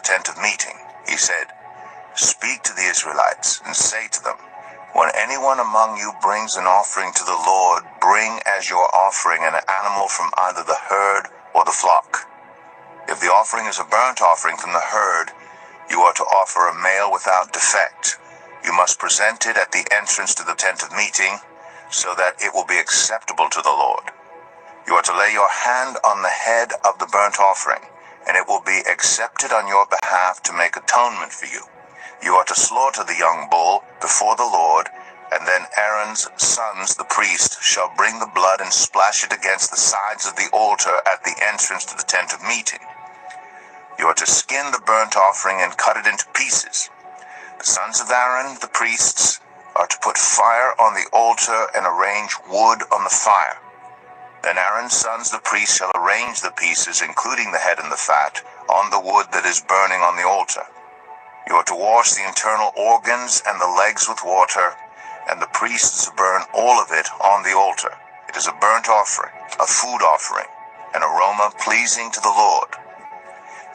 tent of meeting, he said, "Speak to the Israelites and say to them, when anyone among you brings an offering to the Lord, bring as your offering an animal from either the herd or the flock. If the offering is a burnt offering from the herd, you are to offer a male without defect. You must present it at the entrance to the tent of meeting, so that it will be acceptable to the Lord. You are to lay your hand on the head of the burnt offering, and it will be accepted on your behalf to make atonement for you. You are to slaughter the young bull before the Lord, and then Aaron's sons, the priest, shall bring the blood and splash it against the sides of the altar at the entrance to the tent of meeting. You are to skin the burnt offering and cut it into pieces. The sons of Aaron, the priests, are to put fire on the altar and arrange wood on the fire. Then Aaron's sons, the priests, shall arrange the pieces, including the head and the fat, on the wood that is burning on the altar. You are to wash the internal organs and the legs with water, and the priests burn all of it on the altar. It is a burnt offering, a food offering, an aroma pleasing to the Lord.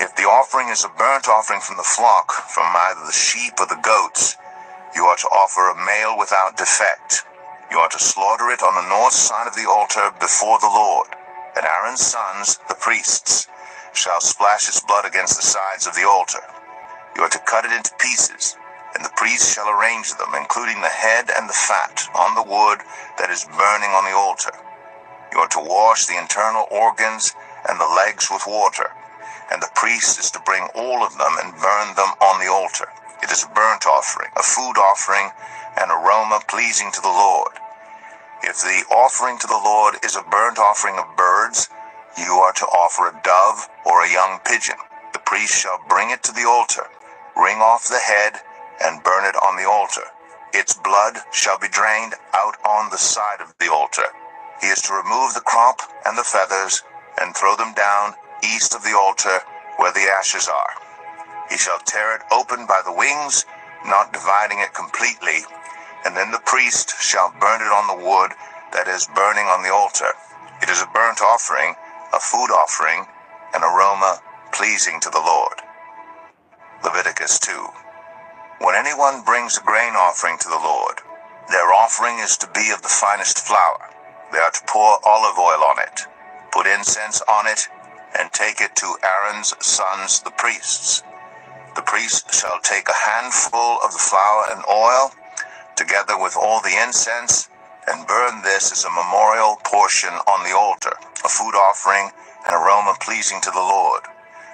If the offering is a burnt offering from the flock, from either the sheep or the goats, you are to offer a male without defect. You are to slaughter it on the north side of the altar before the Lord, and Aaron's sons, the priests, shall splash its blood against the sides of the altar. You are to cut it into pieces, and the priest shall arrange them, including the head and the fat, on the wood that is burning on the altar. You are to wash the internal organs and the legs with water, and the priest is to bring all of them and burn them on the altar. It is a burnt offering, a food offering, an aroma pleasing to the Lord. If the offering to the Lord is a burnt offering of birds, you are to offer a dove or a young pigeon. The priest shall bring it to the altar, wring off the head, and burn it on the altar. Its blood shall be drained out on the side of the altar. He is to remove the crop and the feathers, and throw them down east of the altar where the ashes are. He shall tear it open by the wings, not dividing it completely, and then the priest shall burn it on the wood that is burning on the altar. It is a burnt offering, a food offering, an aroma pleasing to the Lord. Leviticus 2. When anyone brings a grain offering to the Lord, their offering is to be of the finest flour. They are to pour olive oil on it, put incense on it, and take it to Aaron's sons, the priests. The priest shall take a handful of the flour and oil, together with all the incense, and burn this as a memorial portion on the altar, a food offering, an aroma pleasing to the Lord.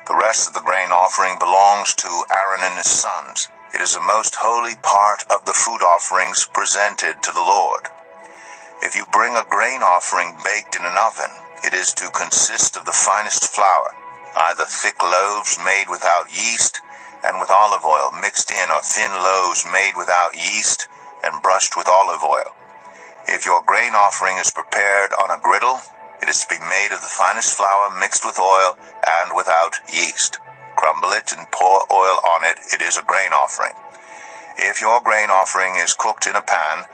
The rest of the grain offering belongs to Aaron and his sons. It is a most holy part of the food offerings presented to the Lord. If you bring a grain offering baked in an oven, it is to consist of the finest flour, either thick loaves made without yeast and with olive oil mixed in, or thin loaves made without yeast and brushed with olive oil. If your grain offering is prepared on a griddle, it is to be made of the finest flour mixed with oil and without yeast. Crumble it and pour oil on it. It is a grain offering. If your grain offering is cooked in a pan,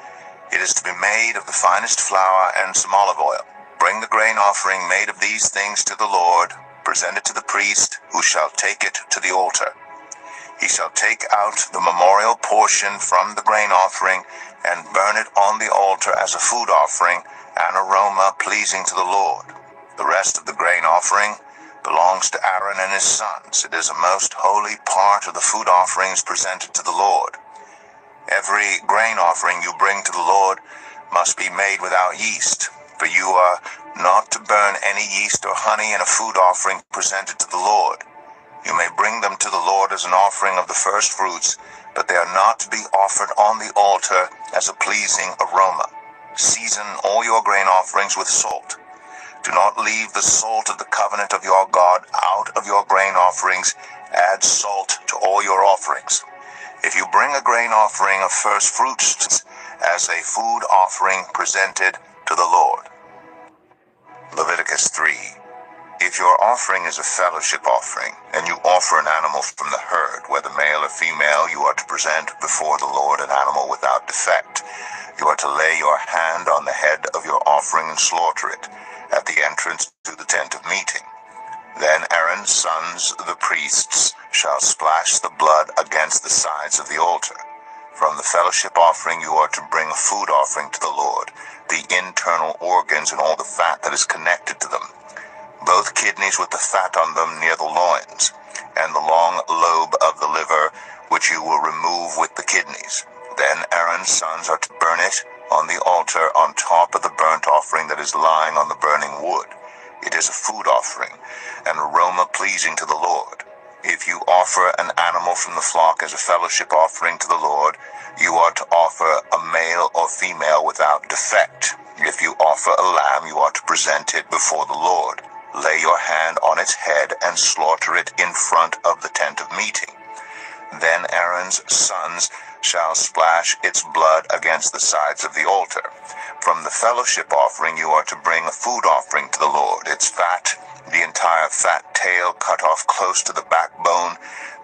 it is to be made of the finest flour and some olive oil. Bring the grain offering made of these things to the Lord, present it to the priest, who shall take it to the altar. He shall take out the memorial portion from the grain offering and burn it on the altar as a food offering, an aroma pleasing to the Lord. The rest of the grain offering belongs to Aaron and his sons. It is a most holy part of the food offerings presented to the Lord. Every grain offering you bring to the Lord must be made without yeast, for you are not to burn any yeast or honey in a food offering presented to the Lord. You may bring them to the Lord as an offering of the first fruits, but they are not to be offered on the altar as a pleasing aroma. Season all your grain offerings with salt. Do not leave the salt of the covenant of your God out of your grain offerings. Add salt to all your offerings. If you bring a grain offering of first fruits as a food offering presented to the Lord. Leviticus 3. If your offering is a fellowship offering, and you offer an animal from the herd, whether male or female, you are to present before the Lord an animal without defect. You are to lay your hand on the head of your offering and slaughter it at the entrance to the tent of meeting. Then Aaron's sons, the priests, shall splash the blood against the sides of the altar. From the fellowship offering you are to bring a food offering to the Lord, the internal organs and all the fat that is connected to them, both kidneys with the fat on them near the loins, and the long lobe of the liver, which you will remove with the kidneys. Then Aaron's sons are to burn it on the altar on top of the burnt offering that is lying on the burning wood. It is a food offering, an aroma pleasing to the Lord. If you offer an animal from the flock as a fellowship offering to the Lord, you are to offer a male or female without defect. If you offer a lamb, you are to present it before the Lord. Lay your hand on its head and slaughter it in front of the tent of meeting. Then Aaron's sons shall splash its blood against the sides of the altar. From the fellowship offering you are to bring a food offering to the Lord, its fat, the entire fat tail cut off close to the backbone,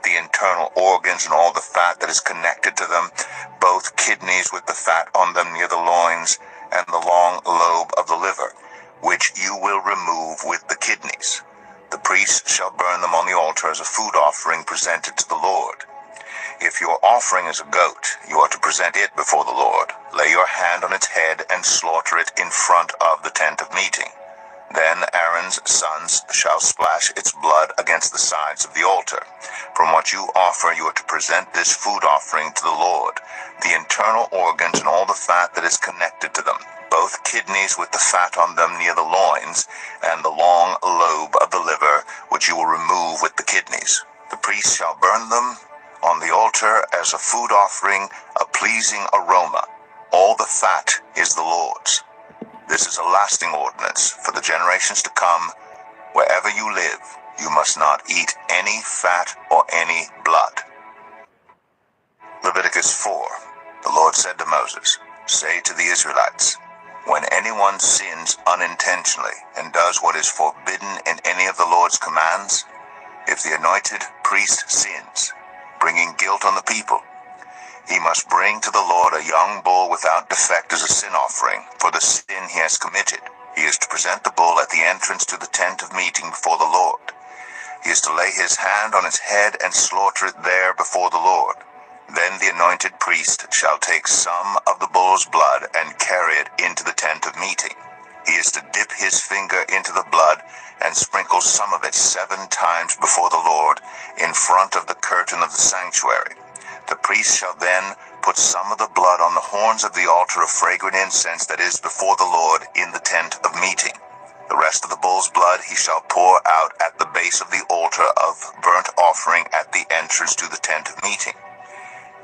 the internal organs and all the fat that is connected to them, both kidneys with the fat on them near the loins, and the long lobe of the liver, which you will remove with the kidneys. The priest shall burn them on the altar as a food offering presented to the Lord. If your offering is a goat, you are to present it before the Lord. Lay your hand on its head and slaughter it in front of the tent of meeting. Then Aaron's sons shall splash its blood against the sides of the altar. From what you offer, you are to present this food offering to the Lord, the internal organs and all the fat that is connected to them, both kidneys with the fat on them near the loins, and the long lobe of the liver, which you will remove with the kidneys. The priest shall burn them on the altar as a food offering, a pleasing aroma. All the fat is the Lord's. This is a lasting ordinance for the generations to come. Wherever you live, you must not eat any fat or any blood. Leviticus 4. The Lord said to Moses, "Say to the Israelites, when anyone sins unintentionally and does what is forbidden in any of the Lord's commands, if the anointed priest sins, bringing guilt on the people, he must bring to the Lord a young bull without defect as a sin offering for the sin he has committed. He is to present the bull at the entrance to the tent of meeting before the Lord. He is to lay his hand on its head and slaughter it there before the Lord. Then the anointed priest shall take some of the bull's blood and carry it into the tent of meeting. He is to dip his finger into the blood and sprinkle some of it 7 times before the Lord in front of the curtain of the sanctuary. The priest shall then put some of the blood on the horns of the altar of fragrant incense that is before the Lord in the tent of meeting. The rest of the bull's blood he shall pour out at the base of the altar of burnt offering at the entrance to the tent of meeting.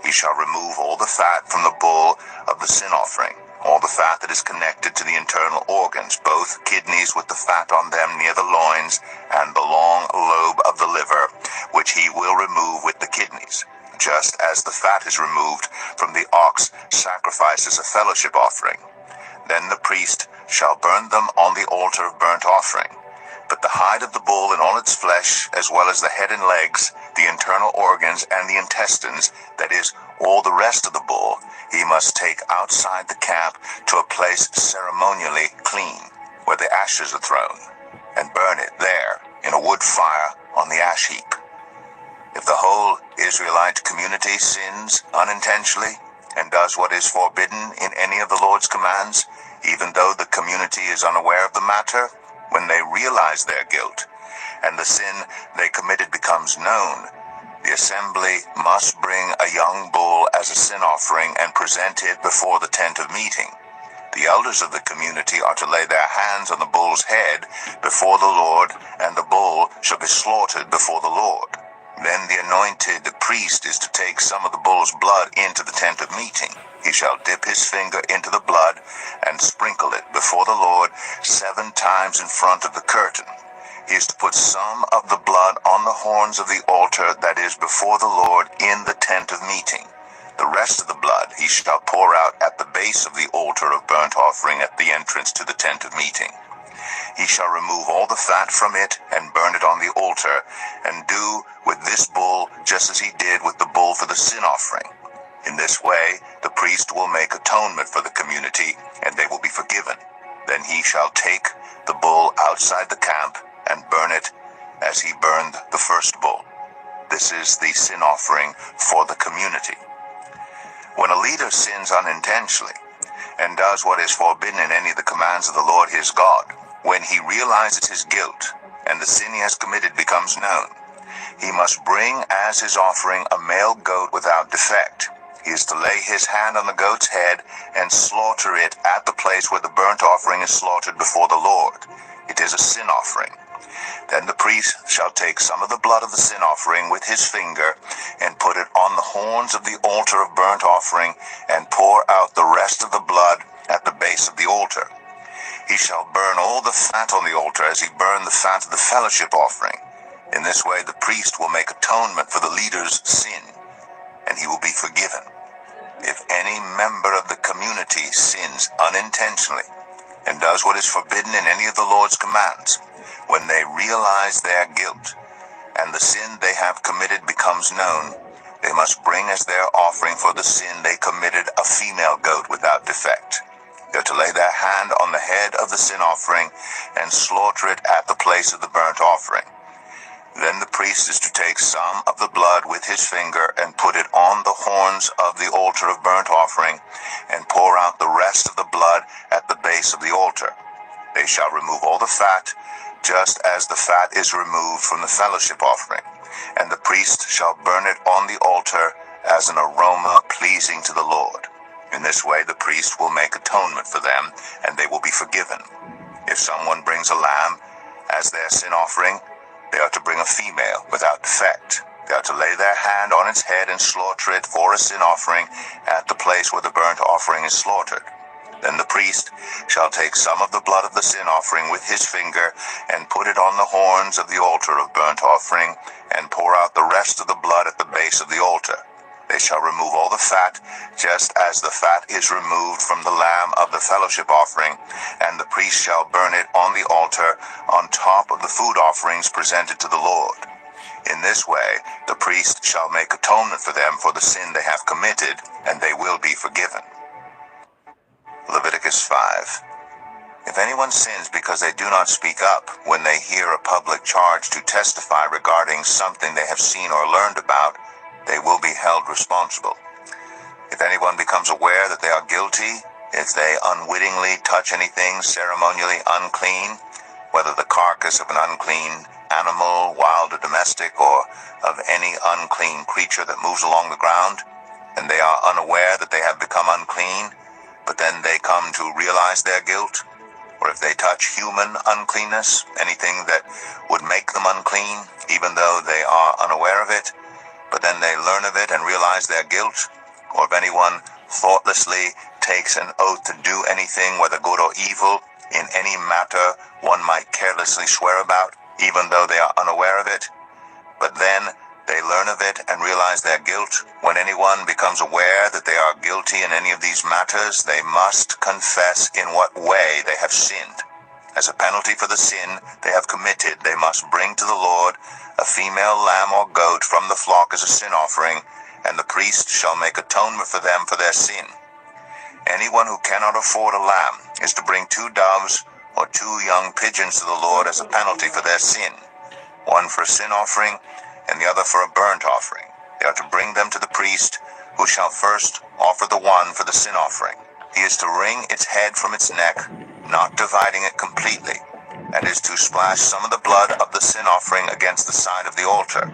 He shall remove all the fat from the bull of the sin offering, all the fat that is connected to the internal organs, both kidneys with the fat on them near the loins, and the long lobe of the liver, which he will remove with the kidneys, just as the fat is removed from the ox sacrificed as a fellowship offering. Then the priest shall burn them on the altar of burnt offering. But the hide of the bull and all its flesh, as well as the head and legs, the internal organs and the intestines, that is, all the rest of the bull, he must take outside the camp to a place ceremonially clean, where the ashes are thrown, and burn it there in a wood fire on the ash heap. If the whole Israelite community sins unintentionally and does what is forbidden in any of the Lord's commands, even though the community is unaware of the matter, when they realize their guilt and the sin they committed becomes known, the assembly must bring a young bull as a sin offering and present it before the tent of meeting. The elders of the community are to lay their hands on the bull's head before the Lord, and the bull shall be slaughtered before the Lord. Then the anointed priest is to take some of the bull's blood into the tent of meeting. He shall dip his finger into the blood and sprinkle it before the Lord 7 times in front of the curtain. He is to put some of the blood on the horns of the altar that is before the Lord in the tent of meeting. The rest of the blood he shall pour out at the base of the altar of burnt offering at the entrance to the tent of meeting. He shall remove all the fat from it and burn it on the altar, and do with this bull just as he did with the bull for the sin offering. In this way, the priest will make atonement for the community, and they will be forgiven. Then he shall take the bull outside the camp and burn it as he burned the first bull. This is the sin offering for the community. When a leader sins unintentionally and does what is forbidden in any of the commands of the Lord his God, when he realizes his guilt and the sin he has committed becomes known, he must bring as his offering a male goat without defect. He is to lay his hand on the goat's head and slaughter it at the place where the burnt offering is slaughtered before the Lord. It is a sin offering. Then the priest shall take some of the blood of the sin offering with his finger and put it on the horns of the altar of burnt offering and pour out the rest of the blood at the base of the altar. He shall burn all the fat on the altar as he burned the fat of the fellowship offering. In this way the priest will make atonement for the leader's sin, and he will be forgiven. If any member of the community sins unintentionally and does what is forbidden in any of the Lord's commands, when they realize their guilt and the sin they have committed becomes known, they must bring as their offering for the sin they committed a female goat without defect. They are to lay their hand on the head of the sin offering and slaughter it at the place of the burnt offering. Then the priest is to take some of the blood with his finger and put it on the horns of the altar of burnt offering and pour out the rest of the blood at the base of the altar. They shall remove all the fat, just as the fat is removed from the fellowship offering, and the priest shall burn it on the altar as an aroma pleasing to the Lord. In this way the priest will make atonement for them, and they will be forgiven. If someone brings a lamb as their sin offering, they are to bring a female without defect. They are to lay their hand on its head and slaughter it for a sin offering at the place where the burnt offering is slaughtered. Then the priest shall take some of the blood of the sin offering with his finger and put it on the horns of the altar of burnt offering and pour out the rest of the blood at the base of the altar. They shall remove all the fat, just as the fat is removed from the lamb of the fellowship offering, and the priest shall burn it on the altar on top of the food offerings presented to the Lord. In this way the priest shall make atonement for them for the sin they have committed, and they will be forgiven. Leviticus 5. If anyone sins because they do not speak up when they hear a public charge to testify regarding something they have seen or learned about, they will be held responsible. If anyone becomes aware that they are guilty, if they unwittingly touch anything ceremonially unclean, whether the carcass of an unclean animal, wild or domestic, or of any unclean creature that moves along the ground, and they are unaware that they have become unclean, but then they come to realize their guilt, or if they touch human uncleanness, anything that would make them unclean, even though they are unaware of it, but then they learn of it and realize their guilt, or if anyone thoughtlessly takes an oath to do anything, whether good or evil, in any matter one might carelessly swear about, even though they are unaware of it, but then they learn of it and realize their guilt. When anyone becomes aware that they are guilty in any of these matters, they must confess in what way they have sinned. As a penalty for the sin they have committed, they must bring to the Lord a female lamb or goat from the flock as a sin offering, and the priest shall make atonement for them for their sin. Anyone who cannot afford a lamb is to bring 2 doves or 2 young pigeons to the Lord as a penalty for their sin, one for a sin offering and the other for a burnt offering. They are to bring them to the priest, who shall first offer the one for the sin offering. He is to wring its head from its neck, not dividing it completely, and is to splash some of the blood of the sin offering against the side of the altar.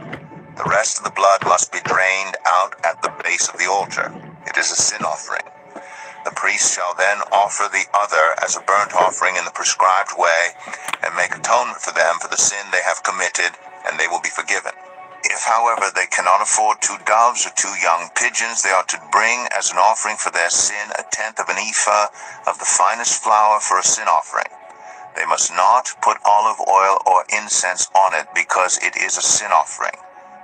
The rest of the blood must be drained out at the base of the altar. It is a sin offering. The priest shall then offer the other as a burnt offering in the prescribed way and make atonement for them for the sin they have committed, and they will be forgiven. If, however, they cannot afford 2 doves or 2 young pigeons, they are to bring as an offering for their sin 1/10 of an ephah of the finest flour for a sin offering. They must not put olive oil or incense on it, because it is a sin offering.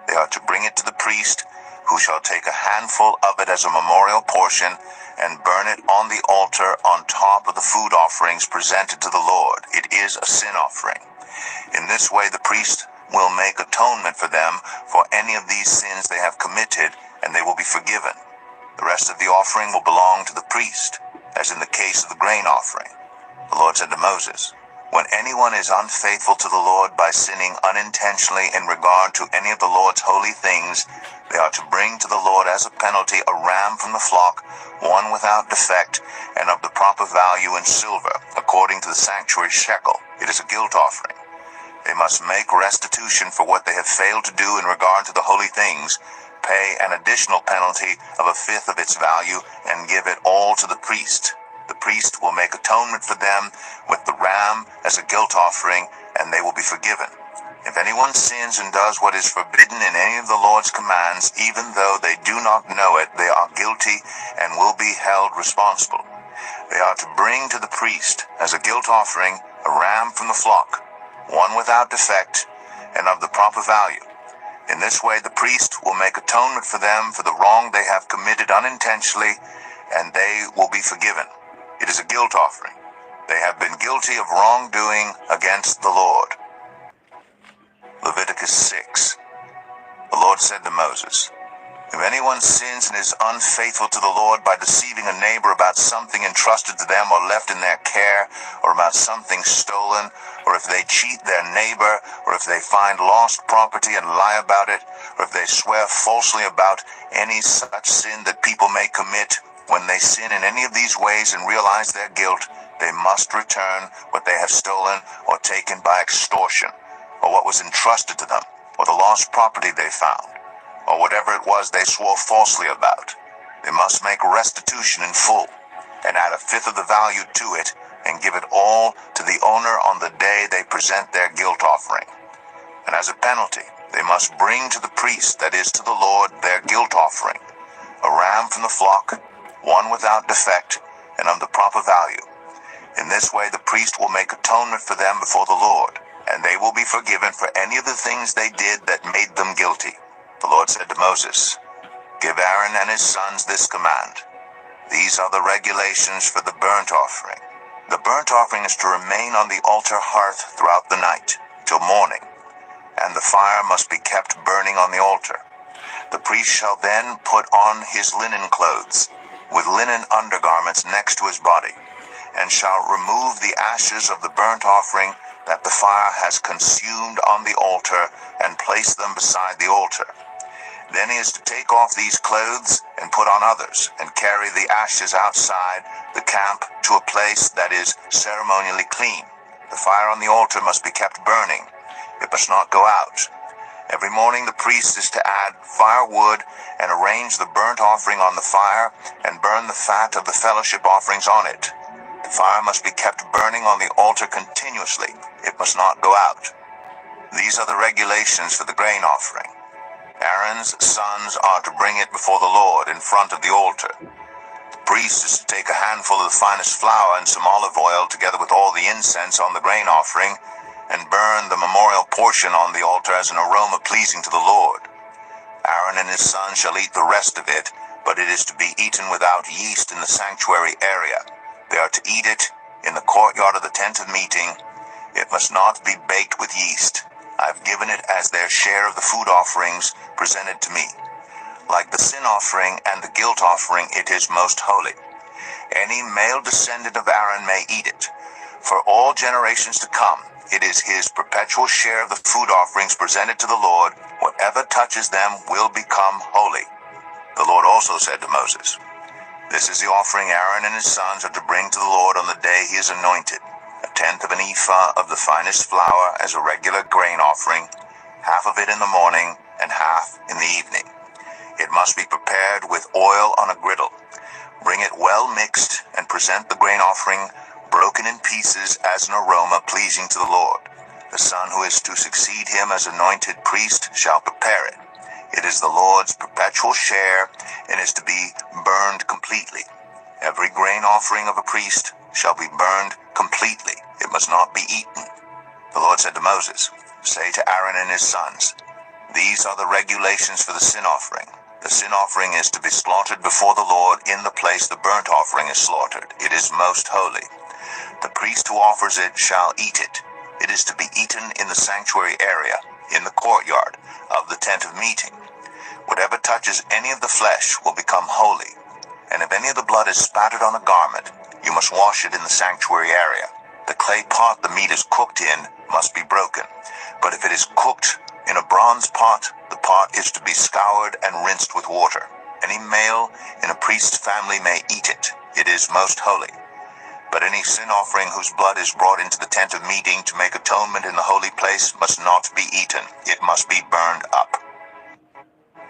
They are to bring it to the priest, who shall take a handful of it as a memorial portion and burn it on the altar on top of the food offerings presented to the Lord. It is a sin offering. In this way the priest will make atonement for them for any of these sins they have committed, and they will be forgiven. The rest of the offering will belong to the priest, as in the case of the grain offering. The Lord said to Moses, When anyone is unfaithful to the Lord by sinning unintentionally in regard to any of the Lord's holy things, they are to bring to the Lord as a penalty a ram from the flock, one without defect, and of the proper value in silver, according to the sanctuary shekel. It is a guilt offering. They must make restitution for what they have failed to do in regard to the holy things, pay an additional penalty of a fifth of its value, and give it all to the priest. The priest will make atonement for them with the ram as a guilt offering, and they will be forgiven. If anyone sins and does what is forbidden in any of the Lord's commands, even though they do not know it, they are guilty and will be held responsible. They are to bring to the priest as a guilt offering a ram from the flock, one without defect and of the proper value. In this way the priest will make atonement for them for the wrong they have committed unintentionally, and they will be forgiven. It is a guilt offering. They have been guilty of wrongdoing against the Lord. Leviticus 6. The Lord said to Moses, if anyone sins and is unfaithful to the Lord by deceiving a neighbor about something entrusted to them or left in their care, or about something stolen, or if they cheat their neighbor, or if they find lost property and lie about it, or if they swear falsely about any such sin that people may commit, when they sin in any of these ways and realize their guilt, they must return what they have stolen or taken by extortion, or what was entrusted to them, or the lost property they found, or whatever it was they swore falsely about. They must make restitution in full, and add a fifth of the value to it, and give it all to the owner on the day they present their guilt offering. And as a penalty, they must bring to the priest, that is to the Lord, their guilt offering, a ram from the flock, one without defect, and of the proper value. In this way the priest will make atonement for them before the Lord, and they will be forgiven for any of the things they did that made them guilty. The Lord said to Moses, give Aaron and his sons this command. These are the regulations for the burnt offering. The burnt offering is to remain on the altar hearth throughout the night, till morning, and the fire must be kept burning on the altar. The priest shall then put on his linen clothes, with linen undergarments next to his body, and shall remove the ashes of the burnt offering that the fire has consumed on the altar, and place them beside the altar. Then he is to take off these clothes and put on others, and carry the ashes outside the camp to a place that is ceremonially clean. The fire on the altar must be kept burning. It must not go out. Every morning the priest is to add firewood and arrange the burnt offering on the fire, and burn the fat of the fellowship offerings on it. The fire must be kept burning on the altar continuously. It must not go out. These are the regulations for the grain offering. Aaron's sons are to bring it before the Lord in front of the altar. The priest is to take a handful of the finest flour and some olive oil, together with all the incense on the grain offering, and burn the memorial portion on the altar as an aroma pleasing to the Lord. Aaron and his sons shall eat the rest of it, but it is to be eaten without yeast in the sanctuary area. They are to eat it in the courtyard of the tent of meeting. It must not be baked with yeast. I have given it as their share of the food offerings presented to me. Like the sin offering and the guilt offering, it is most holy. Any male descendant of Aaron may eat it. For all generations to come, it is his perpetual share of the food offerings presented to the Lord. Whatever touches them will become holy. The Lord also said to Moses, this is the offering Aaron and his sons are to bring to the Lord on the day he is anointed: a tenth of an ephah of the finest flour as a regular grain offering, half of it in the morning and half in the evening. It must be prepared with oil on a griddle. Bring it well mixed, and present the grain offering broken in pieces as an aroma pleasing to the Lord. The son who is to succeed him as anointed priest shall prepare it. It is the Lord's perpetual share, and is to be burned completely. Every grain offering of a priest shall be burned completely. It must not be eaten. The Lord said to Moses, say to Aaron and his sons, these are the regulations for the sin offering. The sin offering is to be slaughtered before the Lord in the place the burnt offering is slaughtered. It is most holy. The priest who offers it shall eat it. It is to be eaten in the sanctuary area, in the courtyard of the tent of meeting. Whatever touches any of the flesh will become holy, and if any of the blood is spattered on a garment, you must wash it in the sanctuary area. The clay pot the meat is cooked in must be broken, but if it is cooked in a bronze pot, the pot is to be scoured and rinsed with water. Any male in a priest's family may eat it. It is most holy. But any sin offering whose blood is brought into the tent of meeting to make atonement in the holy place must not be eaten. It must be burned up.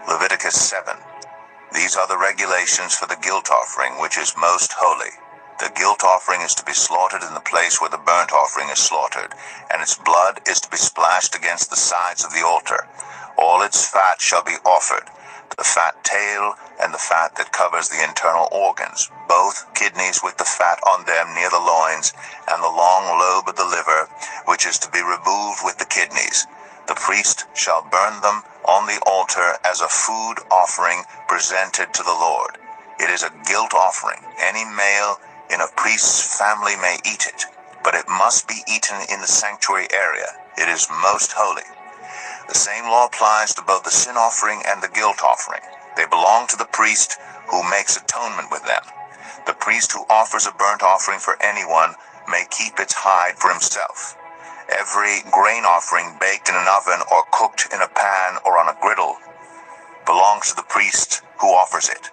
Leviticus 7. These are the regulations for the guilt offering, which is most holy. The guilt offering is to be slaughtered in the place where the burnt offering is slaughtered, and its blood is to be splashed against the sides of the altar. All its fat shall be offered, the fat tail and the fat that covers the internal organs, both kidneys with the fat on them near the loins, and the long lobe of the liver, which is to be removed with the kidneys. The priest shall burn them on the altar as a food offering presented to the Lord. It is a guilt offering. Any male in a priest's family may eat it, but it must be eaten in the sanctuary area. It is most holy. The same law applies to both the sin offering and the guilt offering. They belong to the priest who makes atonement with them. The priest who offers a burnt offering for anyone may keep its hide for himself. Every grain offering baked in an oven or cooked in a pan or on a griddle belongs to the priest who offers it.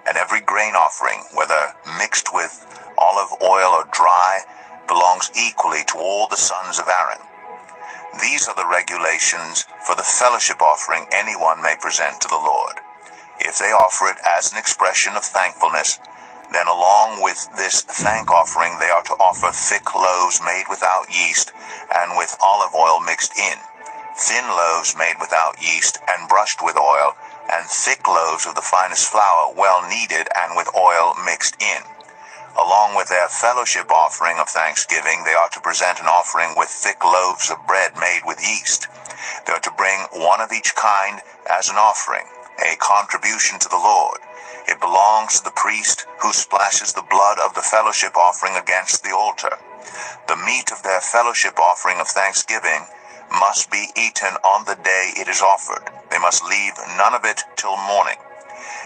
And every grain offering, whether mixed with olive oil or dry, belongs equally to all the sons of Aaron. These are the regulations for the fellowship offering anyone may present to the Lord. If they offer it as an expression of thankfulness, then along with this thank offering they are to offer thick loaves made without yeast and with olive oil mixed in, thin loaves made without yeast and brushed with oil, and thick loaves of the finest flour, well kneaded and with oil mixed in. Along with their fellowship offering of thanksgiving, they are to present an offering with thick loaves of bread made with yeast. They are to bring one of each kind as an offering, a contribution to the Lord. It belongs to the priest who splashes the blood of the fellowship offering against the altar. The meat of their fellowship offering of thanksgiving must be eaten on the day it is offered. They must leave none of it till morning.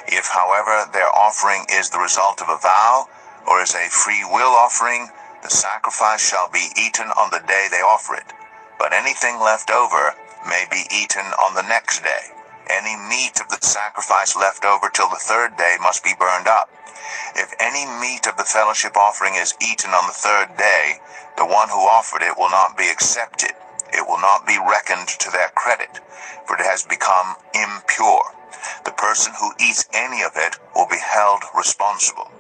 If, however, their offering is the result of a vow, or is a free will offering, the sacrifice shall be eaten on the day they offer it. But anything left over may be eaten on the next day. Any meat of the sacrifice left over till the third day must be burned up. If any meat of the fellowship offering is eaten on the third day, the one who offered it will not be accepted. It will not be reckoned to their credit, for it has become impure. The person who eats any of it will be held responsible.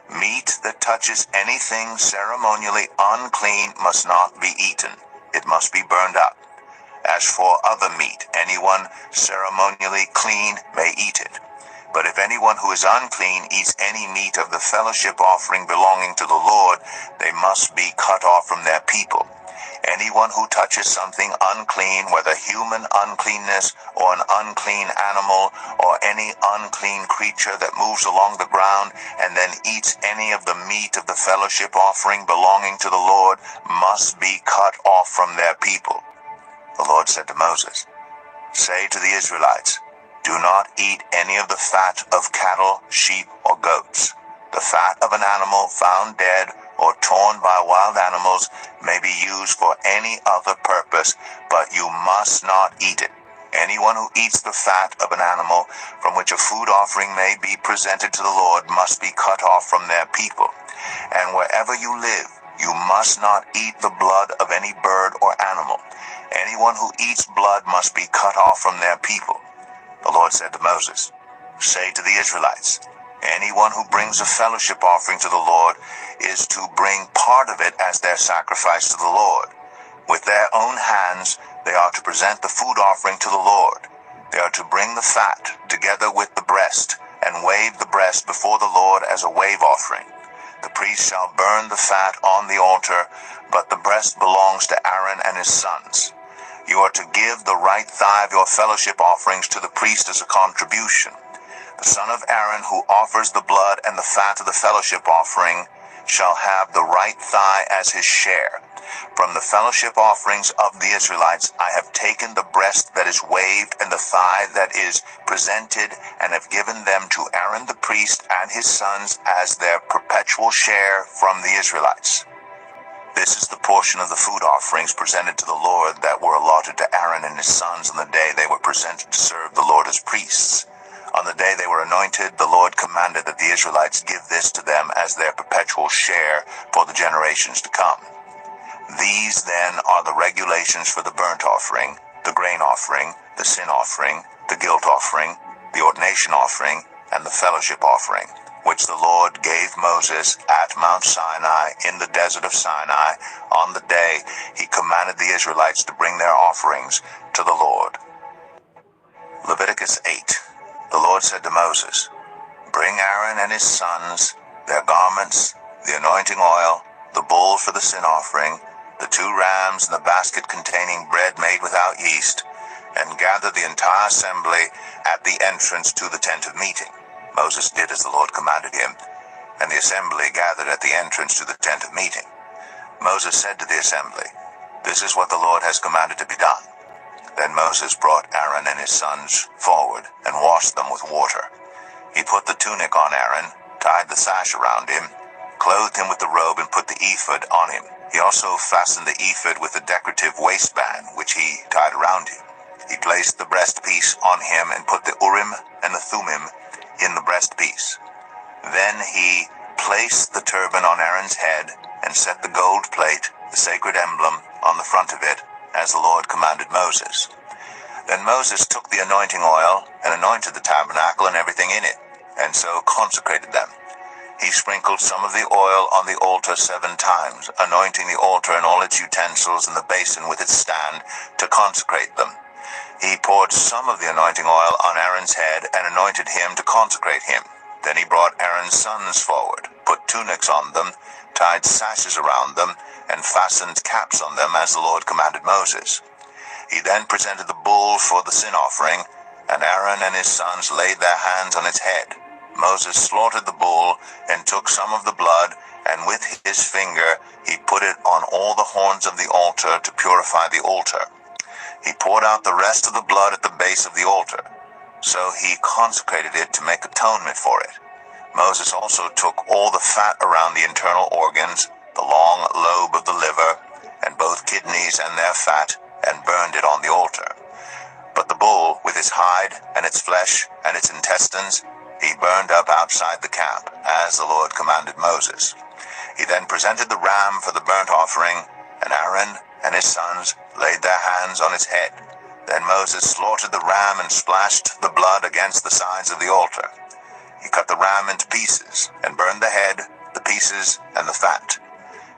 Meat that touches anything ceremonially unclean must not be eaten. It must be burned up. As for other meat, anyone ceremonially clean may eat it. But if anyone who is unclean eats any meat of the fellowship offering belonging to the Lord, they must be cut off from their people. Anyone who touches something unclean, whether human uncleanness or an unclean animal or any unclean creature that moves along the ground, and then eats any of the meat of the fellowship offering belonging to the Lord, must be cut off from their people. The Lord said to Moses, "Say to the Israelites, do not eat any of the fat of cattle, sheep, or goats. The fat of an animal found dead or torn by wild animals may be used for any other purpose, but you must not eat it. Anyone who eats the fat of an animal from which a food offering may be presented to the Lord must be cut off from their people. And wherever you live, you must not eat the blood of any bird or animal. Anyone who eats blood must be cut off from their people." The Lord said to Moses, "Say to the Israelites, anyone who brings a fellowship offering to the Lord is to bring part of it as their sacrifice to the Lord. With their own hands they are to present the food offering to the Lord. They are to bring the fat together with the breast and wave the breast before the Lord as a wave offering. The priest shall burn the fat on the altar, but the breast belongs to Aaron and his sons. You are to give the right thigh of your fellowship offerings to the priest as a contribution. The son of Aaron who offers the blood and the fat of the fellowship offering shall have the right thigh as his share. From the fellowship offerings of the Israelites I have taken the breast that is waved and the thigh that is presented, and have given them to Aaron the priest and his sons as their perpetual share from the Israelites. This is the portion of the food offerings presented to the Lord that were allotted to Aaron and his sons on the day they were presented to serve the Lord as priests. On the day they were anointed, the Lord commanded that the Israelites give this to them as their perpetual share for the generations to come. These then are the regulations for the burnt offering, the grain offering, the sin offering, the guilt offering, the ordination offering, and the fellowship offering, which the Lord gave Moses at Mount Sinai in the desert of Sinai on the day he commanded the Israelites to bring their offerings to the Lord. Leviticus 8. The Lord said to Moses, "Bring Aaron and his sons, their garments, the anointing oil, the bull for the sin offering, the 2 rams and the basket containing bread made without yeast, and gather the entire assembly at the entrance to the tent of meeting." Moses did as the Lord commanded him, and the assembly gathered at the entrance to the tent of meeting. Moses said to the assembly, "This is what the Lord has commanded to be done." Then Moses brought Aaron and his sons forward and washed them with water. He put the tunic on Aaron, tied the sash around him, clothed him with the robe, and put the ephod on him. He also fastened the ephod with a decorative waistband, which he tied around him. He placed the breastpiece on him and put the Urim and the Thummim in the breastpiece. Then he placed the turban on Aaron's head and set the gold plate, the sacred emblem, on the front of it, as the Lord commanded Moses. Then Moses took the anointing oil and anointed the tabernacle and everything in it, and so consecrated them. He sprinkled some of the oil on the altar 7 times, anointing the altar and all its utensils and the basin with its stand to consecrate them. He poured some of the anointing oil on Aaron's head and anointed him to consecrate him. Then he brought Aaron's sons forward, put tunics on them, tied sashes around them, and fastened caps on them as the Lord commanded Moses. He then presented the bull for the sin offering, and Aaron and his sons laid their hands on its head. Moses slaughtered the bull and took some of the blood, and with his finger he put it on all the horns of the altar to purify the altar. He poured out the rest of the blood at the base of the altar. So he consecrated it to make atonement for it. Moses also took all the fat around the internal organs, the long lobe of the liver, and both kidneys and their fat, and burned it on the altar. But the bull, with its hide and its flesh and its intestines, he burned up outside the camp, as the Lord commanded Moses. He then presented the ram for the burnt offering, and Aaron and his sons laid their hands on its head. Then Moses slaughtered the ram and splashed the blood against the sides of the altar. He cut the ram into pieces, and burned the head, the pieces, and the fat.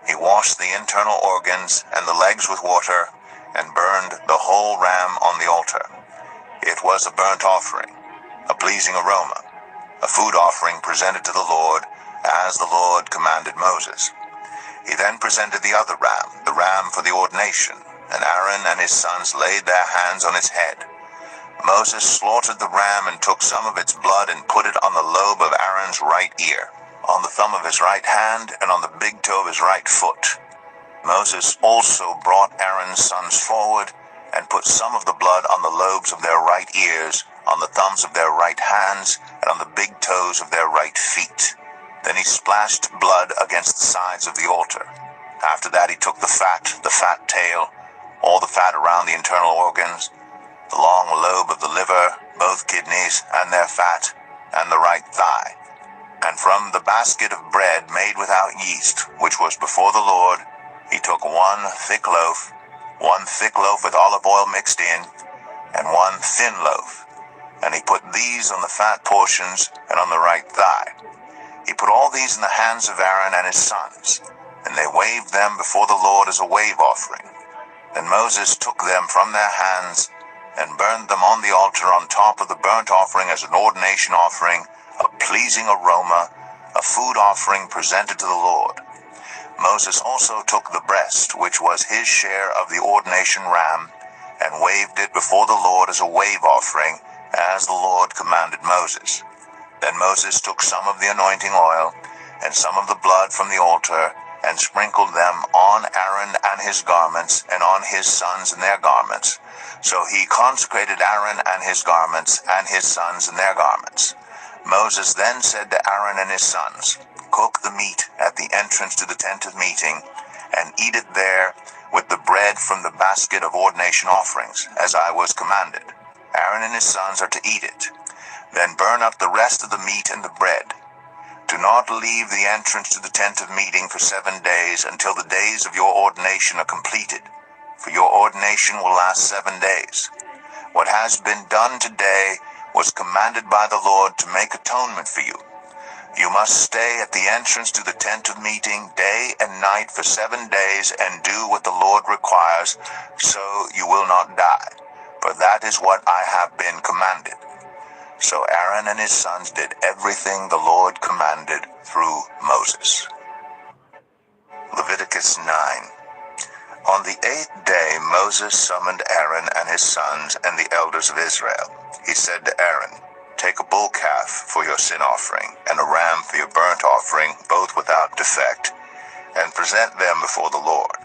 He washed the internal organs and the legs with water, and burned the whole ram on the altar. It was a burnt offering, a pleasing aroma, a food offering presented to the Lord, as the Lord commanded Moses. He then presented the other ram, the ram for the ordination, and Aaron and his sons laid their hands on its head. Moses slaughtered the ram and took some of its blood and put it on the lobe of Aaron's right ear, on the thumb of his right hand, and on the big toe of his right foot. Moses also brought Aaron's sons forward and put some of the blood on the lobes of their right ears, on the thumbs of their right hands, and on the big toes of their right feet. Then he splashed blood against the sides of the altar. After that he took the fat tail, all the fat around the internal organs, the long lobe of the liver, both kidneys and their fat, and the right thigh. And from the basket of bread made without yeast, which was before the Lord, he took one thick loaf with olive oil mixed in, and one thin loaf. And he put these on the fat portions and on the right thigh. He put all these in the hands of Aaron and his sons, and they waved them before the Lord as a wave offering. Then Moses took them from their hands and burned them on the altar on top of the burnt offering as an ordination offering, a pleasing aroma, a food offering presented to the Lord. Moses also took the breast, which was his share of the ordination ram, and waved it before the Lord as a wave offering, as the Lord commanded Moses. Then Moses took some of the anointing oil and some of the blood from the altar, and sprinkled them on Aaron and his garments, and on his sons and their garments. So he consecrated Aaron and his garments, and his sons and their garments. Moses then said to Aaron and his sons, "Cook the meat at the entrance to the tent of meeting, and eat it there with the bread from the basket of ordination offerings, as I was commanded. Aaron and his sons are to eat it. Then burn up the rest of the meat and the bread. Do not leave the entrance to the tent of meeting for 7 days until the days of your ordination are completed, for your ordination will last 7 days. What has been done today was commanded by the Lord to make atonement for you. You must stay at the entrance to the tent of meeting day and night for 7 days and do what the Lord requires, so you will not die, for that is what I have been commanded. So Aaron and his sons did everything the Lord commanded through Moses. Leviticus 9. On the 8th day Moses summoned Aaron and his sons and the elders of Israel. He said to Aaron, "Take a bull calf for your sin offering and a ram for your burnt offering, both without defect, and present them before the Lord.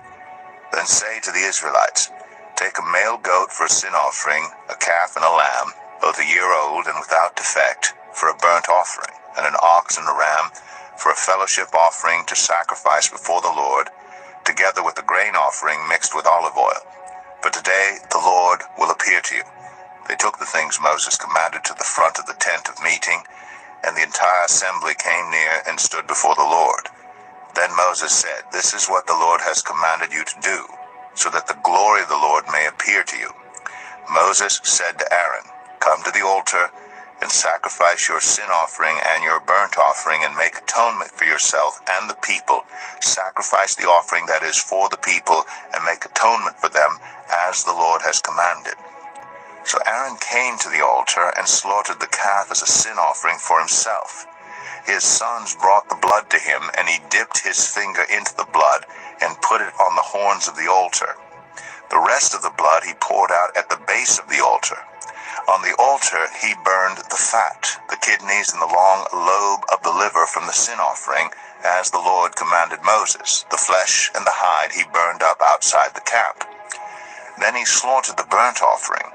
Then say to the Israelites, take a male goat for a sin offering, a calf and a lamb, both a year old and without defect, for a burnt offering, and an ox and a ram for a fellowship offering to sacrifice before the Lord, together with a grain offering mixed with olive oil. For today the Lord will appear to you." They took the things Moses commanded to the front of the tent of meeting, and the entire assembly came near and stood before the Lord. Then Moses said, "This is what the Lord has commanded you to do, so that the glory of the Lord may appear to you." Moses said to Aaron, "Come to the altar and sacrifice your sin offering and your burnt offering and make atonement for yourself and the people. Sacrifice the offering that is for the people and make atonement for them as the Lord has commanded." So Aaron came to the altar and slaughtered the calf as a sin offering for himself. His sons brought the blood to him, and he dipped his finger into the blood and put it on the horns of the altar. The rest of the blood he poured out at the base of the altar. On the altar he burned the fat, the kidneys, and the long lobe of the liver from the sin offering, as the Lord commanded Moses. The flesh and the hide he burned up outside the camp. Then he slaughtered the burnt offering.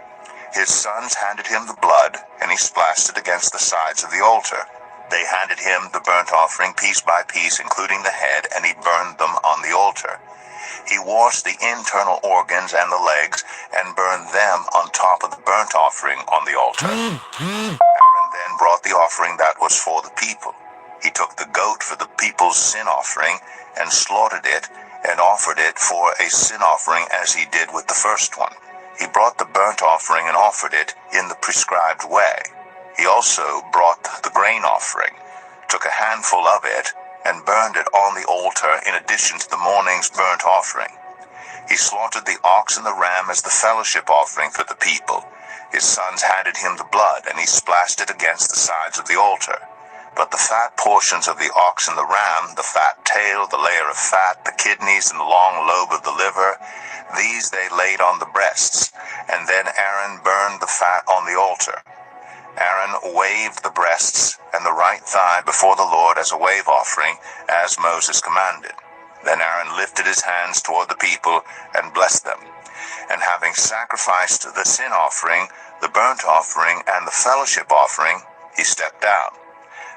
His sons handed him the blood, and he splashed it against the sides of the altar. They handed him the burnt offering piece by piece, including the head, and he burned them on the altar. He washed the internal organs and the legs and burned them on top of the burnt offering on the altar. Aaron then brought the offering that was for the people. He took the goat for the people's sin offering and slaughtered it and offered it for a sin offering as he did with the first one. He brought the burnt offering and offered it in the prescribed way. He also brought the grain offering, took a handful of it, and burned it on the altar in addition to the morning's burnt offering. He slaughtered the ox and the ram as the fellowship offering for the people. His sons handed him the blood, and he splashed it against the sides of the altar. But the fat portions of the ox and the ram, the fat tail, the layer of fat, the kidneys, and the long lobe of the liver, these they laid on the breasts, and then Aaron burned the fat on the altar. Aaron waved the breasts and the right thigh before the Lord as a wave offering, as Moses commanded. Then Aaron lifted his hands toward the people and blessed them. And having sacrificed the sin offering, the burnt offering, and the fellowship offering, he stepped down.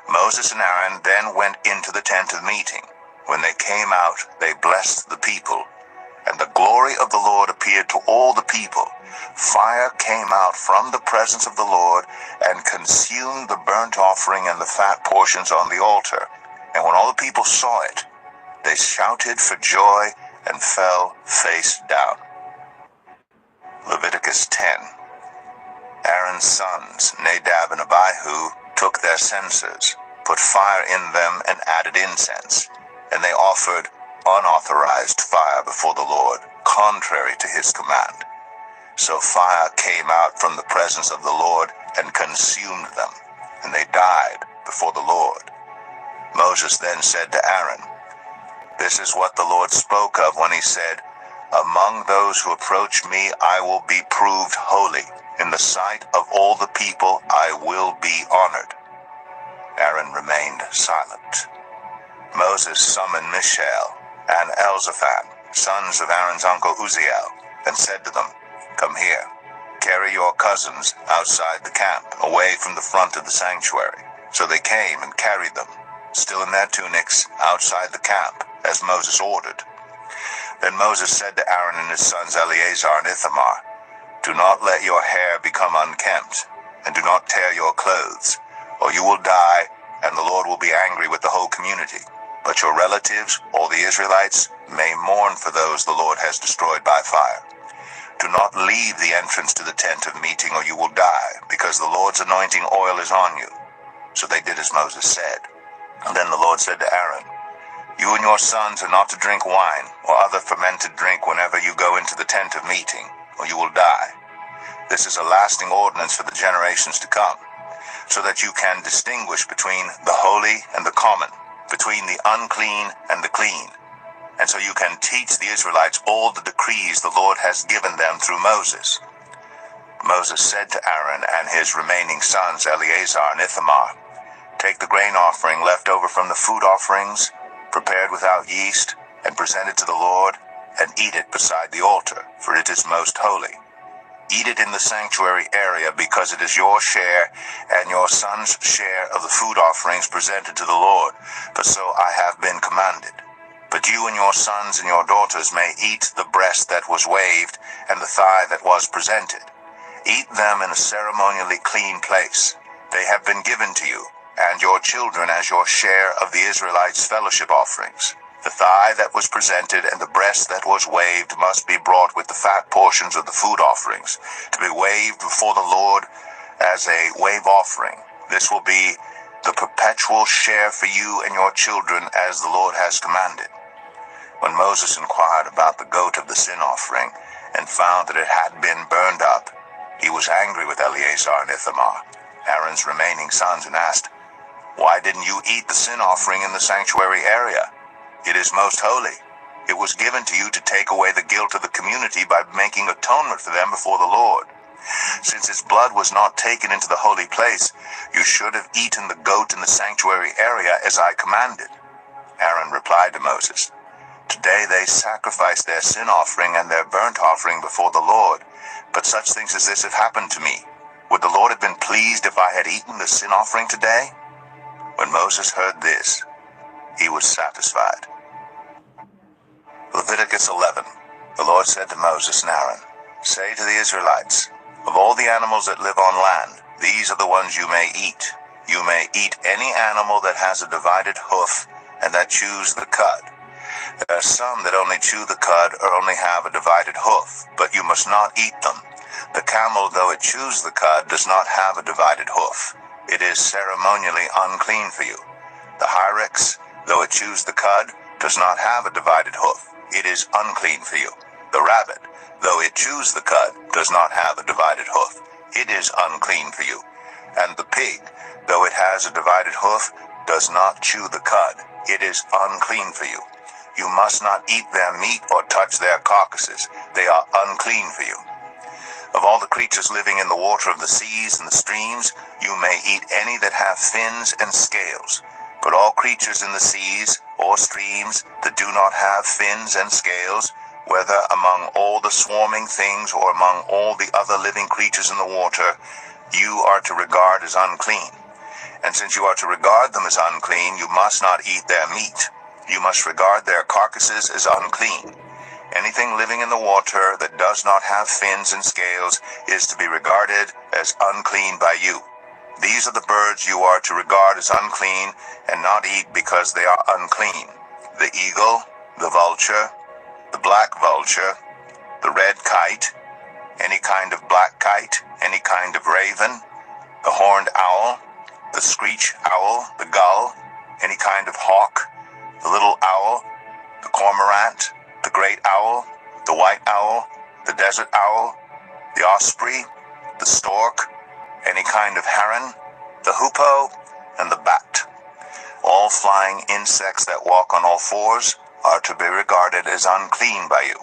Moses and Aaron then went into the tent of meeting. When they came out, they blessed the people. And the glory of the Lord appeared to all the people. Fire came out from the presence of the Lord and consumed the burnt offering and the fat portions on the altar. And when all the people saw it, they shouted for joy and fell face down. Leviticus 10. Aaron's sons, Nadab and Abihu, took their censers, put fire in them, and added incense. And they offered unauthorized fire before the Lord, contrary to his command. So fire came out from the presence of the Lord and consumed them, and they died before the Lord. Moses then said to Aaron, "This is what the Lord spoke of when he said, 'Among those who approach me I will be proved holy. In the sight of all the people I will be honored.'" Aaron remained silent. Moses summoned Mishael and Elzaphan, sons of Aaron's uncle Uzziel, and said to them, "Come here, carry your cousins outside the camp, away from the front of the sanctuary." So they came and carried them, still in their tunics, outside the camp, as Moses ordered. Then Moses said to Aaron and his sons Eleazar and Ithamar, "Do not let your hair become unkempt, and do not tear your clothes, or you will die, and the Lord will be angry with the whole community. But your relatives, all the Israelites, may mourn for those the Lord has destroyed by fire. Do not leave the entrance to the tent of meeting, or you will die, because the Lord's anointing oil is on you." So they did as Moses said. And then the Lord said to Aaron, "You and your sons are not to drink wine or other fermented drink whenever you go into the tent of meeting, or you will die. This is a lasting ordinance for the generations to come, so that you can distinguish between the holy and the common, between the unclean and the clean, and so you can teach the Israelites all the decrees the Lord has given them through Moses." Moses said to Aaron and his remaining sons Eleazar and Ithamar, "Take the grain offering left over from the food offerings, prepared without yeast, and present it to the Lord, and eat it beside the altar, for it is most holy. Eat it in the sanctuary area, because it is your share and your son's share of the food offerings presented to the Lord, for so I have been commanded. But you and your sons and your daughters may eat the breast that was waved and the thigh that was presented. Eat them in a ceremonially clean place. They have been given to you, and your children as your share of the Israelites' fellowship offerings. The thigh that was presented and the breast that was waved must be brought with the fat portions of the food offerings, to be waved before the Lord as a wave offering. This will be the perpetual share for you and your children, as the Lord has commanded." When Moses inquired about the goat of the sin offering and found that it had been burned up, he was angry with Eleazar and Ithamar, Aaron's remaining sons, and asked, "Why didn't you eat the sin offering in the sanctuary area? It is most holy. It was given to you to take away the guilt of the community by making atonement for them before the Lord. Since its blood was not taken into the holy place, you should have eaten the goat in the sanctuary area as I commanded." Aaron replied to Moses, "Today they sacrificed their sin offering and their burnt offering before the Lord, but such things as this have happened to me. Would the Lord have been pleased if I had eaten the sin offering today?" When Moses heard this, he was satisfied. Leviticus 11. The Lord said to Moses and Aaron, "Say to the Israelites, of all the animals that live on land, these are the ones you may eat. You may eat any animal that has a divided hoof and that chews the cud. There are some that only chew the cud or only have a divided hoof, but you must not eat them. The camel, though it chews the cud, does not have a divided hoof. It is ceremonially unclean for you. The hyrax, though it chews the cud, does not have a divided hoof. It is unclean for you. The rabbit, though it chews the cud, does not have a divided hoof. It is unclean for you. And the pig, though it has a divided hoof, does not chew the cud. It is unclean for you. You must not eat their meat or touch their carcasses. They are unclean for you. Of all the creatures living in the water of the seas and the streams, you may eat any that have fins and scales. But all creatures in the seas or streams that do not have fins and scales, whether among all the swarming things or among all the other living creatures in the water, you are to regard as unclean. And since you are to regard them as unclean, you must not eat their meat. You must regard their carcasses as unclean. Anything living in the water that does not have fins and scales is to be regarded as unclean by you. These are the birds you are to regard as unclean and not eat because they are unclean: the eagle, the vulture, the black vulture, the red kite, any kind of black kite, any kind of raven, the horned owl, the screech owl, the gull, any kind of hawk, the little owl, the cormorant, the great owl, the white owl, the desert owl, the osprey, the stork, any kind of heron, the hoopoe, and the bat. All flying insects that walk on all fours are to be regarded as unclean by you.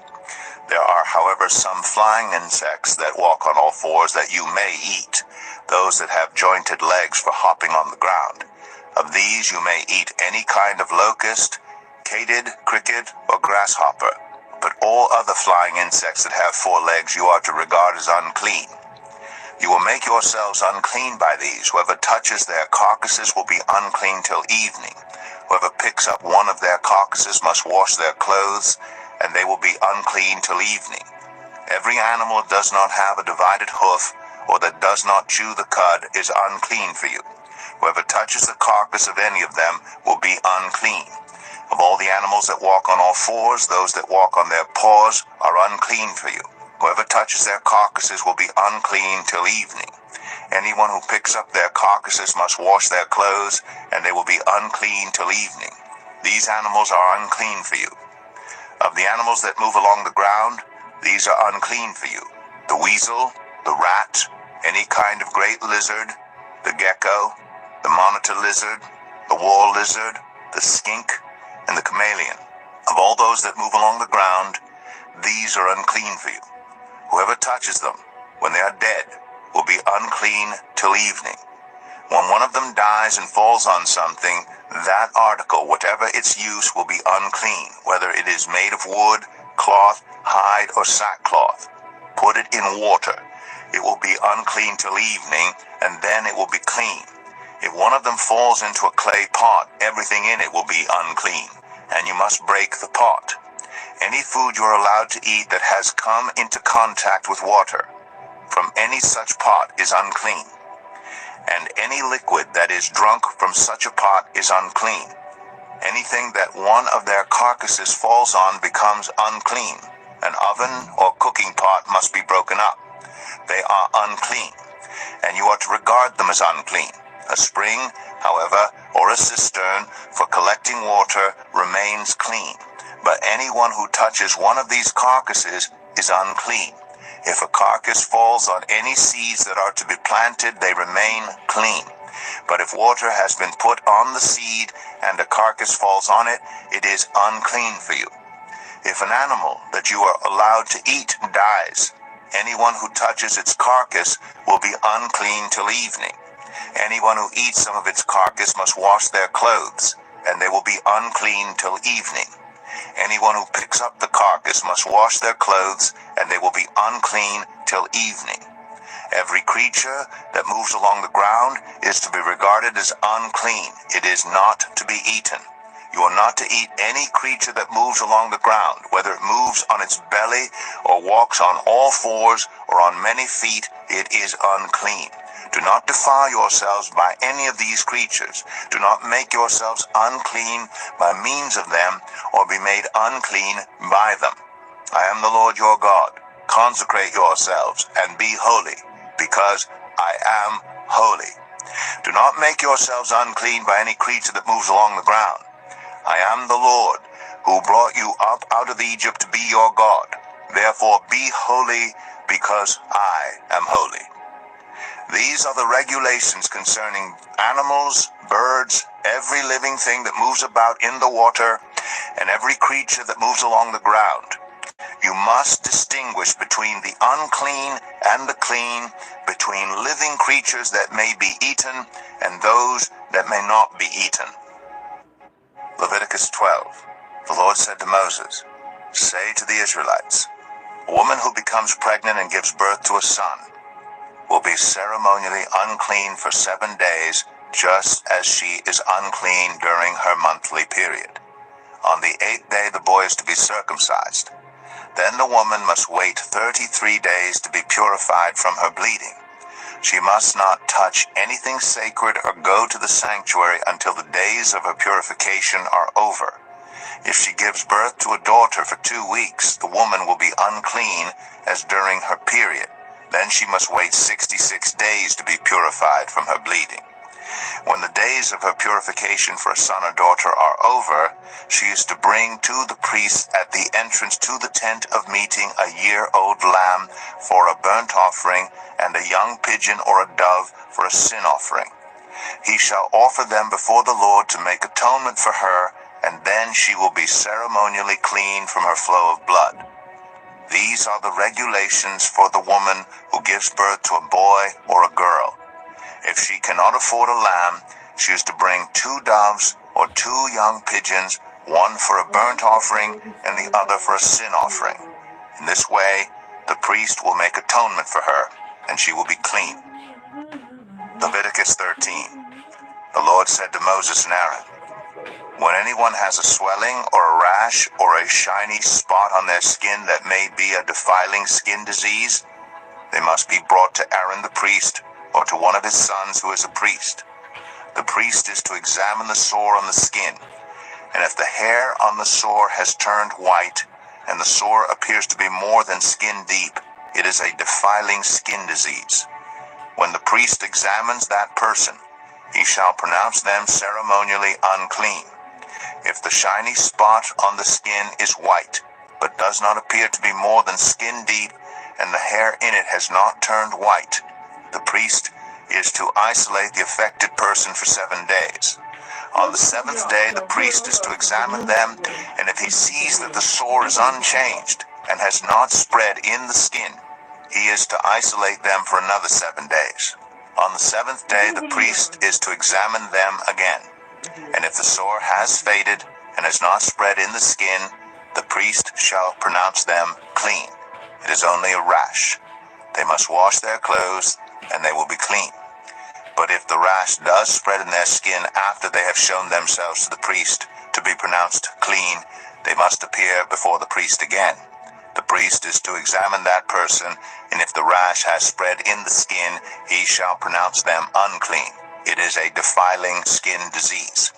There are, however, some flying insects that walk on all fours that you may eat, those that have jointed legs for hopping on the ground. Of these you may eat any kind of locust, katyd, cricket, or grasshopper, but all other flying insects that have 4 legs you are to regard as unclean. You will make yourselves unclean by these. Whoever touches their carcasses will be unclean till evening. Whoever picks up one of their carcasses must wash their clothes, and they will be unclean till evening. Every animal that does not have a divided hoof, or that does not chew the cud, is unclean for you. Whoever touches the carcass of any of them will be unclean. Of all the animals that walk on all fours, those that walk on their paws are unclean for you. Whoever touches their carcasses will be unclean till evening. Anyone who picks up their carcasses must wash their clothes, and they will be unclean till evening. These animals are unclean for you. Of the animals that move along the ground, these are unclean for you: the weasel, the rat, any kind of great lizard, the gecko, the monitor lizard, the wall lizard, the skink, and the chameleon. Of all those that move along the ground, these are unclean for you. Whoever touches them, when they are dead, will be unclean till evening. When one of them dies and falls on something, that article, whatever its use, will be unclean, whether it is made of wood, cloth, hide, or sackcloth. Put it in water. It will be unclean till evening, and then it will be clean. If one of them falls into a clay pot, everything in it will be unclean, and you must break the pot. Any food you are allowed to eat that has come into contact with water from any such pot is unclean, and any liquid that is drunk from such a pot is unclean. Anything that one of their carcasses falls on becomes unclean. An oven or cooking pot must be broken up. They are unclean, and you are to regard them as unclean. A spring, however, or a cistern for collecting water remains clean, but anyone who touches one of these carcasses is unclean. If a carcass falls on any seeds that are to be planted, they remain clean. But if water has been put on the seed and a carcass falls on it, it is unclean for you. If an animal that you are allowed to eat dies, anyone who touches its carcass will be unclean till evening. Anyone who eats some of its carcass must wash their clothes, and they will be unclean till evening. Anyone who picks up the carcass must wash their clothes, and they will be unclean till evening. Every creature that moves along the ground is to be regarded as unclean. It is not to be eaten. You are not to eat any creature that moves along the ground, whether it moves on its belly or walks on all fours or on many feet. It is unclean. Do not defile yourselves by any of these creatures. Do not make yourselves unclean by means of them, or be made unclean by them. I am the Lord your God. Consecrate yourselves and be holy, because I am holy. Do not make yourselves unclean by any creature that moves along the ground. I am the Lord, who brought you up out of Egypt to be your God. Therefore be holy, because I am holy. These are the regulations concerning animals, birds, every living thing that moves about in the water, and every creature that moves along the ground. You must distinguish between the unclean and the clean, between living creatures that may be eaten and those that may not be eaten. Leviticus 12. The Lord said to Moses, "Say to the Israelites, a woman who becomes pregnant and gives birth to a son will be ceremonially unclean for 7 days, just as she is unclean during her monthly period. On the 8th day the boy is to be circumcised. Then the woman must wait 33 days to be purified from her bleeding. She must not touch anything sacred or go to the sanctuary until the days of her purification are over. If she gives birth to a daughter for 2 weeks, the woman will be unclean as during her period. Then she must wait 66 days to be purified from her bleeding. When the days of her purification for a son or daughter are over, she is to bring to the priest at the entrance to the tent of meeting a year-old lamb for a burnt offering and a young pigeon or a dove for a sin offering. He shall offer them before the Lord to make atonement for her, and then she will be ceremonially clean from her flow of blood. These are the regulations for the woman who gives birth to a boy or a girl. If she cannot afford a lamb, she is to bring 2 doves or 2 young pigeons, one for a burnt offering and the other for a sin offering. In this way, the priest will make atonement for her, and she will be clean." Leviticus 13. The Lord said to Moses and Aaron, When anyone has a swelling or a rash or a shiny spot on their skin that may be a defiling skin disease, they must be brought to Aaron the priest or to one of his sons who is a priest. The priest is to examine the sore on the skin, and if the hair on the sore has turned white, and the sore appears to be more than skin deep, it is a defiling skin disease. When the priest examines that person, he shall pronounce them ceremonially unclean. If the shiny spot on the skin is white, but does not appear to be more than skin deep, and the hair in it has not turned white, the priest is to isolate the affected person for 7 days. On the 7th day, the priest is to examine them, and if he sees that the sore is unchanged and has not spread in the skin, he is to isolate them for another 7 days. On the 7th day, the priest is to examine them again, and if the sore has faded and has not spread in the skin, the priest shall pronounce them clean. It is only a rash. They must wash their clothes, and they will be clean. But if the rash does spread in their skin after they have shown themselves to the priest to be pronounced clean, they must appear before the priest again. The priest is to examine that person, and if the rash has spread in the skin, he shall pronounce them unclean. It is a defiling skin disease.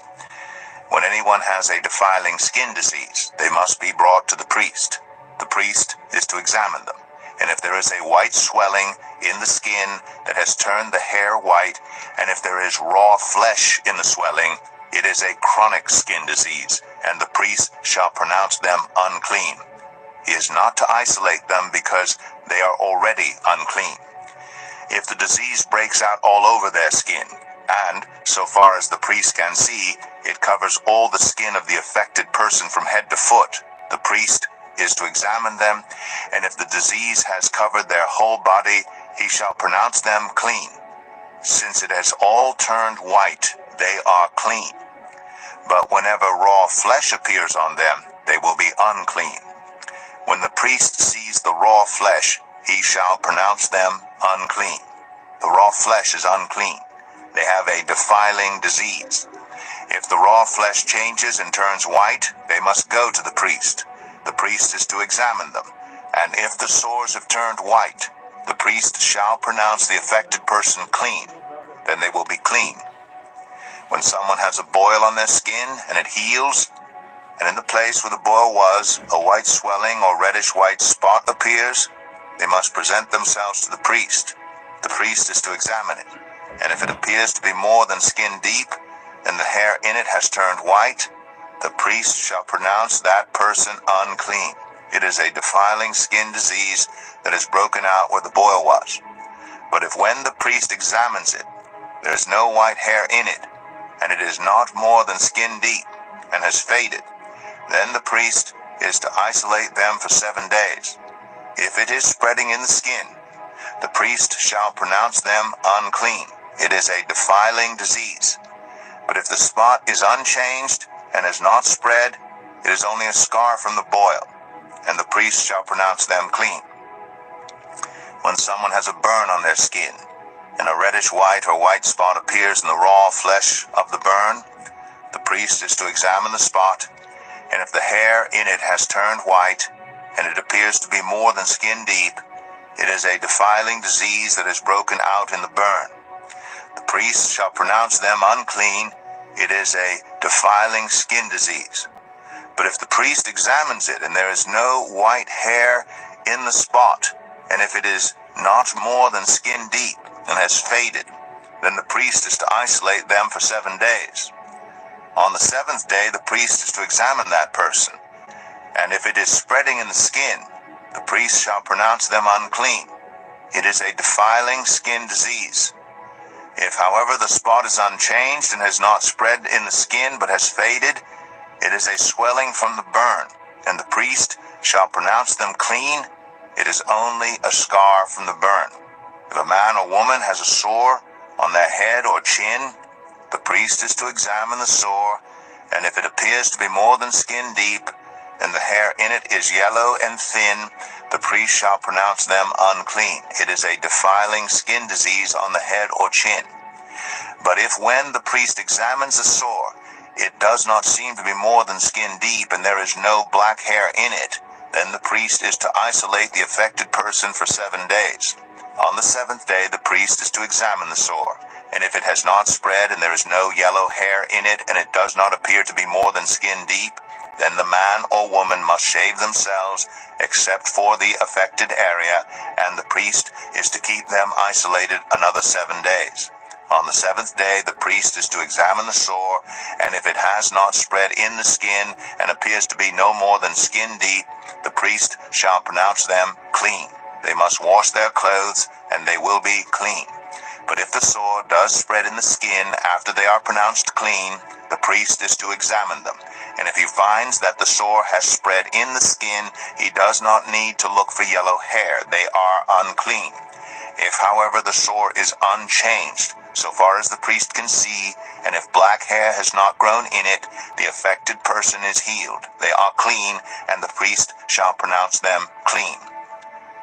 When anyone has a defiling skin disease, they must be brought to the priest. The priest is to examine them, and if there is a white swelling in the skin that has turned the hair white, and if there is raw flesh in the swelling, it is a chronic skin disease, and the priest shall pronounce them unclean. He is not to isolate them because they are already unclean. If the disease breaks out all over their skin, and, so far as the priest can see, it covers all the skin of the affected person from head to foot, the priest is to examine them, and if the disease has covered their whole body, he shall pronounce them clean. Since it has all turned white, they are clean. But whenever raw flesh appears on them, they will be unclean. When the priest sees the raw flesh, he shall pronounce them unclean. The raw flesh is unclean. They have a defiling disease. If the raw flesh changes and turns white, they must go to the priest. The priest is to examine them, and if the sores have turned white, the priest shall pronounce the affected person clean. Then they will be clean. When someone has a boil on their skin and it heals, and in the place where the boil was, a white swelling or reddish white spot appears, they must present themselves to the priest. The priest is to examine it, and if it appears to be more than skin deep, and the hair in it has turned white, the priest shall pronounce that person unclean. It is a defiling skin disease that has broken out where the boil was. But if when the priest examines it, there is no white hair in it, and it is not more than skin deep, and has faded, then the priest is to isolate them for 7 days. If it is spreading in the skin, the priest shall pronounce them unclean. It is a defiling disease. But if the spot is unchanged and has not spread, it is only a scar from the boil, and the priest shall pronounce them clean. When someone has a burn on their skin, and a reddish white or white spot appears in the raw flesh of the burn, the priest is to examine the spot, and if the hair in it has turned white, and it appears to be more than skin deep, it is a defiling disease that has broken out in the burn. The priest shall pronounce them unclean. It is a defiling skin disease. But if the priest examines it, and there is no white hair in the spot, and if it is not more than skin deep and has faded, then the priest is to isolate them for 7 days. On the 7th day, the priest is to examine that person, and if it is spreading in the skin, the priest shall pronounce them unclean. It is a defiling skin disease. If, however, the spot is unchanged and has not spread in the skin but has faded, it is a swelling from the burn, and the priest shall pronounce them clean. It is only a scar from the burn. If a man or woman has a sore on their head or chin, the priest is to examine the sore, and if it appears to be more than skin deep, and the hair in it is yellow and thin, the priest shall pronounce them unclean. It is a defiling skin disease on the head or chin. But if when the priest examines the sore, it does not seem to be more than skin deep, and there is no black hair in it, then the priest is to isolate the affected person for 7 days. On the 7th day, the priest is to examine the sore, and if it has not spread and there is no yellow hair in it, and it does not appear to be more than skin deep, then the man or woman must shave themselves except for the affected area, and the priest is to keep them isolated another 7 days. On the 7th day, the priest is to examine the sore, and if it has not spread in the skin and appears to be no more than skin deep, the priest shall pronounce them clean. They must wash their clothes, and they will be clean. But if the sore does spread in the skin after they are pronounced clean, the priest is to examine them. And if he finds that the sore has spread in the skin, he does not need to look for yellow hair. They are unclean. If, however, the sore is unchanged, so far as the priest can see, and if black hair has not grown in it, the affected person is healed. They are clean, and the priest shall pronounce them clean.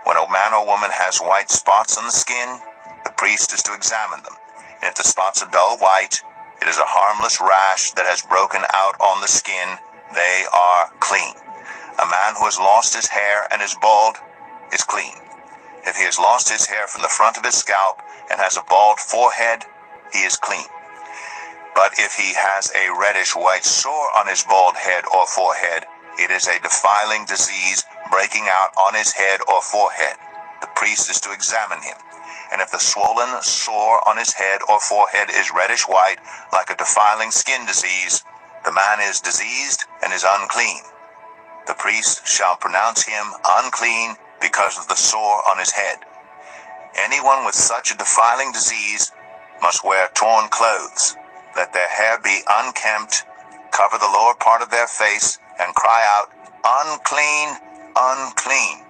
When a man or woman has white spots on the skin, the priest is to examine them. And if the spots are dull white, it is a harmless rash that has broken out on the skin. They are clean. A man who has lost his hair and is bald is clean. If he has lost his hair from the front of his scalp and has a bald forehead, he is clean. But if he has a reddish-white sore on his bald head or forehead, it is a defiling disease breaking out on his head or forehead. The priest is to examine him. And if the swollen sore on his head or forehead is reddish-white, like a defiling skin disease, the man is diseased and is unclean. The priest shall pronounce him unclean because of the sore on his head. Anyone with such a defiling disease must wear torn clothes. Let their hair be unkempt, cover the lower part of their face, and cry out, "Unclean, unclean."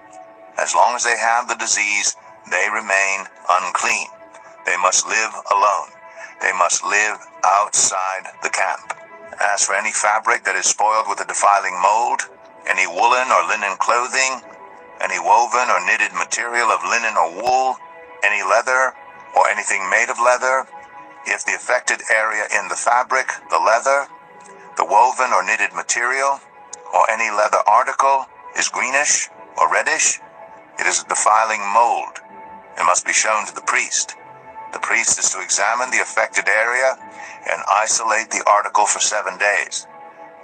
As long as they have the disease, they remain unclean. They must live alone. They must live outside the camp. As for any fabric that is spoiled with a defiling mold, any woolen or linen clothing, any woven or knitted material of linen or wool, any leather, or anything made of leather, if the affected area in the fabric, the leather, the woven or knitted material, or any leather article is greenish or reddish, it is a defiling mold and must be shown to the priest. The priest is to examine the affected area and isolate the article for 7 days.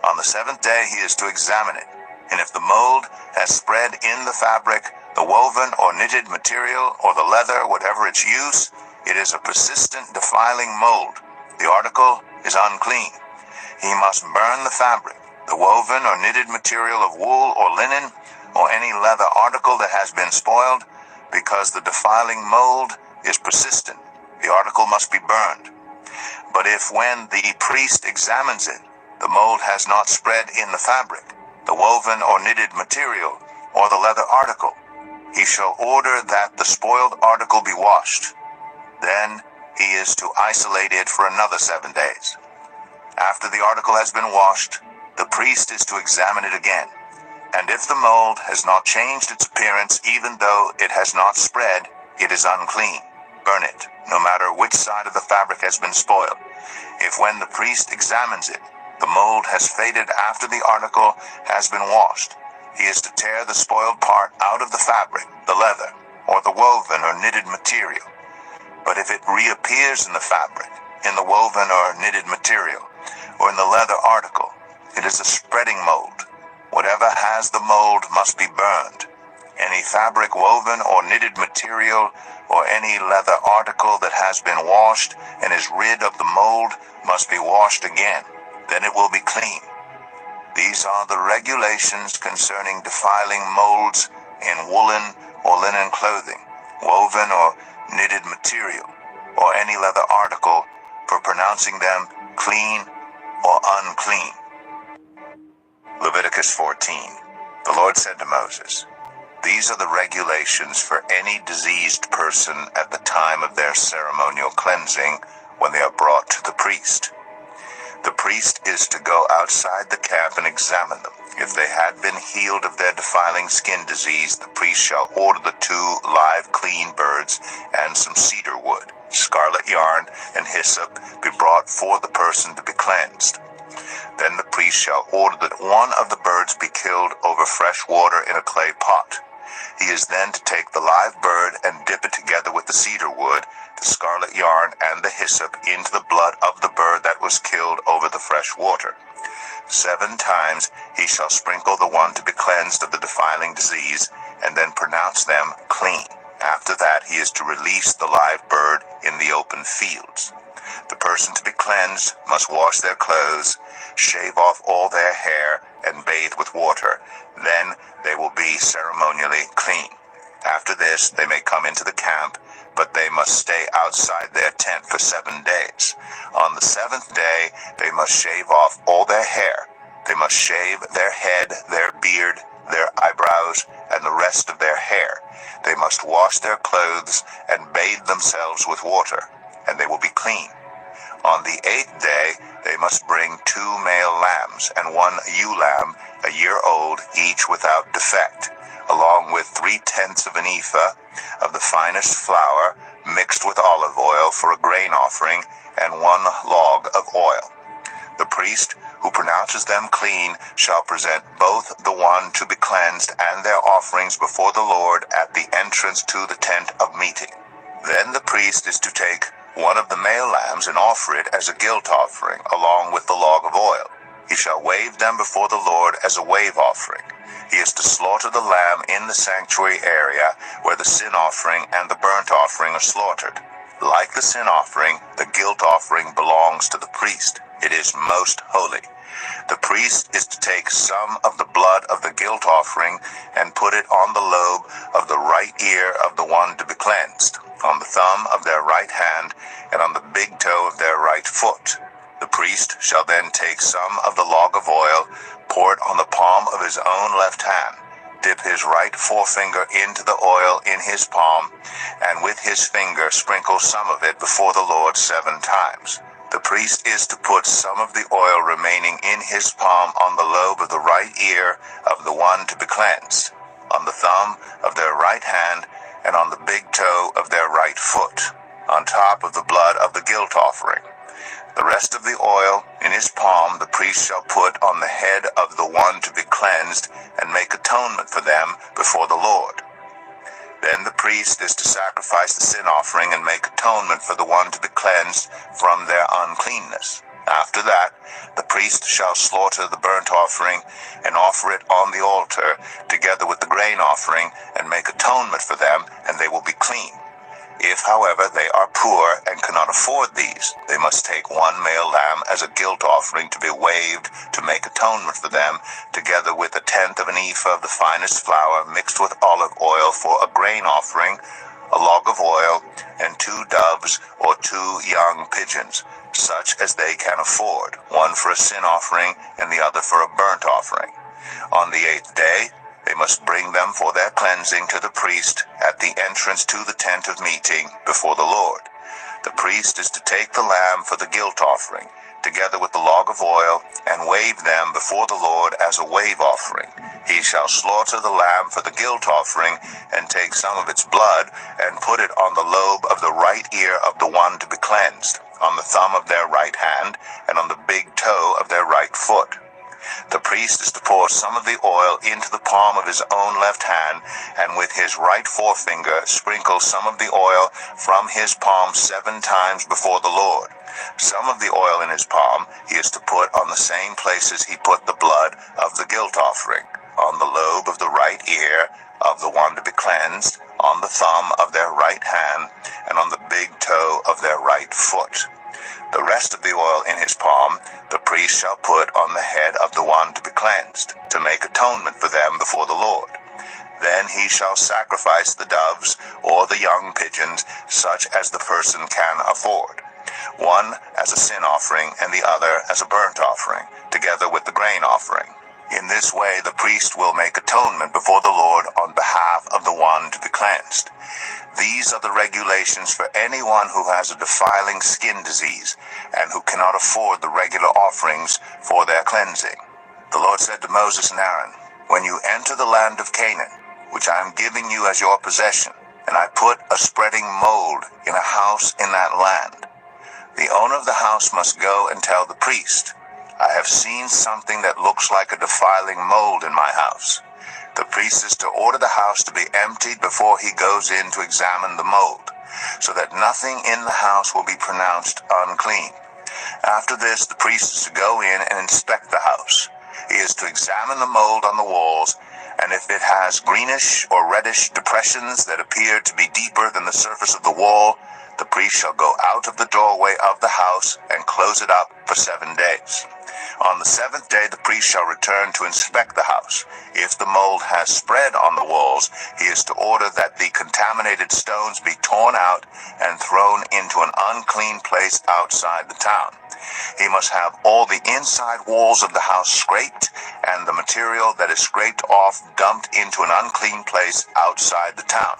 On the 7th day he is to examine it, and if the mold has spread in the fabric, the woven or knitted material, or the leather, whatever its use, it is a persistent defiling mold. The article is unclean. He must burn the fabric, the woven or knitted material of wool or linen, or any leather article that has been spoiled, because the defiling mold is persistent. The article must be burned. But if when the priest examines it, the mold has not spread in the fabric, the woven or knitted material, or the leather article, he shall order that the spoiled article be washed. Then he is to isolate it for another 7 days. After the article has been washed, the priest is to examine it again. And if the mold has not changed its appearance, even though it has not spread, it is unclean. Burn it, no matter which side of the fabric has been spoiled. If when the priest examines it, the mold has faded after the article has been washed, he is to tear the spoiled part out of the fabric, the leather, or the woven or knitted material. But if it reappears in the fabric, in the woven or knitted material, or in the leather article, it is a spreading mold. Whatever has the mold must be burned. Any fabric, woven, or knitted material, or any leather article that has been washed and is rid of the mold must be washed again. Then it will be clean. These are the regulations concerning defiling molds in woolen or linen clothing, woven or knitted material, or any leather article, for pronouncing them clean or unclean. Leviticus 14. The Lord said to Moses, "These are the regulations for any diseased person at the time of their ceremonial cleansing when they are brought to the priest. The priest is to go outside the camp and examine them. If they had been healed of their defiling skin disease, the priest shall order the 2 live clean birds and some cedar wood, scarlet yarn, and hyssop be brought for the person to be cleansed. Then the priest shall order that one of the birds be killed over fresh water in a clay pot. He is then to take the live bird and dip it together with the cedar wood, the scarlet yarn, and the hyssop into the blood of the bird that was killed over the fresh water. 7 times he shall sprinkle the one to be cleansed of the defiling disease, and then pronounce them clean. After that he is to release the live bird in the open fields. The person to be cleansed must wash their clothes, shave off all their hair, and bathe with water. Then they will be ceremonially clean. After this they may come into the camp, but they must stay outside their tent for 7 days. On the 7th day they must shave off all their hair. They must shave their head, their beard, their eyebrows, and the rest of their hair. They must wash their clothes and bathe themselves with water, and they will be clean. On the 8th day they must bring 2 male lambs and 1 ewe lamb, a year old, each without defect, along with 3/10 of an ephah of the finest flour mixed with olive oil for a grain offering, and 1 log of oil. The priest who pronounces them clean shall present both the one to be cleansed and their offerings before the Lord at the entrance to the tent of meeting. Then the priest is to take one of the male lambs and offer it as a guilt offering, along with the log of oil. He shall wave them before the Lord as a wave offering. He is to slaughter the lamb in the sanctuary area where the sin offering and the burnt offering are slaughtered. Like the sin offering, the guilt offering belongs to the priest. It is most holy. The priest is to take some of the blood of the guilt offering and put it on the lobe of the right ear of the one to be cleansed, on the thumb of their right hand, and on the big toe of their right foot. The priest shall then take some of the log of oil, pour it on the palm of his own left hand, dip his right forefinger into the oil in his palm, and with his finger sprinkle some of it before the Lord 7 times. The priest is to put some of the oil remaining in his palm on the lobe of the right ear of the one to be cleansed, on the thumb of their right hand, and on the big toe of their right foot, on top of the blood of the guilt offering. The rest of the oil in his palm the priest shall put on the head of the one to be cleansed and make atonement for them before the Lord. Then the priest is to sacrifice the sin offering and make atonement for the one to be cleansed from their uncleanness. After that, the priest shall slaughter the burnt offering and offer it on the altar together with the grain offering and make atonement for them, and they will be clean. If, however, they are poor and cannot afford these, they must take 1 male lamb as a guilt offering to be waved to make atonement for them, together with 1/10 of an ephah of the finest flour mixed with olive oil for a grain offering, a log of oil, and 2 doves or 2 young pigeons, such as they can afford, one for a sin offering and the other for a burnt offering. On the 8th day, they must bring them for their cleansing to the priest at the entrance to the tent of meeting before the Lord. The priest is to take the lamb for the guilt offering, together with the log of oil, and wave them before the Lord as a wave offering. He shall slaughter the lamb for the guilt offering, and take some of its blood, and put it on the lobe of the right ear of the one to be cleansed, on the thumb of their right hand, and on the big toe of their right foot. The priest is to pour some of the oil into the palm of his own left hand, and with his right forefinger sprinkle some of the oil from his palm 7 times before the Lord. Some of the oil in his palm he is to put on the same places he put the blood of the guilt offering, on the lobe of the right ear of the one to be cleansed, on the thumb of their right hand, and on the big toe of their right foot. The rest of the oil in his palm the priest shall put on the head of the one to be cleansed, to make atonement for them before the Lord. Then he shall sacrifice the doves or the young pigeons, such as the person can afford, one as a sin offering and the other as a burnt offering, together with the grain offering. In this way the priest will make atonement before the Lord on behalf of the one to be cleansed. These are the regulations for anyone who has a defiling skin disease and who cannot afford the regular offerings for their cleansing. The Lord said to Moses and Aaron, "When you enter the land of Canaan, which I am giving you as your possession, and I put a spreading mold in a house in that land, the owner of the house must go and tell the priest, I have seen something that looks like a defiling mold in my house. The priest is to order the house to be emptied before he goes in to examine the mold, so that nothing in the house will be pronounced unclean. After this, the priest is to go in and inspect the house. He is to examine the mold on the walls, and if it has greenish or reddish depressions that appear to be deeper than the surface of the wall, the priest shall go out of the doorway of the house and close it up for 7 days. On the 7th day, the priest shall return to inspect the house. If the mold has spread on the walls, he is to order that the contaminated stones be torn out and thrown into an unclean place outside the town. He must have all the inside walls of the house scraped, and the material that is scraped off dumped into an unclean place outside the town.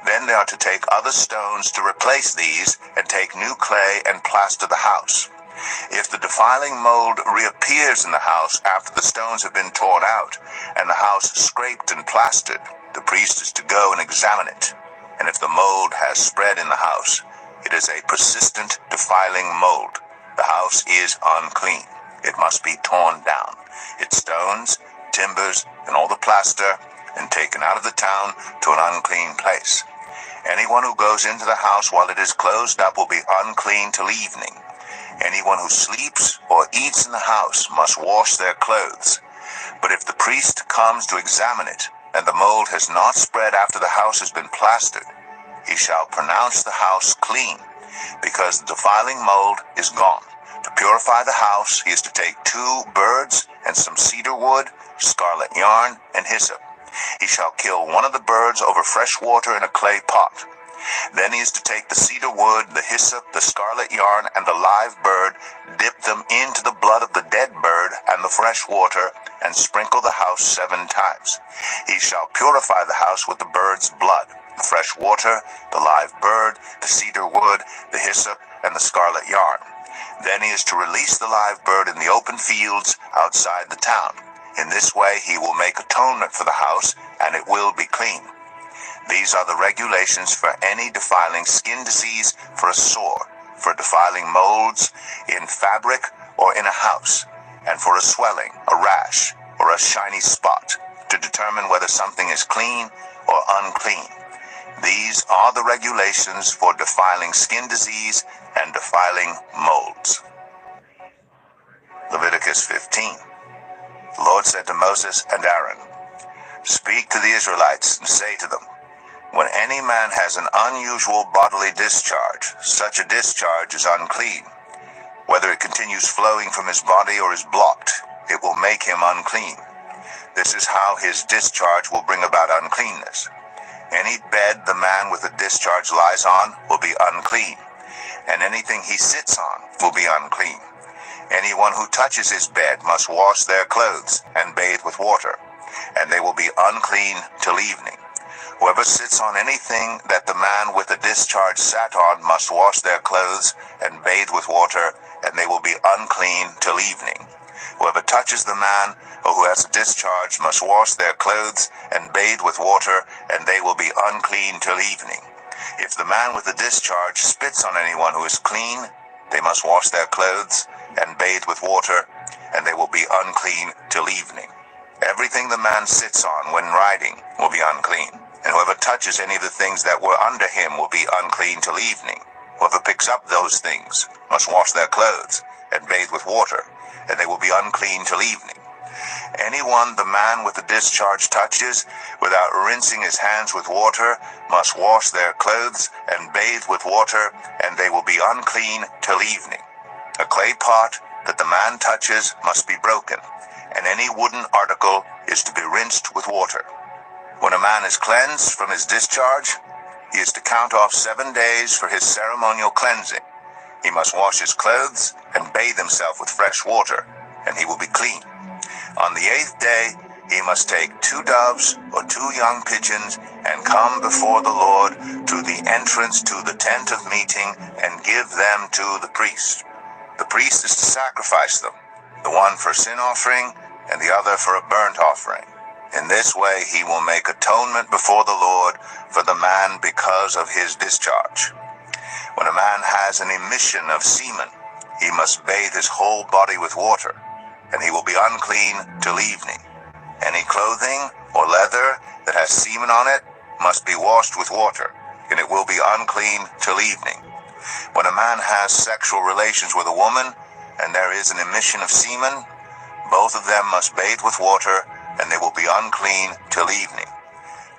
Then they are to take other stones to replace these, and take new clay and plaster the house. If the defiling mold reappears in the house after the stones have been torn out, and the house scraped and plastered, the priest is to go and examine it. And if the mold has spread in the house, it is a persistent defiling mold. The house is unclean. It must be torn down, its stones, timbers, and all the plaster, and taken out of the town to an unclean place. Anyone who goes into the house while it is closed up will be unclean till evening. Anyone who sleeps or eats in the house must wash their clothes. But if the priest comes to examine it, and the mold has not spread after the house has been plastered, he shall pronounce the house clean, because the defiling mold is gone. To purify the house, he is to take 2 birds and some cedar wood, scarlet yarn, and hyssop. He shall kill one of the birds over fresh water in a clay pot. Then he is to take the cedar wood, the hyssop, the scarlet yarn, and the live bird, dip them into the blood of the dead bird and the fresh water, and sprinkle the house 7 times. He shall purify the house with the bird's blood, the fresh water, the live bird, the cedar wood, the hyssop, and the scarlet yarn. Then he is to release the live bird in the open fields outside the town. In this way he will make atonement for the house, and it will be clean. These are the regulations for any defiling skin disease, for a sore, for defiling molds in fabric or in a house, and for a swelling, a rash, or a shiny spot, to determine whether something is clean or unclean. These are the regulations for defiling skin disease and defiling molds. Leviticus 15. The Lord said to Moses and Aaron, "Speak to the Israelites and say to them, when any man has an unusual bodily discharge, such a discharge is unclean. Whether it continues flowing from his body or is blocked, it will make him unclean. This is how his discharge will bring about uncleanness. Any bed the man with a discharge lies on will be unclean, and anything he sits on will be unclean. Anyone who touches his bed must wash their clothes and bathe with water, and they will be unclean till evening. Whoever sits on anything that the man with a discharge sat on must wash their clothes and bathe with water, and they will be unclean till evening. Whoever touches the man who has a discharge must wash their clothes and bathe with water, and they will be unclean till evening. If the man with the discharge spits on anyone who is clean, they must wash their clothes and bathe with water, and they will be unclean till evening. Everything the man sits on when riding will be unclean, and whoever touches any of the things that were under him will be unclean till evening. Whoever picks up those things must wash their clothes and bathe with water, and they will be unclean till evening. Anyone the man with the discharge touches, without rinsing his hands with water, must wash their clothes and bathe with water, and they will be unclean till evening. A clay pot that the man touches must be broken, and any wooden article is to be rinsed with water. When a man is cleansed from his discharge, he is to count off 7 days for his ceremonial cleansing. He must wash his clothes and bathe himself with fresh water, and he will be clean. On the 8th day, he must take 2 doves or 2 young pigeons and come before the Lord to the entrance to the tent of meeting and give them to the priest. The priest is to sacrifice them, the one for sin offering and the other for a burnt offering. In this way he will make atonement before the Lord for the man because of his discharge. When a man has an emission of semen, He must bathe his whole body with water, and he will be unclean till evening. Any clothing or leather that has semen on it must be washed with water, and it will be unclean till evening. When a man has sexual relations with a woman, and there is an emission of semen, both of them must bathe with water, and they will be unclean till evening.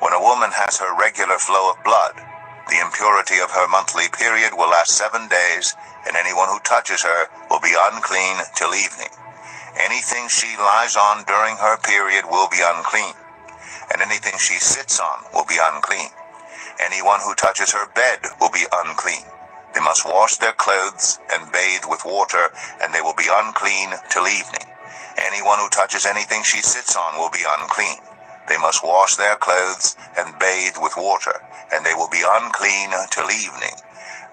When a woman has her regular flow of blood, the impurity of her monthly period will last 7 days, and anyone who touches her will be unclean till evening. Anything she lies on during her period will be unclean, and anything she sits on will be unclean. Anyone who touches her bed will be unclean. They must wash their clothes and bathe with water, and they will be unclean till evening. Anyone who touches anything she sits on will be unclean. They must wash their clothes and bathe with water, and they will be unclean till evening.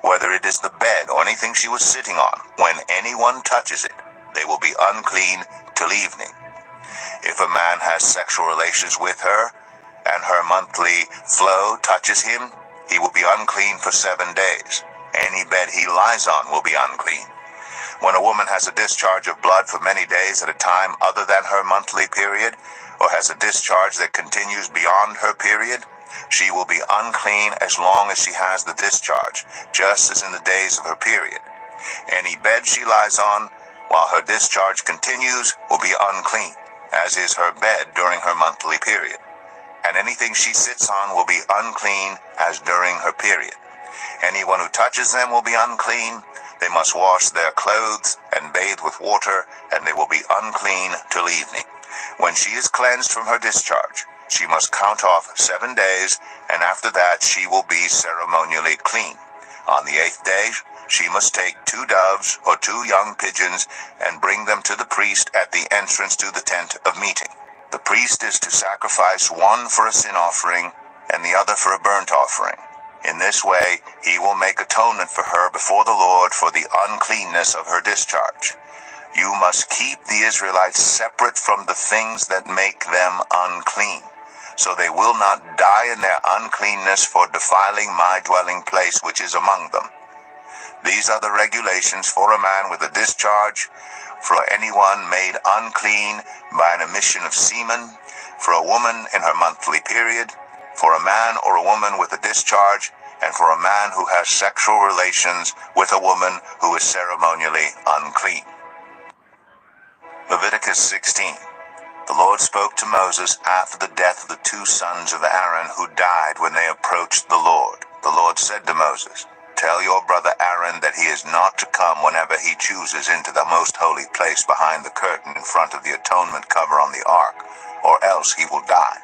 Whether it is the bed or anything she was sitting on, when anyone touches it, they will be unclean till evening. If a man has sexual relations with her, and her monthly flow touches him, he will be unclean for 7 days. Any bed he lies on will be unclean. When a woman has a discharge of blood for many days at a time other than her monthly period, or has a discharge that continues beyond her period, she will be unclean as long as she has the discharge, just as in the days of her period. Any bed she lies on while her discharge continues will be unclean, as is her bed during her monthly period. And anything she sits on will be unclean as during her period. Anyone who touches them will be unclean. They must wash their clothes and bathe with water, and they will be unclean till evening. When she is cleansed from her discharge, she must count off 7 days, and after that she will be ceremonially clean. On the 8th day, she must take 2 doves or 2 young pigeons and bring them to the priest at the entrance to the tent of meeting. The priest is to sacrifice one for a sin offering and the other for a burnt offering. In this way, he will make atonement for her before the Lord for the uncleanness of her discharge. You must keep the Israelites separate from the things that make them unclean, so they will not die in their uncleanness for defiling my dwelling place which is among them. These are the regulations for a man with a discharge, for anyone made unclean by an emission of semen, for a woman in her monthly period, for a man or a woman with a discharge, and for a man who has sexual relations with a woman who is ceremonially unclean. Leviticus 16. The Lord spoke to Moses after the death of the 2 sons of Aaron who died when they approached the Lord. The Lord said to Moses, "Tell your brother Aaron that he is not to come whenever he chooses into the most holy place behind the curtain in front of the atonement cover on the ark, or else he will die.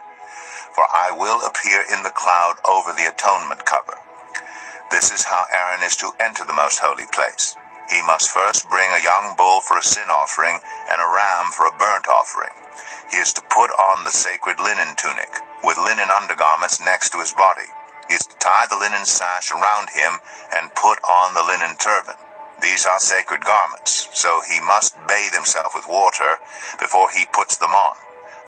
For I will appear in the cloud over the atonement cover. This is how Aaron is to enter the most holy place. He must first bring a young bull for a sin offering and a ram for a burnt offering. He is to put on the sacred linen tunic, with linen undergarments next to his body. He is to tie the linen sash around him and put on the linen turban. These are sacred garments, so he must bathe himself with water before he puts them on.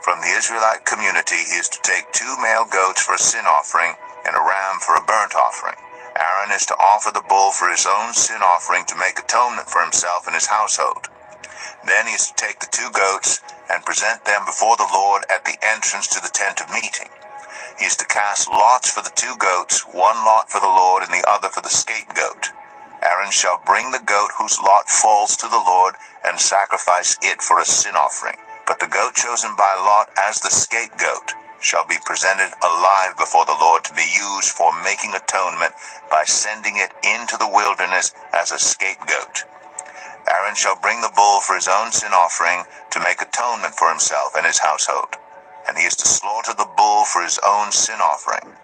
From the Israelite community, he is to take 2 male goats for a sin offering and a ram for a burnt offering. Aaron is to offer the bull for his own sin offering to make atonement for himself and his household. Then he is to take the 2 goats and present them before the Lord at the entrance to the tent of meeting. He is to cast lots for the 2 goats, 1 lot for the Lord and the other for the scapegoat. Aaron shall bring the goat whose lot falls to the Lord and sacrifice it for a sin offering. But the goat chosen by lot as the scapegoat shall be presented alive before the Lord to be used for making atonement by sending it into the wilderness as a scapegoat. Aaron shall bring the bull for his own sin offering to make atonement for himself and his household. And he is to slaughter the bull for his own sin offering.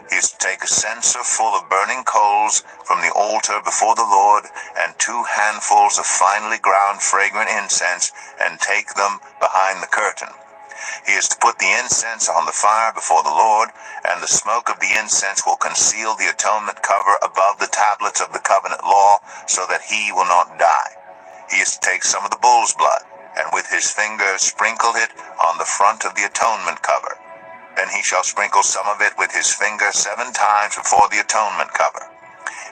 He is to take a censer full of burning coals from the altar before the Lord, and 2 handfuls of finely ground fragrant incense, and take them behind the curtain. He is to put the incense on the fire before the Lord, and the smoke of the incense will conceal the atonement cover above the tablets of the covenant law, so that he will not die. He is to take some of the bull's blood, and with his finger sprinkle it on the front of the atonement cover. Then he shall sprinkle some of it with his finger 7 times before the atonement cover.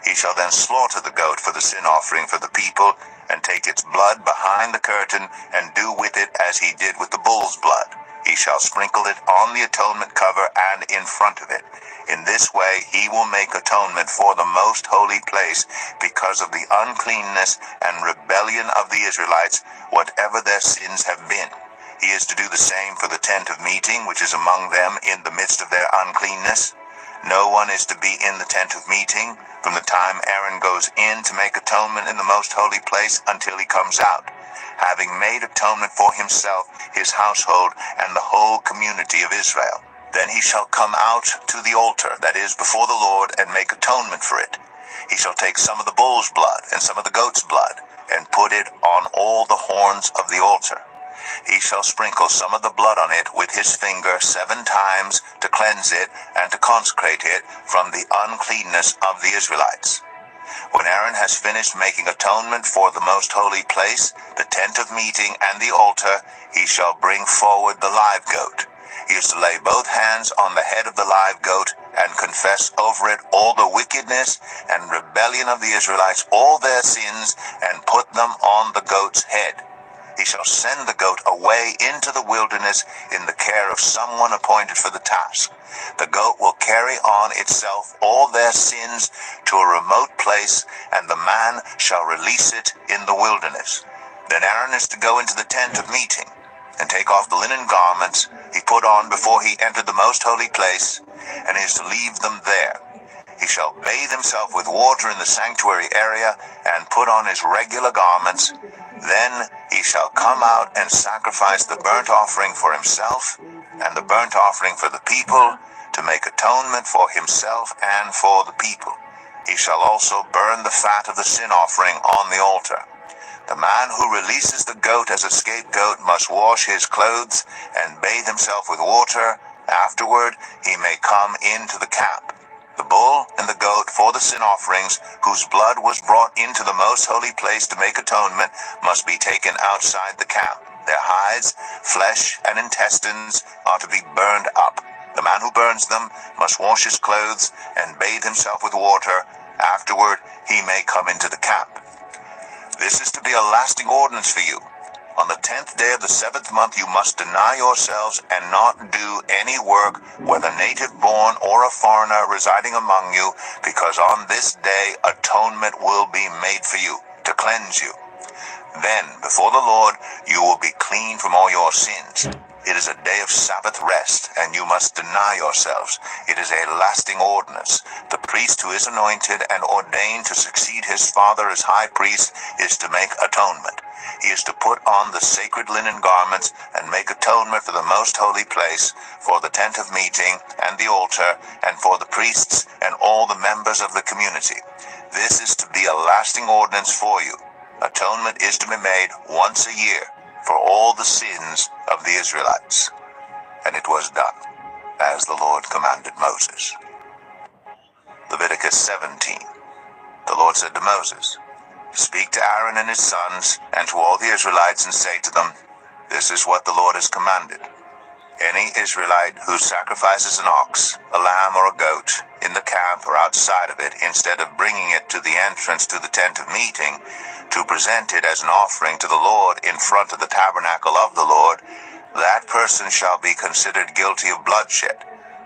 He shall then slaughter the goat for the sin offering for the people, and take its blood behind the curtain, and do with it as he did with the bull's blood. He shall sprinkle it on the atonement cover and in front of it. In this way he will make atonement for the most holy place because of the uncleanness and rebellion of the Israelites, whatever their sins have been. He is to do the same for the tent of meeting, which is among them in the midst of their uncleanness. No one is to be in the tent of meeting from the time Aaron goes in to make atonement in the most holy place until he comes out, having made atonement for himself, his household, and the whole community of Israel. Then he shall come out to the altar, that is, before the Lord, and make atonement for it. He shall take some of the bull's blood and some of the goat's blood, and put it on all the horns of the altar. He shall sprinkle some of the blood on it with his finger 7 times to cleanse it and to consecrate it from the uncleanness of the Israelites. When Aaron has finished making atonement for the most holy place, the tent of meeting, and the altar, he shall bring forward the live goat. He is to lay both hands on the head of the live goat and confess over it all the wickedness and rebellion of the Israelites, all their sins, and put them on the goat's head. He shall send the goat away into the wilderness in the care of someone appointed for the task. The goat will carry on itself all their sins to a remote place, and the man shall release it in the wilderness. Then Aaron is to go into the tent of meeting, and take off the linen garments he put on before he entered the most holy place, and is to leave them there. He shall bathe himself with water in the sanctuary area, and put on his regular garments. Then he shall come out and sacrifice the burnt offering for himself, and the burnt offering for the people, to make atonement for himself and for the people. He shall also burn the fat of the sin offering on the altar. The man who releases the goat as a scapegoat must wash his clothes and bathe himself with water. Afterward he may come into the camp. The bull and the goat for the sin offerings, whose blood was brought into the most holy place to make atonement, must be taken outside the camp. Their hides, flesh, and intestines are to be burned up. The man who burns them must wash his clothes and bathe himself with water. Afterward he may come into the camp. This is to be a lasting ordinance for you. On the 10th day of the 7th month you must deny yourselves and not do any work, whether native-born or a foreigner residing among you, because on this day atonement will be made for you, to cleanse you. Then, before the Lord, you will be clean from all your sins. It is a day of Sabbath rest, and you must deny yourselves. It is a lasting ordinance. The priest who is anointed and ordained to succeed his father as high priest is to make atonement. He is to put on the sacred linen garments and make atonement for the most holy place, for the tent of meeting and the altar, and for the priests and all the members of the community. This is to be a lasting ordinance for you. Atonement is to be made once a year for all the sins of the Israelites. And it was done, as the Lord commanded Moses. Leviticus 17. The Lord said to Moses, "Speak to Aaron and his sons, and to all the Israelites, and say to them, This is what the Lord has commanded. Any Israelite who sacrifices an ox, a lamb, or a goat in the camp or outside of it, instead of bringing it to the entrance to the tent of meeting, to present it as an offering to the Lord in front of the tabernacle of the Lord, that person shall be considered guilty of bloodshed.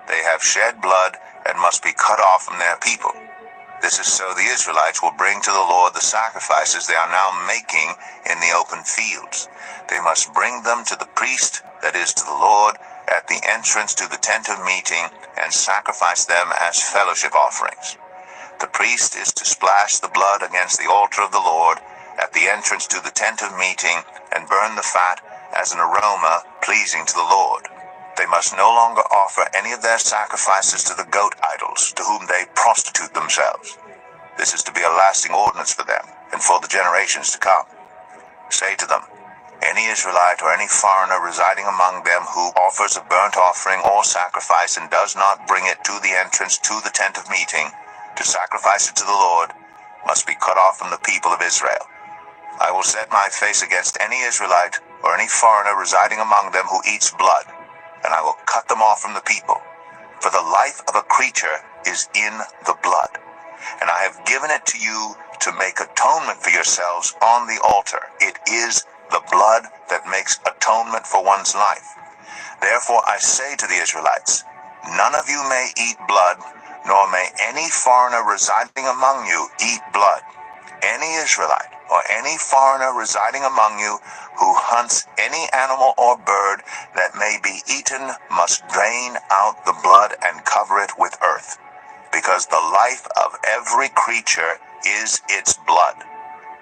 They have shed blood and must be cut off from their people. This is so the Israelites will bring to the Lord the sacrifices they are now making in the open fields. They must bring them to the priest, that is, to the Lord, at the entrance to the tent of meeting, and sacrifice them as fellowship offerings. The priest is to splash the blood against the altar of the Lord at the entrance to the tent of meeting, and burn the fat as an aroma pleasing to the Lord. They must no longer offer any of their sacrifices to the goat idols, to whom they prostitute themselves. This is to be a lasting ordinance for them, and for the generations to come. Say to them, Any Israelite or any foreigner residing among them who offers a burnt offering or sacrifice and does not bring it to the entrance to the tent of meeting, to sacrifice it to the Lord, must be cut off from the people of Israel. I will set my face against any Israelite or any foreigner residing among them who eats blood, and I will cut them off from the people. For the life of a creature is in the blood, and I have given it to you to make atonement for yourselves on the altar. It is the blood that makes atonement for one's life. Therefore I say to the Israelites, none of you may eat blood, nor may any foreigner residing among you eat blood. Any Israelite or any foreigner residing among you who hunts any animal or bird that may be eaten must drain out the blood and cover it with earth, because the life of every creature is its blood.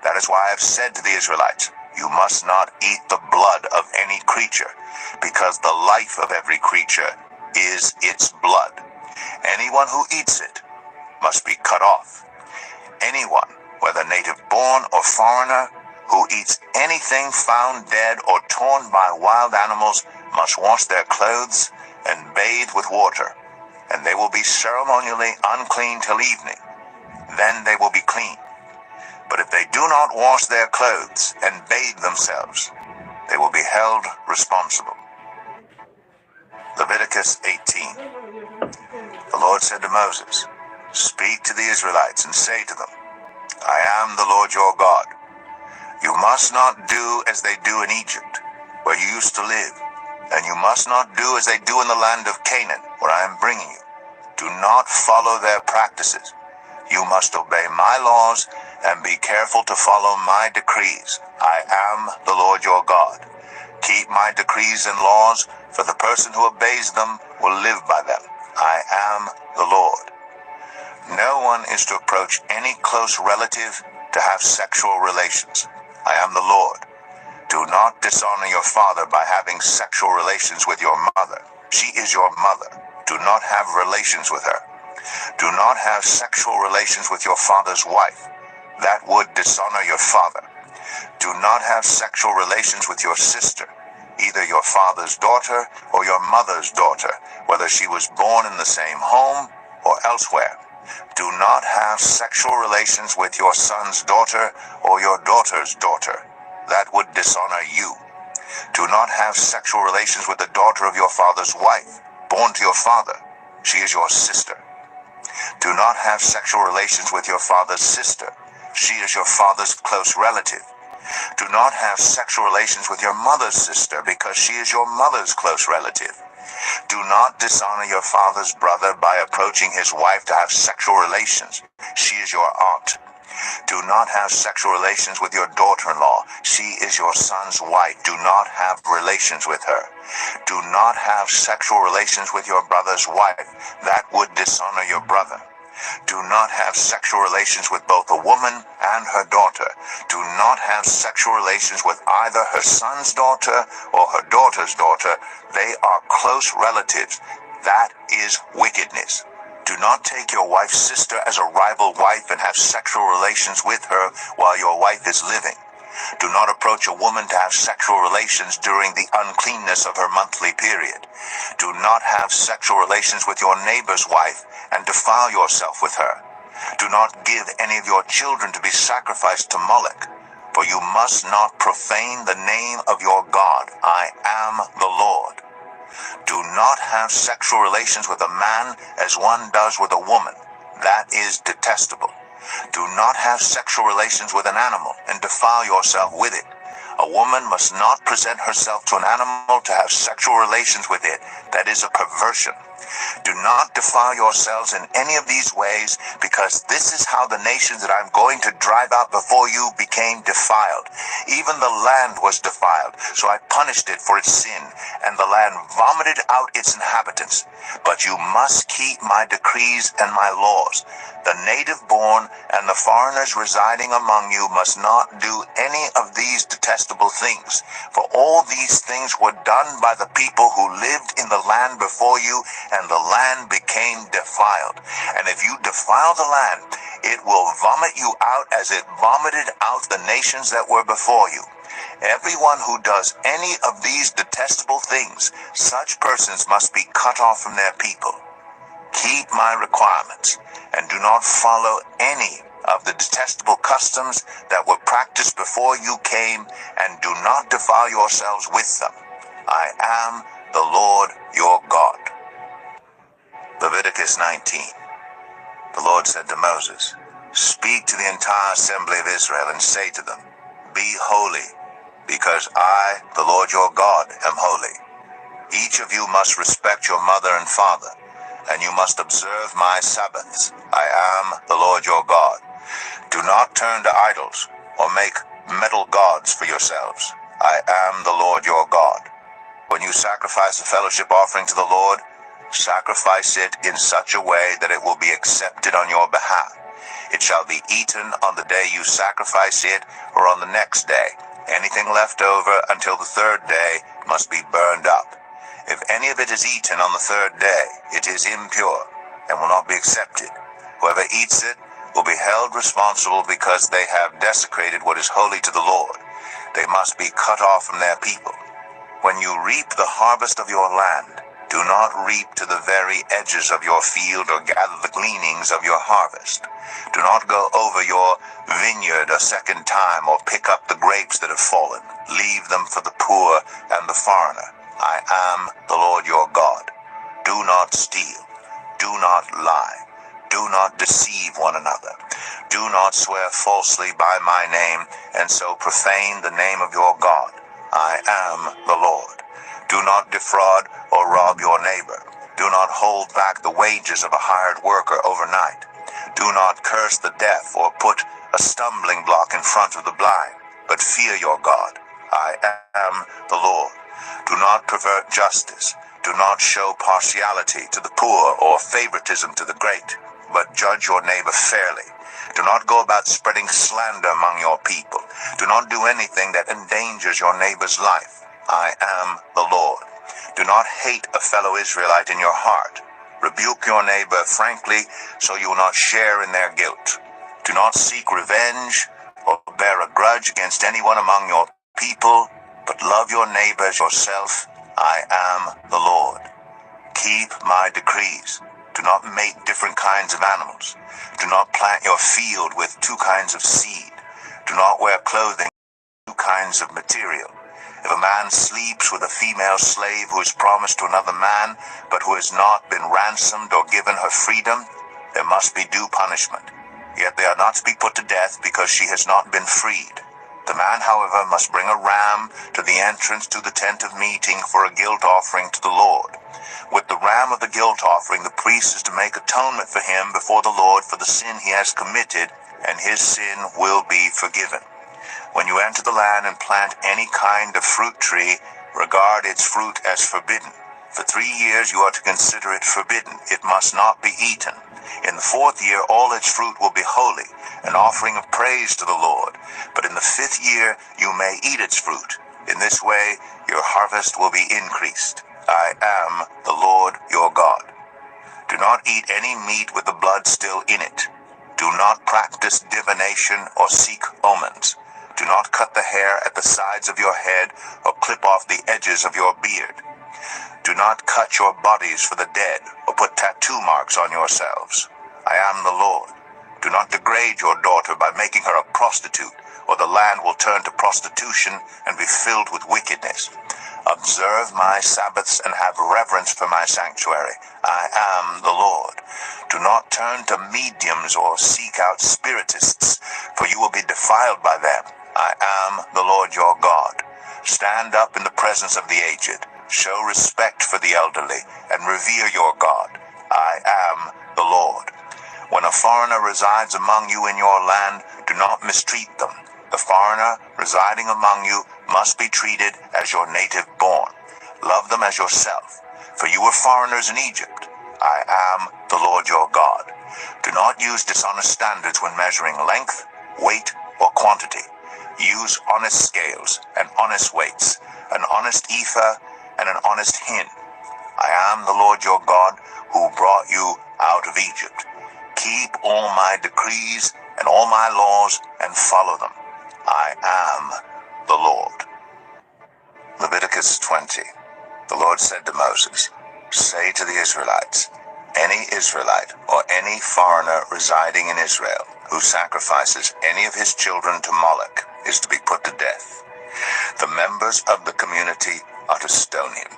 That is why I have said to the Israelites, you must not eat the blood of any creature, because the life of every creature is its blood. Anyone who eats it must be cut off. Anyone, whether native born or foreigner, who eats anything found dead or torn by wild animals must wash their clothes and bathe with water, and they will be ceremonially unclean till evening. Then they will be clean. But if they do not wash their clothes and bathe themselves, they will be held responsible. Leviticus 18. The Lord said to Moses, speak to the Israelites and say to them, I am the Lord your God. You must not do as they do in Egypt, where you used to live, and you must not do as they do in the land of Canaan, where I am bringing you. Do not follow their practices. You must obey my laws and be careful to follow my decrees. I am the Lord your God. Keep my decrees and laws, for the person who obeys them will live by them. I am the Lord. No one is to approach any close relative to have sexual relations. I am the Lord. Do not dishonor your father by having sexual relations with your mother. She is your mother. Do not have relations with her. Do not have sexual relations with your father's wife. That would dishonor your father. Do not have sexual relations with your sister, either your father's daughter or your mother's daughter, whether she was born in the same home or elsewhere. Do not have sexual relations with your son's daughter or your daughter's daughter. That would dishonor you. Do not have sexual relations with the daughter of your father's wife, born to your father. She is your sister. Do not have sexual relations with your father's sister. She is your father's close relative. Do not have sexual relations with your mother's sister, because she is your mother's close relative. Do not dishonor your father's brother by approaching his wife to have sexual relations. She is your aunt. Do not have sexual relations with your daughter-in-law. She is your son's wife. Do not have relations with her. Do not have sexual relations with your brother's wife. That would dishonor your brother. Do not have sexual relations with both a woman and her daughter. Do not have sexual relations with either her son's daughter or her daughter's daughter. They are close relatives. That is wickedness. Do not take your wife's sister as a rival wife and have sexual relations with her while your wife is living. Do not approach a woman to have sexual relations during the uncleanness of her monthly period. Do not have sexual relations with your neighbor's wife and defile yourself with her. Do not give any of your children to be sacrificed to Moloch, for you must not profane the name of your God. I am the Lord. Do not have sexual relations with a man as one does with a woman. That is detestable. Do not have sexual relations with an animal and defile yourself with it. A woman must not present herself to an animal to have sexual relations with it. That is a perversion. Do not defile yourselves in any of these ways, because this is how the nations that I'm going to drive out before you became defiled. Even the land was defiled, so I punished it for its sin, and the land vomited out its inhabitants. But you must keep my decrees and my laws. The native born and the foreigners residing among you must not do any of these detestable things, for all these things were done by the people who lived in the land before you, and the land became defiled. And if you defile the land, it will vomit you out as it vomited out the nations that were before you. Everyone who does any of these detestable things, such persons must be cut off from their people. Keep my requirements, and do not follow any of the detestable customs that were practiced before you came, and do not defile yourselves with them. I am the Lord your God. Leviticus 19. The Lord said to Moses, Speak to the entire assembly of Israel and say to them, Be holy, because I, the Lord your God, am holy. Each of you must respect your mother and father, and you must observe my Sabbaths. I am the Lord your God. Do not turn to idols or make metal gods for yourselves. I am the Lord your God. When you sacrifice a fellowship offering to the Lord, sacrifice it in such a way that it will be accepted on your behalf. It shall be eaten on the day you sacrifice it or on the next day. Anything left over until the third day must be burned up. If any of it is eaten on the third day, it is impure and will not be accepted. Whoever eats it will be held responsible because they have desecrated what is holy to the Lord. They must be cut off from their people. When you reap the harvest of your land, do not reap to the very edges of your field or gather the gleanings of your harvest. Do not go over your vineyard a second time or pick up the grapes that have fallen. Leave them for the poor and the foreigner. I am the Lord your God. Do not steal. Do not lie. Do not deceive one another. Do not swear falsely by my name and so profane the name of your God. I am the Lord. Do not defraud or rob your neighbor. Do not hold back the wages of a hired worker overnight. Do not curse the deaf or put a stumbling block in front of the blind, but fear your God. I am the Lord. Do not pervert justice. Do not show partiality to the poor or favoritism to the great, but judge your neighbor fairly. Do not go about spreading slander among your people. Do not do anything that endangers your neighbor's life. I am the Lord. Do not hate a fellow Israelite in your heart. Rebuke your neighbor frankly so you will not share in their guilt. Do not seek revenge or bear a grudge against anyone among your people, but love your neighbor as yourself. I am the Lord. Keep my decrees. Do not mate different kinds of animals. Do not plant your field with two kinds of seed. Do not wear clothing with two kinds of material. If a man sleeps with a female slave who is promised to another man, but who has not been ransomed or given her freedom, there must be due punishment. Yet they are not to be put to death because she has not been freed. The man, however, must bring a ram to the entrance to the tent of meeting for a guilt offering to the Lord. With the ram of the guilt offering, the priest is to make atonement for him before the Lord for the sin he has committed, and his sin will be forgiven. When you enter the land and plant any kind of fruit tree, regard its fruit as forbidden. For 3 years you are to consider it forbidden. It must not be eaten. In the 4th year all its fruit will be holy, an offering of praise to the Lord. But in the 5th year you may eat its fruit. In this way your harvest will be increased. I am the Lord your God. Do not eat any meat with the blood still in it. Do not practice divination or seek omens. Do not cut the hair at the sides of your head or clip off the edges of your beard. Do not cut your bodies for the dead or put tattoo marks on yourselves. I am the Lord. Do not degrade your daughter by making her a prostitute, or the land will turn to prostitution and be filled with wickedness. Observe my Sabbaths and have reverence for my sanctuary. I am the Lord. Do not turn to mediums or seek out spiritists, for you will be defiled by them. I am the Lord your God. Stand up in the presence of the aged. Show respect for the elderly and revere your God. I am the Lord. When a foreigner resides among you in your land, do not mistreat them. The foreigner residing among you must be treated as your native born. Love them as yourself, for you were foreigners in Egypt. I am the Lord your God. Do not use dishonest standards when measuring length, weight, or quantity. Use honest scales and honest weights, an honest ephah and an honest hin. I am the Lord your God who brought you out of Egypt. Keep all my decrees and all my laws and follow them. I am the Lord. Leviticus 20. The Lord said to Moses, Say to the Israelites, any Israelite or any foreigner residing in Israel who sacrifices any of his children to Moloch is to be put to death. The members of the community are to stone him.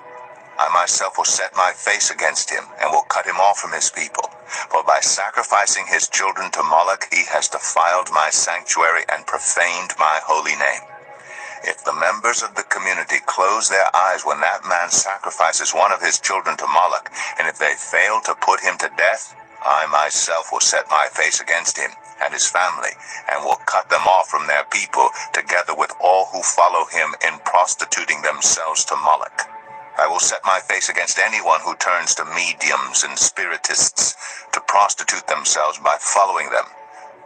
I myself will set my face against him and will cut him off from his people. For by sacrificing his children to Moloch, he has defiled my sanctuary and profaned my holy name. If the members of the community close their eyes when that man sacrifices one of his children to Moloch, and if they fail to put him to death, I myself will set my face against him and his family, and will cut them off from their people, together with all who follow him in prostituting themselves to Moloch. I will set my face against anyone who turns to mediums and spiritists to prostitute themselves by following them,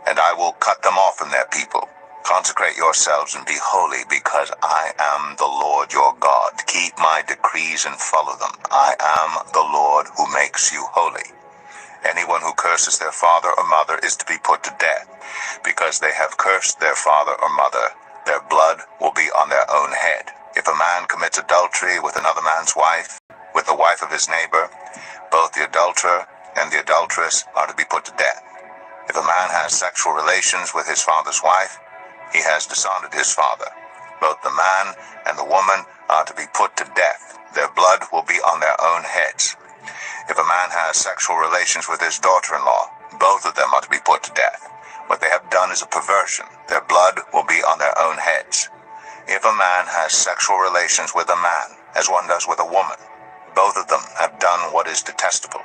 and I will cut them off from their people. Consecrate yourselves and be holy, because I am the Lord your God. Keep my decrees and follow them. I am the Lord who makes you holy. Anyone who curses their father or mother is to be put to death. Because they have cursed their father or mother, their blood will be on their own head. If a man commits adultery with another man's wife, with the wife of his neighbor, both the adulterer and the adulteress are to be put to death. If a man has sexual relations with his father's wife, he has dishonored his father. Both the man and the woman are to be put to death. Their blood will be on their own heads. If a man has sexual relations with his daughter-in-law, both of them are to be put to death. What they have done is a perversion. Their blood will be on their own heads. If a man has sexual relations with a man, as one does with a woman, both of them have done what is detestable.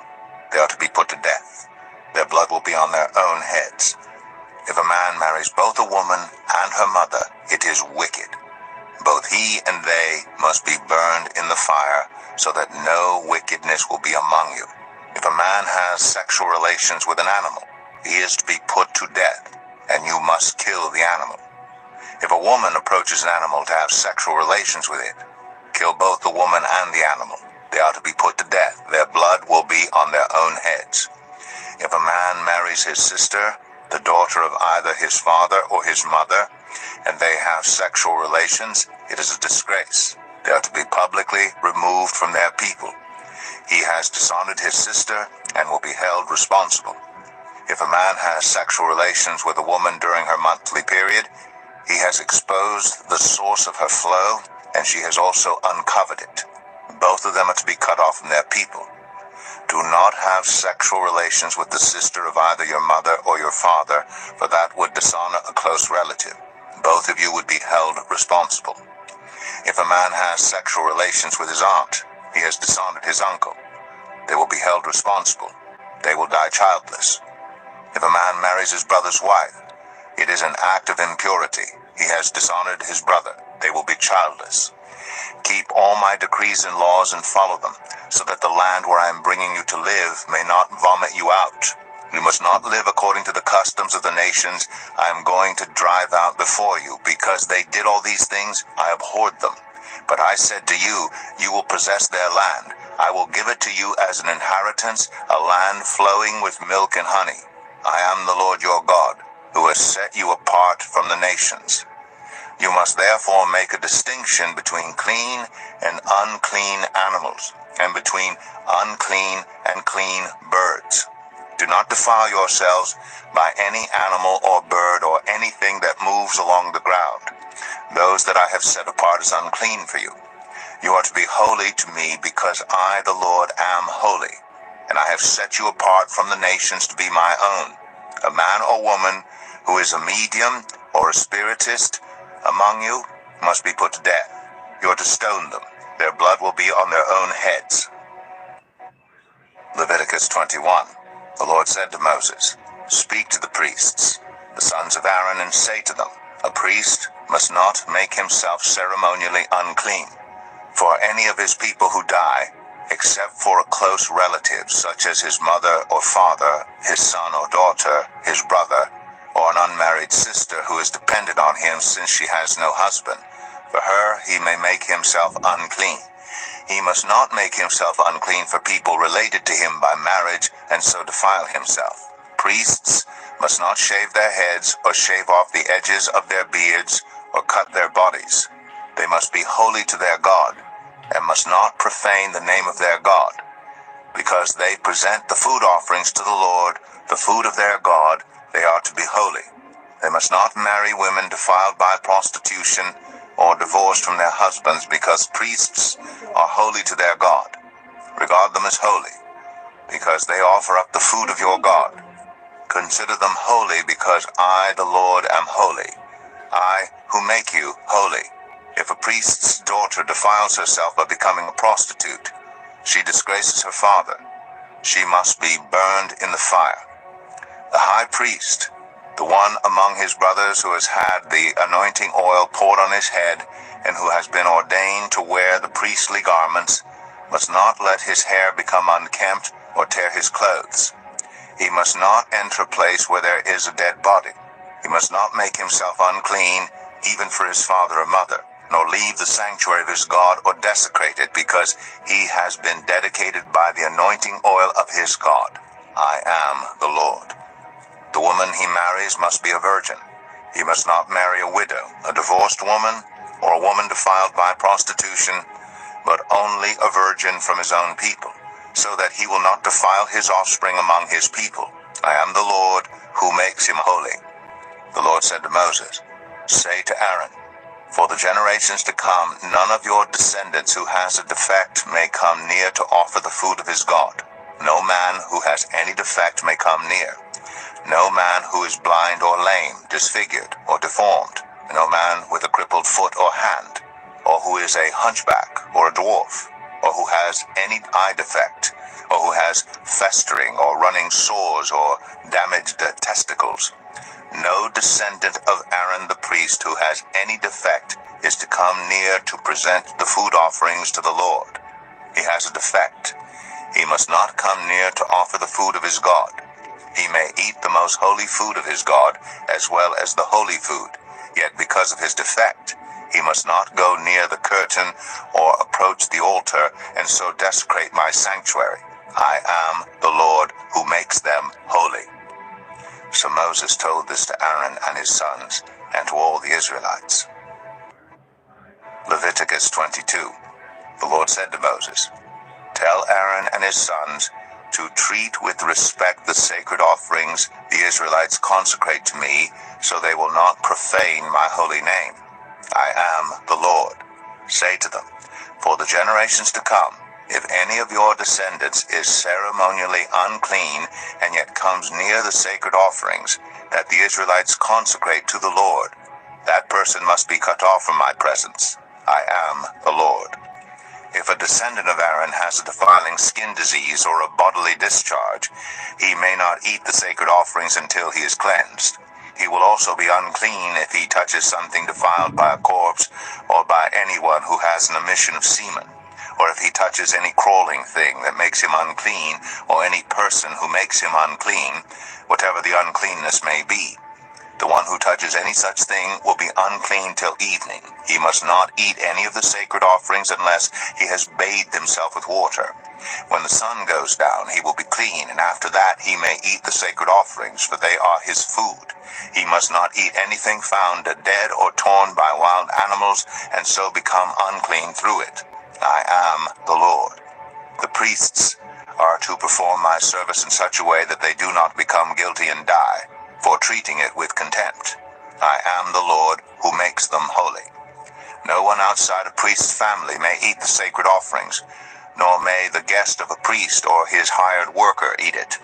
They are to be put to death. Their blood will be on their own heads. If a man marries both a woman and her mother, it is wicked. Both he and they must be burned in the fire, so that no wickedness will be among you. If a man has sexual relations with an animal, he is to be put to death, and you must kill the animal. If a woman approaches an animal to have sexual relations with it, kill both the woman and the animal. They are to be put to death. Their blood will be on their own heads. If a man marries his sister, the daughter of either his father or his mother, and they have sexual relations, it is a disgrace. They are to be publicly removed from their people. He has dishonored his sister and will be held responsible. If a man has sexual relations with a woman during her monthly period, he has exposed the source of her flow, and she has also uncovered it. Both of them are to be cut off from their people. Do not have sexual relations with the sister of either your mother or your father, for that would dishonor a close relative. Both of you would be held responsible. If a man has sexual relations with his aunt, he has dishonored his uncle. They will be held responsible. They will die childless. If a man marries his brother's wife, it is an act of impurity. He has dishonored his brother. They will be childless. Keep all my decrees and laws and follow them, so that the land where I am bringing you to live may not vomit you out. You must not live according to the customs of the nations I am going to drive out before you. Because they did all these things, I abhorred them. But I said to you, you will possess their land. I will give it to you as an inheritance, a land flowing with milk and honey. I am the Lord your God, who has set you apart from the nations. You must therefore make a distinction between clean and unclean animals, and between unclean and clean birds. Do not defile yourselves by any animal or bird or anything that moves along the ground. Those that I have set apart as unclean for you. You are to be holy to me, because I, the Lord, am holy, and I have set you apart from the nations to be my own. A man or woman who is a medium or a spiritist among you must be put to death. You are to stone them. Their blood will be on their own heads. Leviticus 21. The Lord said to Moses, Speak to the priests, the sons of Aaron, and say to them, A priest must not make himself ceremonially unclean for any of his people who die, except for a close relative, such as his mother or father, his son or daughter, his brother, or an unmarried sister who is dependent on him since she has no husband. For her he may make himself unclean. He must not make himself unclean for people related to him by marriage, and so defile himself. Priests must not shave their heads or shave off the edges of their beards or cut their bodies. They must be holy to their God, and must not profane the name of their God. Because they present the food offerings to the Lord, the food of their God, they are to be holy. They must not marry women defiled by prostitution or divorced from their husbands, because priests are holy to their God. Regard them as holy. because they offer up the food of your God. Consider them holy, because I, the Lord, am holy, I who make you holy. If a priest's daughter defiles herself by becoming a prostitute, she disgraces her father. She must be burned in the fire. The high priest, the one among his brothers who has had the anointing oil poured on his head and who has been ordained to wear the priestly garments, must not let his hair become unkempt or tear his clothes. He must not enter a place where there is a dead body. He must not make himself unclean, even for his father or mother, nor leave the sanctuary of his God or desecrate it, because he has been dedicated by the anointing oil of his God. I am the Lord. The woman he marries must be a virgin. He must not marry a widow, a divorced woman, or a woman defiled by prostitution, but only a virgin from his own people, so that he will not defile his offspring among his people. I am the Lord who makes him holy. The Lord said to Moses, say to Aaron, for the generations to come, none of your descendants who has a defect may come near to offer the food of his God. No man who has any defect may come near. No man who is blind or lame, disfigured or deformed. No man with a crippled foot or hand, or who is a hunchback or a dwarf, or who has any eye defect, or who has festering or running sores or damaged testicles. No descendant of Aaron the priest who has any defect is to come near to present the food offerings to the Lord. He has a defect. He must not come near to offer the food of his God. He may eat the most holy food of his God, as well as the holy food, yet because of his defect, he must not go near the curtain or approach the altar and so desecrate my sanctuary. I am the Lord who makes them holy. So Moses told this to Aaron and his sons, and to all the Israelites. Leviticus 22. The Lord said to Moses, tell Aaron and his sons to treat with respect the sacred offerings the Israelites consecrate to me, so they will not profane my holy name. I am the Lord. Say to them, for the generations to come, if any of your descendants is ceremonially unclean and yet comes near the sacred offerings that the Israelites consecrate to the Lord, that person must be cut off from my presence. I am the Lord. If a descendant of Aaron has a defiling skin disease or a bodily discharge, he may not eat the sacred offerings until he is cleansed. He will also be unclean if he touches something defiled by a corpse or by anyone who has an emission of semen, or if he touches any crawling thing that makes him unclean, or any person who makes him unclean, whatever the uncleanness may be. The one who touches any such thing will be unclean till evening. He must not eat any of the sacred offerings unless he has bathed himself with water. When the sun goes down, he will be clean, and after that he may eat the sacred offerings, for they are his food. He must not eat anything found dead or torn by wild animals, and so become unclean through it. I am the Lord. The priests are to perform my service in such a way that they do not become guilty and die, for treating it with contempt. I am the Lord who makes them holy. No one outside a priest's family may eat the sacred offerings, nor may the guest of a priest or his hired worker eat it.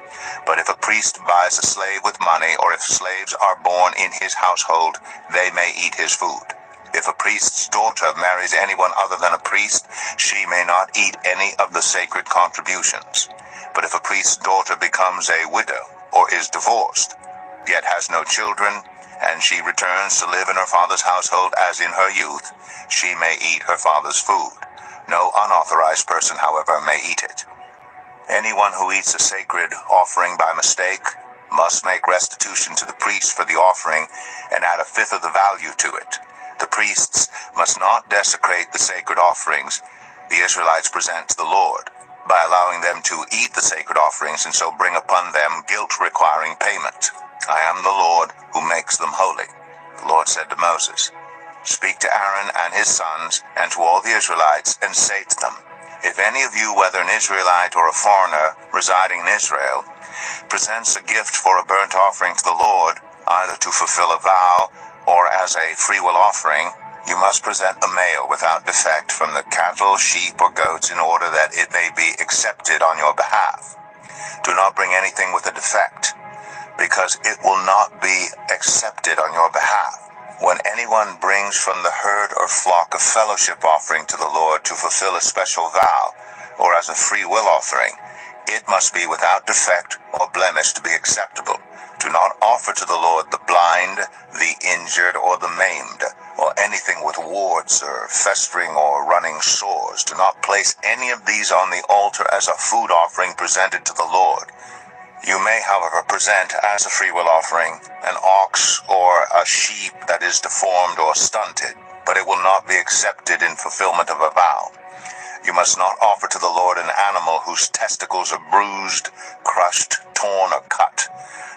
But if a priest buys a slave with money, or if slaves are born in his household, they may eat his food. If a priest's daughter marries anyone other than a priest, she may not eat any of the sacred contributions. But if a priest's daughter becomes a widow or is divorced, yet has no children, and she returns to live in her father's household as in her youth, she may eat her father's food. No unauthorized person, however, may eat it. Anyone who eats a sacred offering by mistake must make restitution to the priest for the offering and add a fifth of the value to it. The priests must not desecrate the sacred offerings the Israelites present to the Lord by allowing them to eat the sacred offerings and so bring upon them guilt requiring payment. I am the Lord who makes them holy. The Lord said to Moses, speak to Aaron and his sons and to all the Israelites, and say to them, if any of you, whether an Israelite or a foreigner residing in Israel, presents a gift for a burnt offering to the Lord, either to fulfill a vow or as a freewill offering, you must present a male without defect from the cattle, sheep, or goats in order that it may be accepted on your behalf. Do not bring anything with a defect, because it will not be accepted on your behalf. When anyone brings from the herd or flock a fellowship offering to the Lord to fulfill a special vow, or as a free will offering, it must be without defect or blemish to be acceptable. Do not offer to the Lord the blind, the injured, or the maimed, or anything with warts or festering or running sores. Do not place any of these on the altar as a food offering presented to the Lord. You may, however, present as a freewill offering an ox or a sheep that is deformed or stunted, but it will not be accepted in fulfillment of a vow. You must not offer to the Lord an animal whose testicles are bruised, crushed, torn, or cut.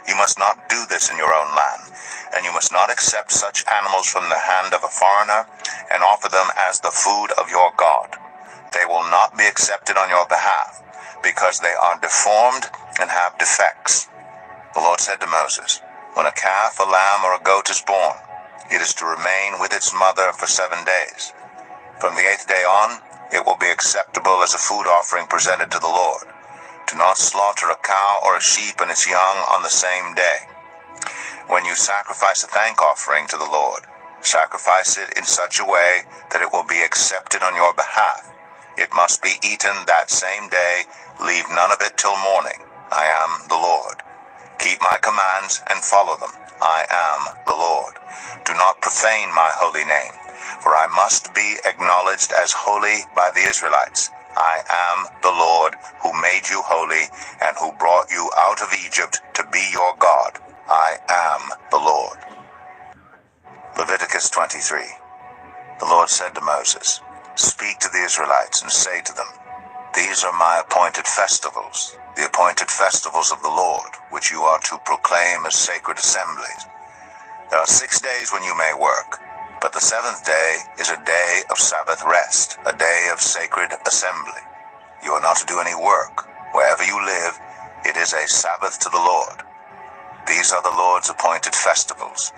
You must not do this in your own land, and you must not accept such animals from the hand of a foreigner and offer them as the food of your God. They will not be accepted on your behalf, because they are deformed and have defects. The Lord said to Moses, when a calf, a lamb, or a goat is born, it is to remain with its mother for 7 days. From the 8th day on, it will be acceptable as a food offering presented to the Lord. Do not slaughter a cow or a sheep and its young on the same day. When you sacrifice a thank offering to the Lord, sacrifice it in such a way that it will be accepted on your behalf. It must be eaten that same day. Leave none of it till morning. I am the Lord. Keep my commands and follow them. I am the Lord. Do not profane my holy name, for I must be acknowledged as holy by the Israelites. I am the Lord, who made you holy and who brought you out of Egypt to be your God. I am the Lord. Leviticus 23. The Lord said to Moses, speak to the Israelites and say to them, these are my appointed festivals, the appointed festivals of the Lord, which you are to proclaim as sacred assemblies. There are 6 days when you may work, but the 7th day is a day of Sabbath rest, a day of sacred assembly. You are not to do any work. Wherever you live, it is a Sabbath to the Lord. These are the Lord's appointed festivals,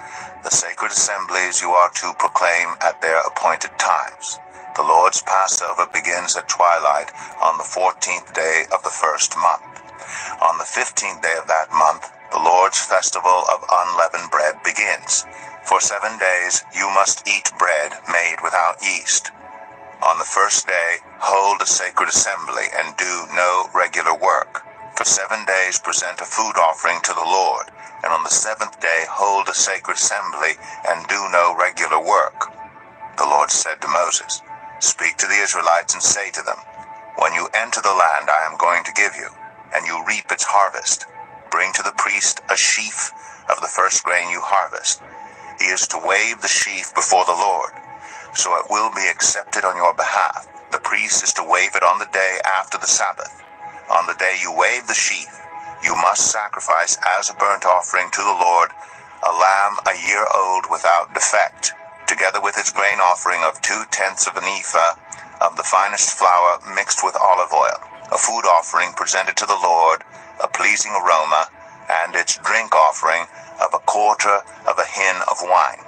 the sacred assemblies you are to proclaim at their appointed times. The Lord's Passover begins at twilight on the 14th day of the first month. On the 15th day of that month, the Lord's festival of unleavened bread begins. For 7 days you must eat bread made without yeast. On the first day, hold a sacred assembly and do no regular work. For 7 days present a food offering to the Lord, and on the 7th day hold a sacred assembly and do no regular work. The Lord said to Moses, speak to the Israelites and say to them, when you enter the land I am going to give you, and you reap its harvest, bring to the priest a sheaf of the first grain you harvest. He is to wave the sheaf before the Lord, so it will be accepted on your behalf. The priest is to wave it on the day after the Sabbath. On the day you wave the sheaf, you must sacrifice as a burnt offering to the Lord a lamb a year old without defect, together with its grain offering of 2/10 of an ephah of the finest flour mixed with olive oil, a food offering presented to the Lord, a pleasing aroma, and its drink offering of 1/4 of a hin of wine.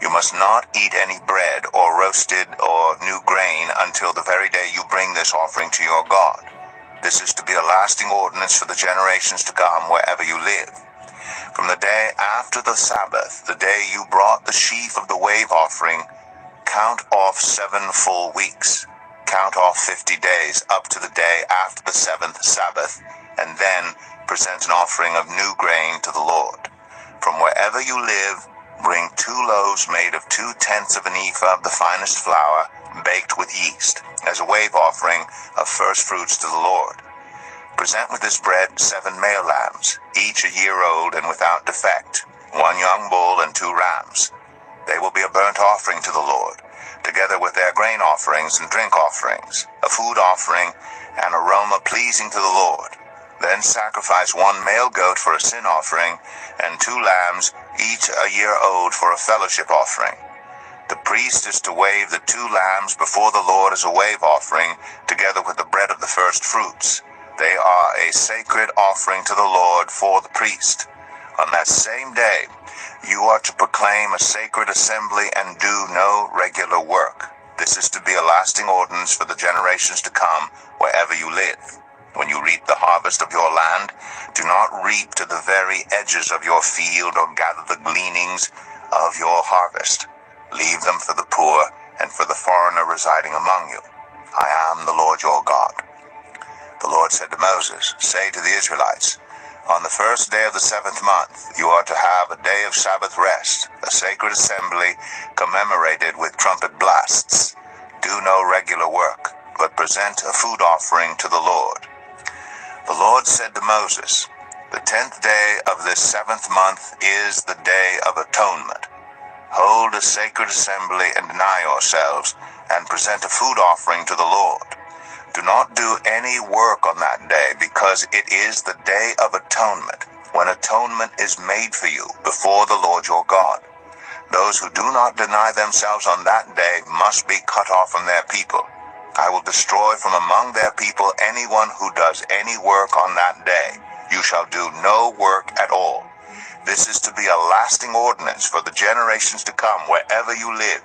You must not eat any bread or roasted or new grain until the very day you bring this offering to your God. This is to be a lasting ordinance for the generations to come wherever you live. From the day after the Sabbath, the day you brought the sheaf of the wave offering, count off 7 full weeks. Count off 50 days up to the day after the 7th Sabbath, and then present an offering of new grain to the Lord. From wherever you live, bring 2 loaves made of 2/10 of an ephah of the finest flour, baked with yeast, as a wave offering of first fruits to the Lord. Present with this bread 7 male lambs, each a year old and without defect, 1 young bull and 2 rams. They will be a burnt offering to the Lord, together with their grain offerings and drink offerings, a food offering, an aroma pleasing to the Lord. Then sacrifice 1 male goat for a sin offering, and 2 lambs, each a year old, for a fellowship offering. The priest is to wave the 2 lambs before the Lord as a wave offering, together with the bread of the first fruits. They are a sacred offering to the Lord for the priest. On that same day, you are to proclaim a sacred assembly and do no regular work. This is to be a lasting ordinance for the generations to come wherever you live. When you reap the harvest of your land, do not reap to the very edges of your field or gather the gleanings of your harvest. Leave them for the poor and for the foreigner residing among you. I am the Lord your God. The Lord said to Moses, say to the Israelites, on the first day of the 7th month, you are to have a day of Sabbath rest, a sacred assembly commemorated with trumpet blasts. Do no regular work, but present a food offering to the Lord. The Lord said to Moses, the 10th day of this 7th month is the day of atonement. Hold a sacred assembly and deny yourselves, and present a food offering to the Lord. Do not do any work on that day, because it is the day of atonement, when atonement is made for you before the Lord your God. Those who do not deny themselves on that day must be cut off from their people. I will destroy from among their people anyone who does any work on that day. You shall do no work at all. This is to be a lasting ordinance for the generations to come wherever you live.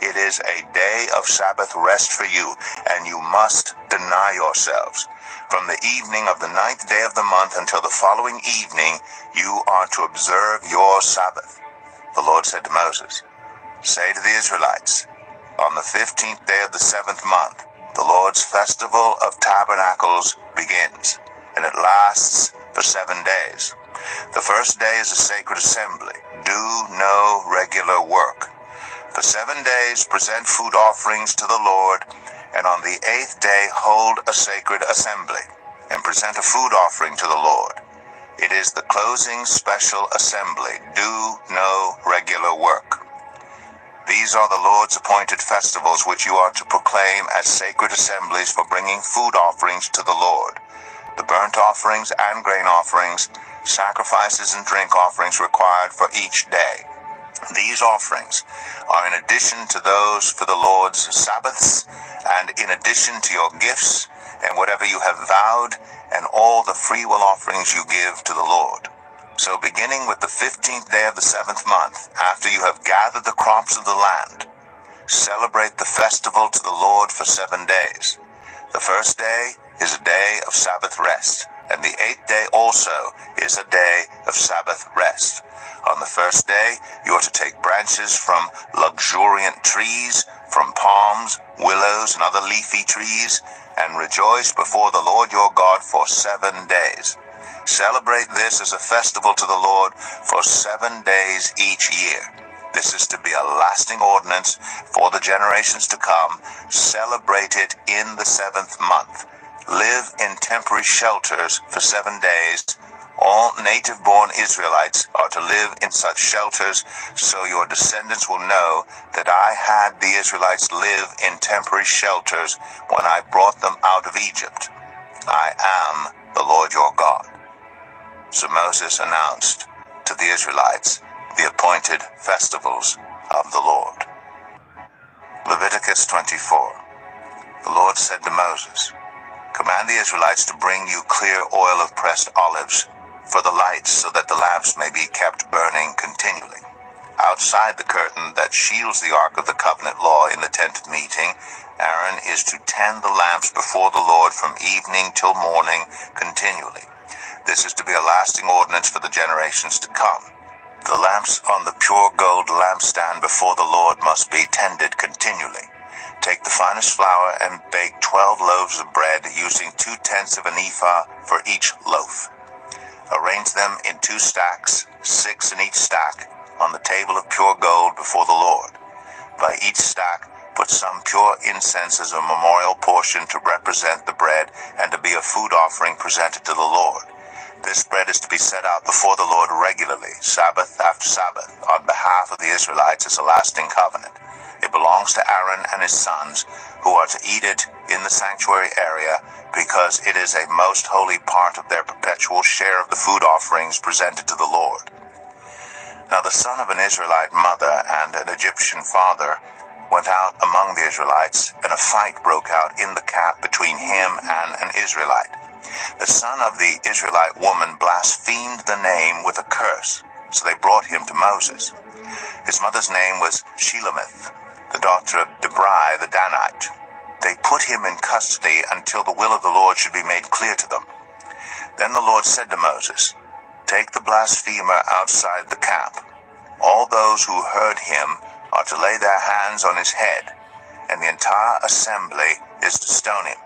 It is a day of Sabbath rest for you, and you must deny yourselves. From the evening of the 9th day of the month until the following evening, you are to observe your Sabbath. The Lord said to Moses, say to the Israelites, on the 15th day of the 7th month, the Lord's festival of tabernacles begins, and it lasts for 7 days. The first day is a sacred assembly. Do no regular work. For 7 days present food offerings to the Lord, and on the 8th day hold a sacred assembly, and present a food offering to the Lord. It is the closing special assembly. Do no regular work. These are the Lord's appointed festivals which you are to proclaim as sacred assemblies for bringing food offerings to the Lord. The burnt offerings and grain offerings, sacrifices and drink offerings required for each day. These offerings are in addition to those for the Lord's Sabbaths, and in addition to your gifts and whatever you have vowed, and all the freewill offerings you give to the Lord. So beginning with the 15th day of the 7th month, after you have gathered the crops of the land, celebrate the festival to the Lord for 7 days. The first day is a day of Sabbath rest, and the 8th day also is a day of Sabbath rest. On the first day, you are to take branches from luxuriant trees, from palms, willows, and other leafy trees, and rejoice before the Lord your God for 7 days. Celebrate this as a festival to the Lord for 7 days each year. This is to be a lasting ordinance for the generations to come. Celebrate it in the 7th month. Live in temporary shelters for 7 days. All native-born Israelites are to live in such shelters, so your descendants will know that I had the Israelites live in temporary shelters when I brought them out of Egypt. I am the Lord your God. So Moses announced to the Israelites the appointed festivals of the Lord. Leviticus 24. The Lord said to Moses, command the Israelites to bring you clear oil of pressed olives for the lights, so that the lamps may be kept burning continually. Outside the curtain that shields the ark of the covenant law in the tent of meeting, Aaron is to tend the lamps before the Lord from evening till morning continually. This is to be a lasting ordinance for the generations to come. The lamps on the pure gold lampstand before the Lord must be tended continually. Take the finest flour and bake 12 loaves of bread, using 2/10 of an ephah for each loaf. Arrange them in 2 stacks, 6 in each stack, on the table of pure gold before the Lord. By each stack, put some pure incense as a memorial portion to represent the bread and to be a food offering presented to the Lord. This bread is to be set out before the Lord regularly, Sabbath after Sabbath, on behalf of the Israelites as a lasting covenant. It belongs to Aaron and his sons, who are to eat it in the sanctuary area, because it is a most holy part of their perpetual share of the food offerings presented to the Lord. Now the son of an Israelite mother and an Egyptian father went out among the Israelites, and a fight broke out in the camp between him and an Israelite. The son of the Israelite woman blasphemed the name with a curse, so they brought him to Moses. His mother's name was Shelemith, the daughter of Debrai the Danite. they put him in custody until the will of the Lord should be made clear to them. Then the Lord said to Moses, "Take the blasphemer outside the camp. All those who heard him are to lay their hands on his head, and the entire assembly is to stone him.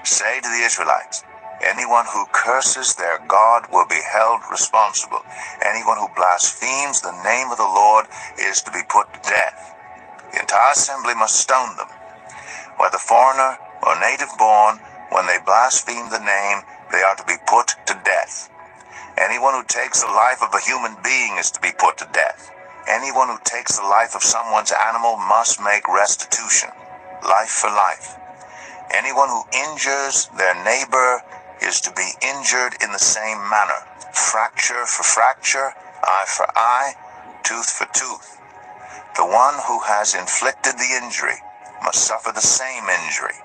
Say to the Israelites, anyone who curses their God will be held responsible. Anyone who blasphemes the name of the Lord is to be put to death. The entire assembly must stone them. Whether foreigner or native born, when they blaspheme the name, they are to be put to death. Anyone who takes the life of a human being is to be put to death. Anyone who takes the life of someone's animal must make restitution, life for life. Anyone who injures their neighbor is to be injured in the same manner. Fracture for fracture, eye for eye, tooth for tooth. The one who has inflicted the injury must suffer the same injury.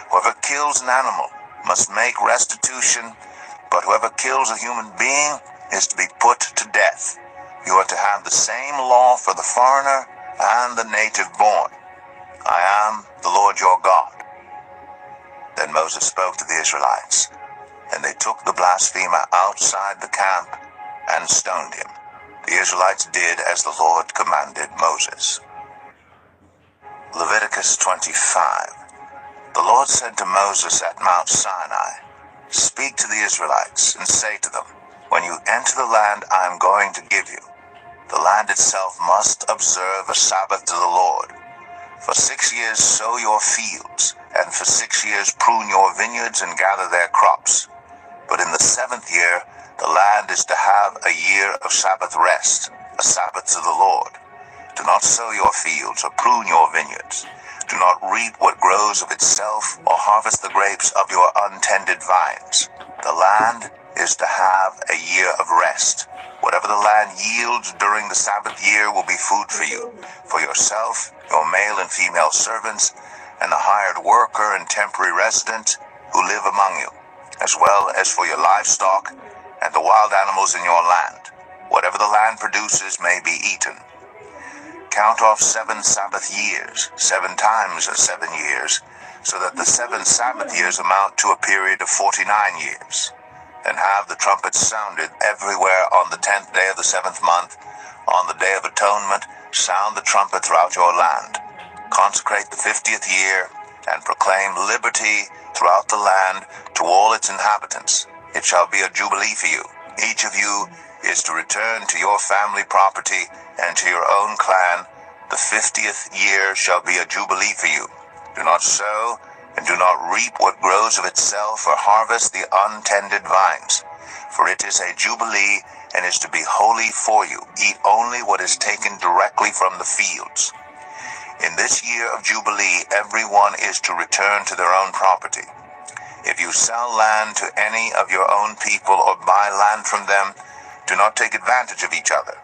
Whoever kills an animal must make restitution, but whoever kills a human being is to be put to death. You are to have the same law for the foreigner and the native born. I am the Lord your God." Then Moses spoke to the Israelites, and they took the blasphemer outside the camp and stoned him. The Israelites did as the Lord commanded Moses. Leviticus 25. The Lord said to Moses at Mount Sinai, "Speak to the Israelites and say to them, when you enter the land I am going to give you, the land itself must observe a Sabbath to the Lord. For 6 years sow your fields, and for 6 years prune your vineyards and gather their crops. But in the 7th year, the land is to have a year of Sabbath rest, a Sabbath to the Lord. Do not sow your fields or prune your vineyards. Do not reap what grows of itself or harvest the grapes of your untended vines. The land is to have a year of rest. Whatever the land yields during the Sabbath year will be food for you, for yourself, your male and female servants, and the hired worker and temporary resident who live among you, as well as for your livestock and the wild animals in your land. Whatever the land produces may be eaten. Count off 7 Sabbath years, 7 times 7 years, so that the 7 Sabbath years amount to a period of 49 years. Then have the trumpets sounded everywhere on the 10th day of the 7th month. On the Day of Atonement, sound the trumpet throughout your land. Consecrate the 50th year and proclaim liberty throughout the land to all its inhabitants. It shall be a jubilee for you. Each of you is to return to your family property and to your own clan. The 50th year shall be a jubilee for you. Do not sow and do not reap what grows of itself or harvest the untended vines, for it is a jubilee and is to be holy for you. Eat only what is taken directly from the fields. In this year of jubilee, everyone is to return to their own property. If you sell land to any of your own people or buy land from them, do not take advantage of each other.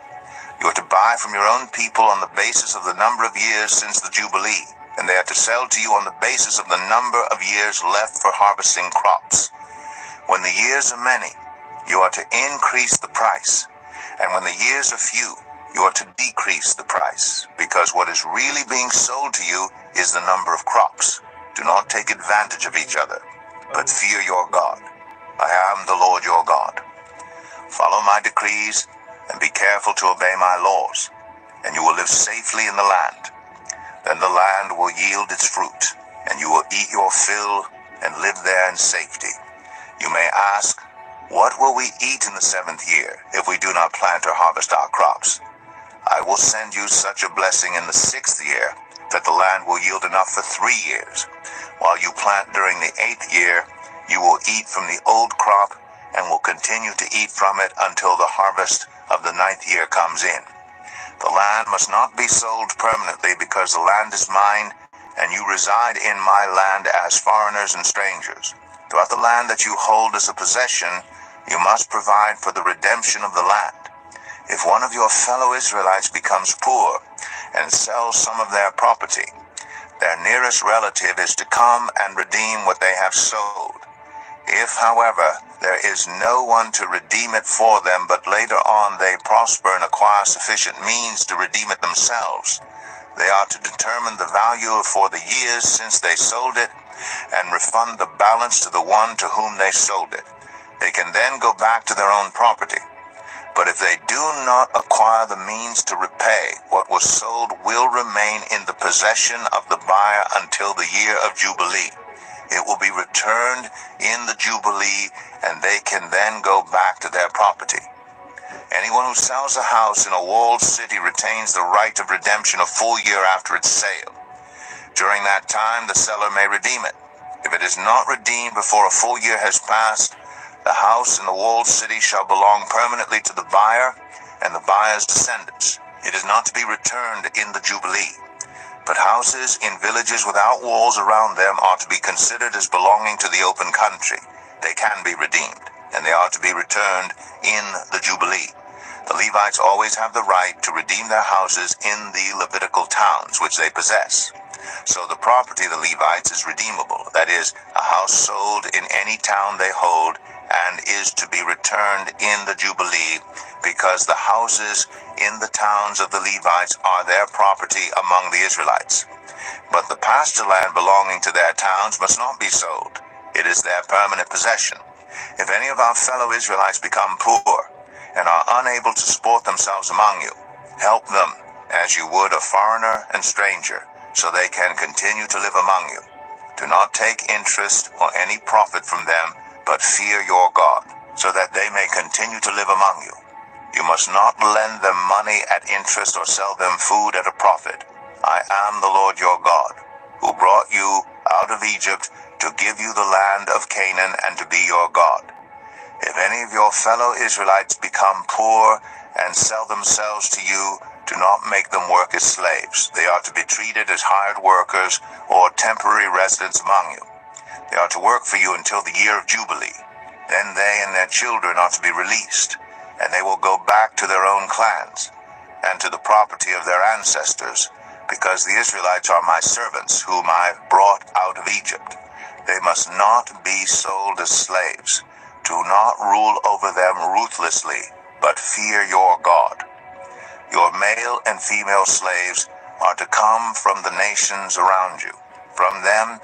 You are to buy from your own people on the basis of the number of years since the jubilee, and they are to sell to you on the basis of the number of years left for harvesting crops. When the years are many, you are to increase the price, and when the years are few, you are to decrease the price, because what is really being sold to you is the number of crops. Do not take advantage of each other, but fear your God. I am the Lord your God. Follow my decrees and be careful to obey my laws, and you will live safely in the land. Then the land will yield its fruit, and you will eat your fill and live there in safety. You may ask, what will we eat in the 7th year if we do not plant or harvest our crops? I will send you such a blessing in the 6th year that the land will yield enough for 3 years. While you plant during the 8th year, you will eat from the old crop and will continue to eat from it until the harvest of the 9th year comes in. The land must not be sold permanently, because the land is mine, and you reside in my land as foreigners and strangers. Throughout the land that you hold as a possession, you must provide for the redemption of the land. If one of your fellow Israelites becomes poor and sells some of their property, their nearest relative is to come and redeem what they have sold. If, however, there is no one to redeem it for them, but later on they prosper and acquire sufficient means to redeem it themselves, They are to determine the value for the years since they sold it and refund the balance to the one to whom they sold it. They can then go back to their own property. But if they do not acquire the means to repay, what was sold will remain in the possession of the buyer until the year of Jubilee. It will be returned in the Jubilee, and they can then go back to their property. Anyone who sells a house in a walled city retains the right of redemption a full year after its sale. During that time, the seller may redeem it. If it is not redeemed before a full year has passed, the house in the walled city shall belong permanently to the buyer and the buyer's descendants. It is not to be returned in the Jubilee. But houses in villages without walls around them are to be considered as belonging to the open country. They can be redeemed, and they are to be returned in the Jubilee. The Levites always have the right to redeem their houses in the Levitical towns which they possess. So the property of the Levites is redeemable, that is, a house sold in any town they hold, and is to be returned in the Jubilee, because the houses in the towns of the Levites are their property among the Israelites. But the pasture land belonging to their towns must not be sold. It is their permanent possession. If any of our fellow Israelites become poor and are unable to support themselves among you, help them as you would a foreigner and stranger, so they can continue to live among you. Do not take interest or any profit from them, but fear your God, so that they may continue to live among you. You must not lend them money at interest or sell them food at a profit. I am the Lord your God, who brought you out of Egypt to give you the land of Canaan and to be your God. If any of your fellow Israelites become poor and sell themselves to you, do not make them work as slaves. They are to be treated as hired workers or temporary residents among you. They are to work for you until the year of Jubilee. Then they and their children are to be released, and they will go back to their own clans and to the property of their ancestors, because the Israelites are my servants, whom I brought out of Egypt. They must not be sold as slaves. Do not rule over them ruthlessly, but fear your God. Your male and female slaves are to come from the nations around you. From them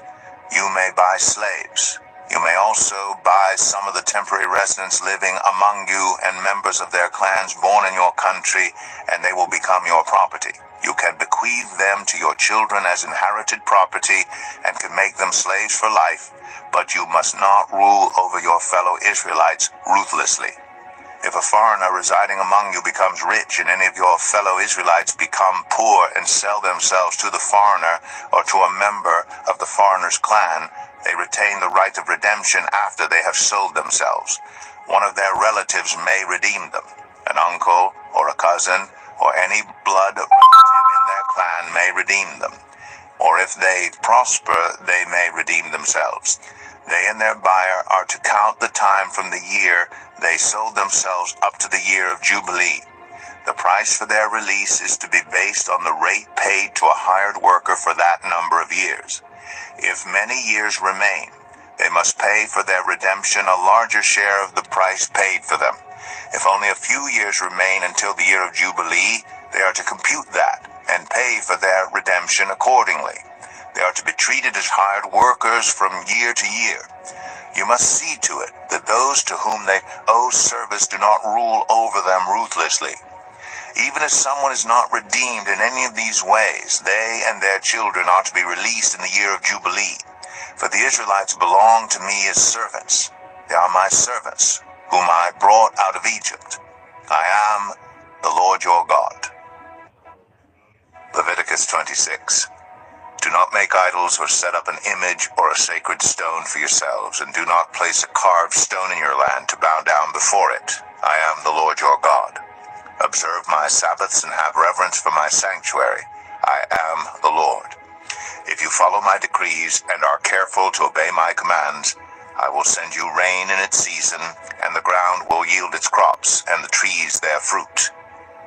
you may buy slaves. You may also buy some of the temporary residents living among you and members of their clans born in your country, and they will become your property. You can bequeath them to your children as inherited property and can make them slaves for life, but you must not rule over your fellow Israelites ruthlessly. If a foreigner residing among you becomes rich and any of your fellow Israelites become poor and sell themselves to the foreigner or to a member of the foreigner's clan, they retain the right of redemption after they have sold themselves. One of their relatives may redeem them. An uncle or a cousin or any blood relative in their clan may redeem them. Or if they prosper, they may redeem themselves. They and their buyer are to count the time from the year they sold themselves up to the year of Jubilee. The price for their release is to be based on the rate paid to a hired worker for that number of years. If many years remain, they must pay for their redemption a larger share of the price paid for them. If only a few years remain until the year of Jubilee, they are to compute that and pay for their redemption accordingly. They are to be treated as hired workers from year to year. You must see to it that those to whom they owe service do not rule over them ruthlessly. Even if someone is not redeemed in any of these ways, they and their children are to be released in the year of Jubilee. For the Israelites belong to me as servants. They are my servants, whom I brought out of Egypt. I am the Lord your God. Leviticus 26. Do not make idols or set up an image or a sacred stone for yourselves, and do not place a carved stone in your land to bow down before it. I am the Lord your God. Observe my Sabbaths and have reverence for my sanctuary. I am the Lord. If you follow my decrees and are careful to obey my commands, I will send you rain in its season, and the ground will yield its crops, and the trees their fruit.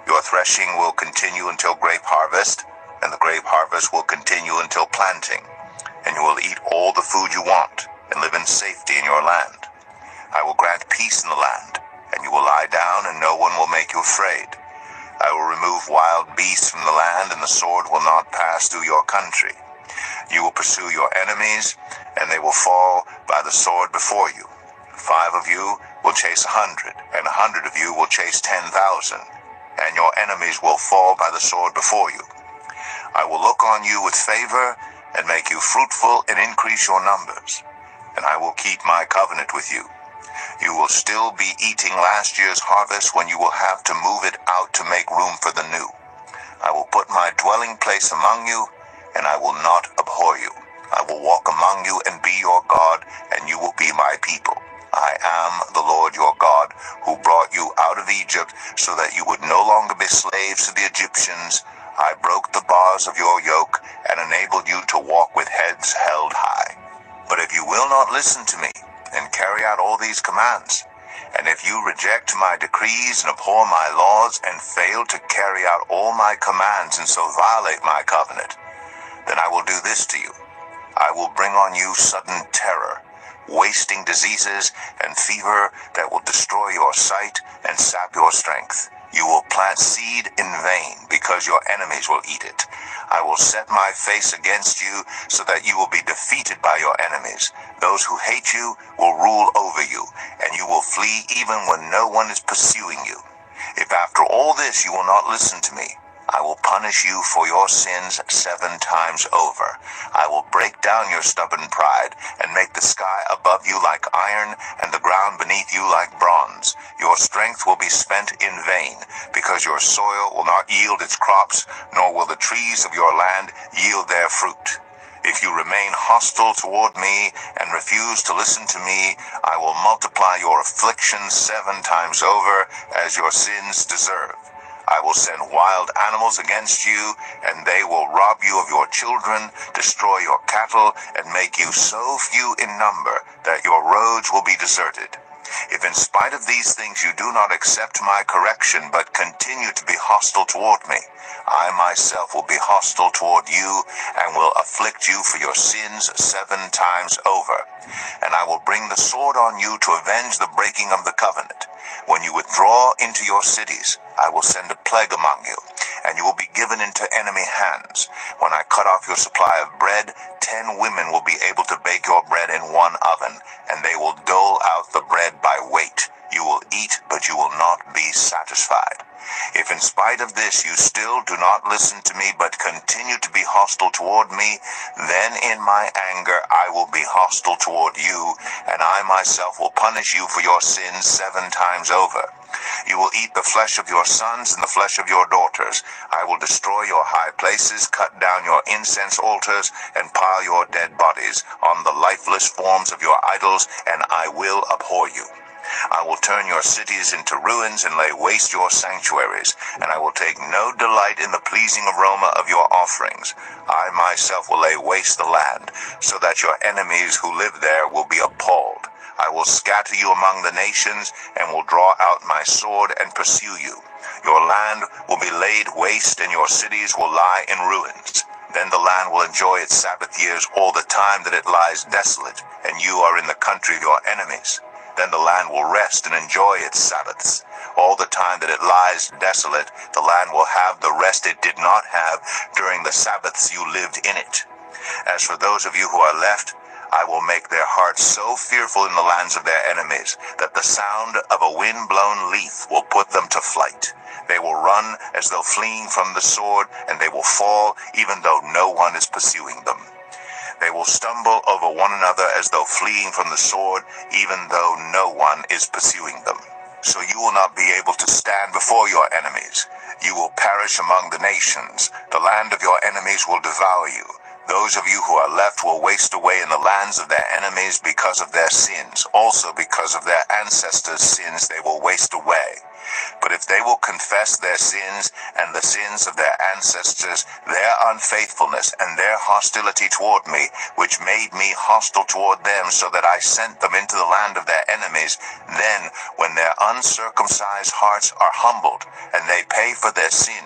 Your threshing will continue until grape harvest, and the grape harvest will continue until planting, and you will eat all the food you want, and live in safety in your land. I will grant peace in the land, and you will lie down, and no one will make you afraid. I will remove wild beasts from the land, and the sword will not pass through your country. You will pursue your enemies, and they will fall by the sword before you. 5 of you will chase 100, and 100 of you will chase 10,000, and your enemies will fall by the sword before you. I will look on you with favor, and make you fruitful and increase your numbers, and I will keep my covenant with you. You will still be eating last year's harvest when you will have to move it out to make room for the new. I will put my dwelling place among you, and I will not abhor you. I will walk among you and be your God, and you will be my people. I am the Lord your God, who brought you out of Egypt so that you would no longer be slaves to the Egyptians. I broke the bars of your yoke and enabled you to walk with heads held high. But if you will not listen to me and carry out all these commands, and if you reject my decrees and abhor my laws and fail to carry out all my commands and so violate my covenant, then I will do this to you. I will bring on you sudden terror, wasting diseases and fever that will destroy your sight and sap your strength. You will plant seed in vain because your enemies will eat it. I will set my face against you so that you will be defeated by your enemies. Those who hate you will rule over you, and you will flee even when no one is pursuing you. If after all this you will not listen to me, I will punish you for your sins 7 times over. I will break down your stubborn pride and make the sky above you like iron and the ground beneath you like bronze. Your strength will be spent in vain, because your soil will not yield its crops, nor will the trees of your land yield their fruit. If you remain hostile toward me and refuse to listen to me, I will multiply your afflictions 7 times over, as your sins deserve. I will send wild animals against you, and they will rob you of your children, destroy your cattle, and make you so few in number that your roads will be deserted. If in spite of these things you do not accept my correction, but continue to be hostile toward me, I myself will be hostile toward you, and will afflict you for your sins 7 times over. And I will bring the sword on you to avenge the breaking of the covenant. When you withdraw into your cities, I will send a plague among you, and you will be given into enemy hands. When I cut off your supply of bread, 10 women will be able to bake your bread in 1 oven, and they will dole out the bread by weight. You will eat, but you will not be satisfied. If in spite of this you still do not listen to me, but continue to be hostile toward me, then in my anger I will be hostile toward you, and I myself will punish you for your sins 7 times over. You will eat the flesh of your sons and the flesh of your daughters. I will destroy your high places, cut down your incense altars, and pile your dead bodies on the lifeless forms of your idols, and I will abhor you. I will turn your cities into ruins and lay waste your sanctuaries, and I will take no delight in the pleasing aroma of your offerings. I myself will lay waste the land, so that your enemies who live there will be appalled. I will scatter you among the nations, and will draw out my sword and pursue you. Your land will be laid waste, and your cities will lie in ruins. Then the land will enjoy its Sabbath years all the time that it lies desolate, and you are in the country of your enemies. Then the land will rest and enjoy its Sabbaths. All the time that it lies desolate, the land will have the rest it did not have during the Sabbaths you lived in it. As for those of you who are left, I will make their hearts so fearful in the lands of their enemies that the sound of a wind-blown leaf will put them to flight. They will run as though fleeing from the sword, and they will fall even though no one is pursuing them. They will stumble over one another as though fleeing from the sword, even though no one is pursuing them. So you will not be able to stand before your enemies. You will perish among the nations. The land of your enemies will devour you. Those of you who are left will waste away in the lands of their enemies because of their sins. Also because of their ancestors' sins they will waste away. But if they will confess their sins and the sins of their ancestors, their unfaithfulness and their hostility toward me, which made me hostile toward them so that I sent them into the land of their enemies, then when their uncircumcised hearts are humbled and they pay for their sin,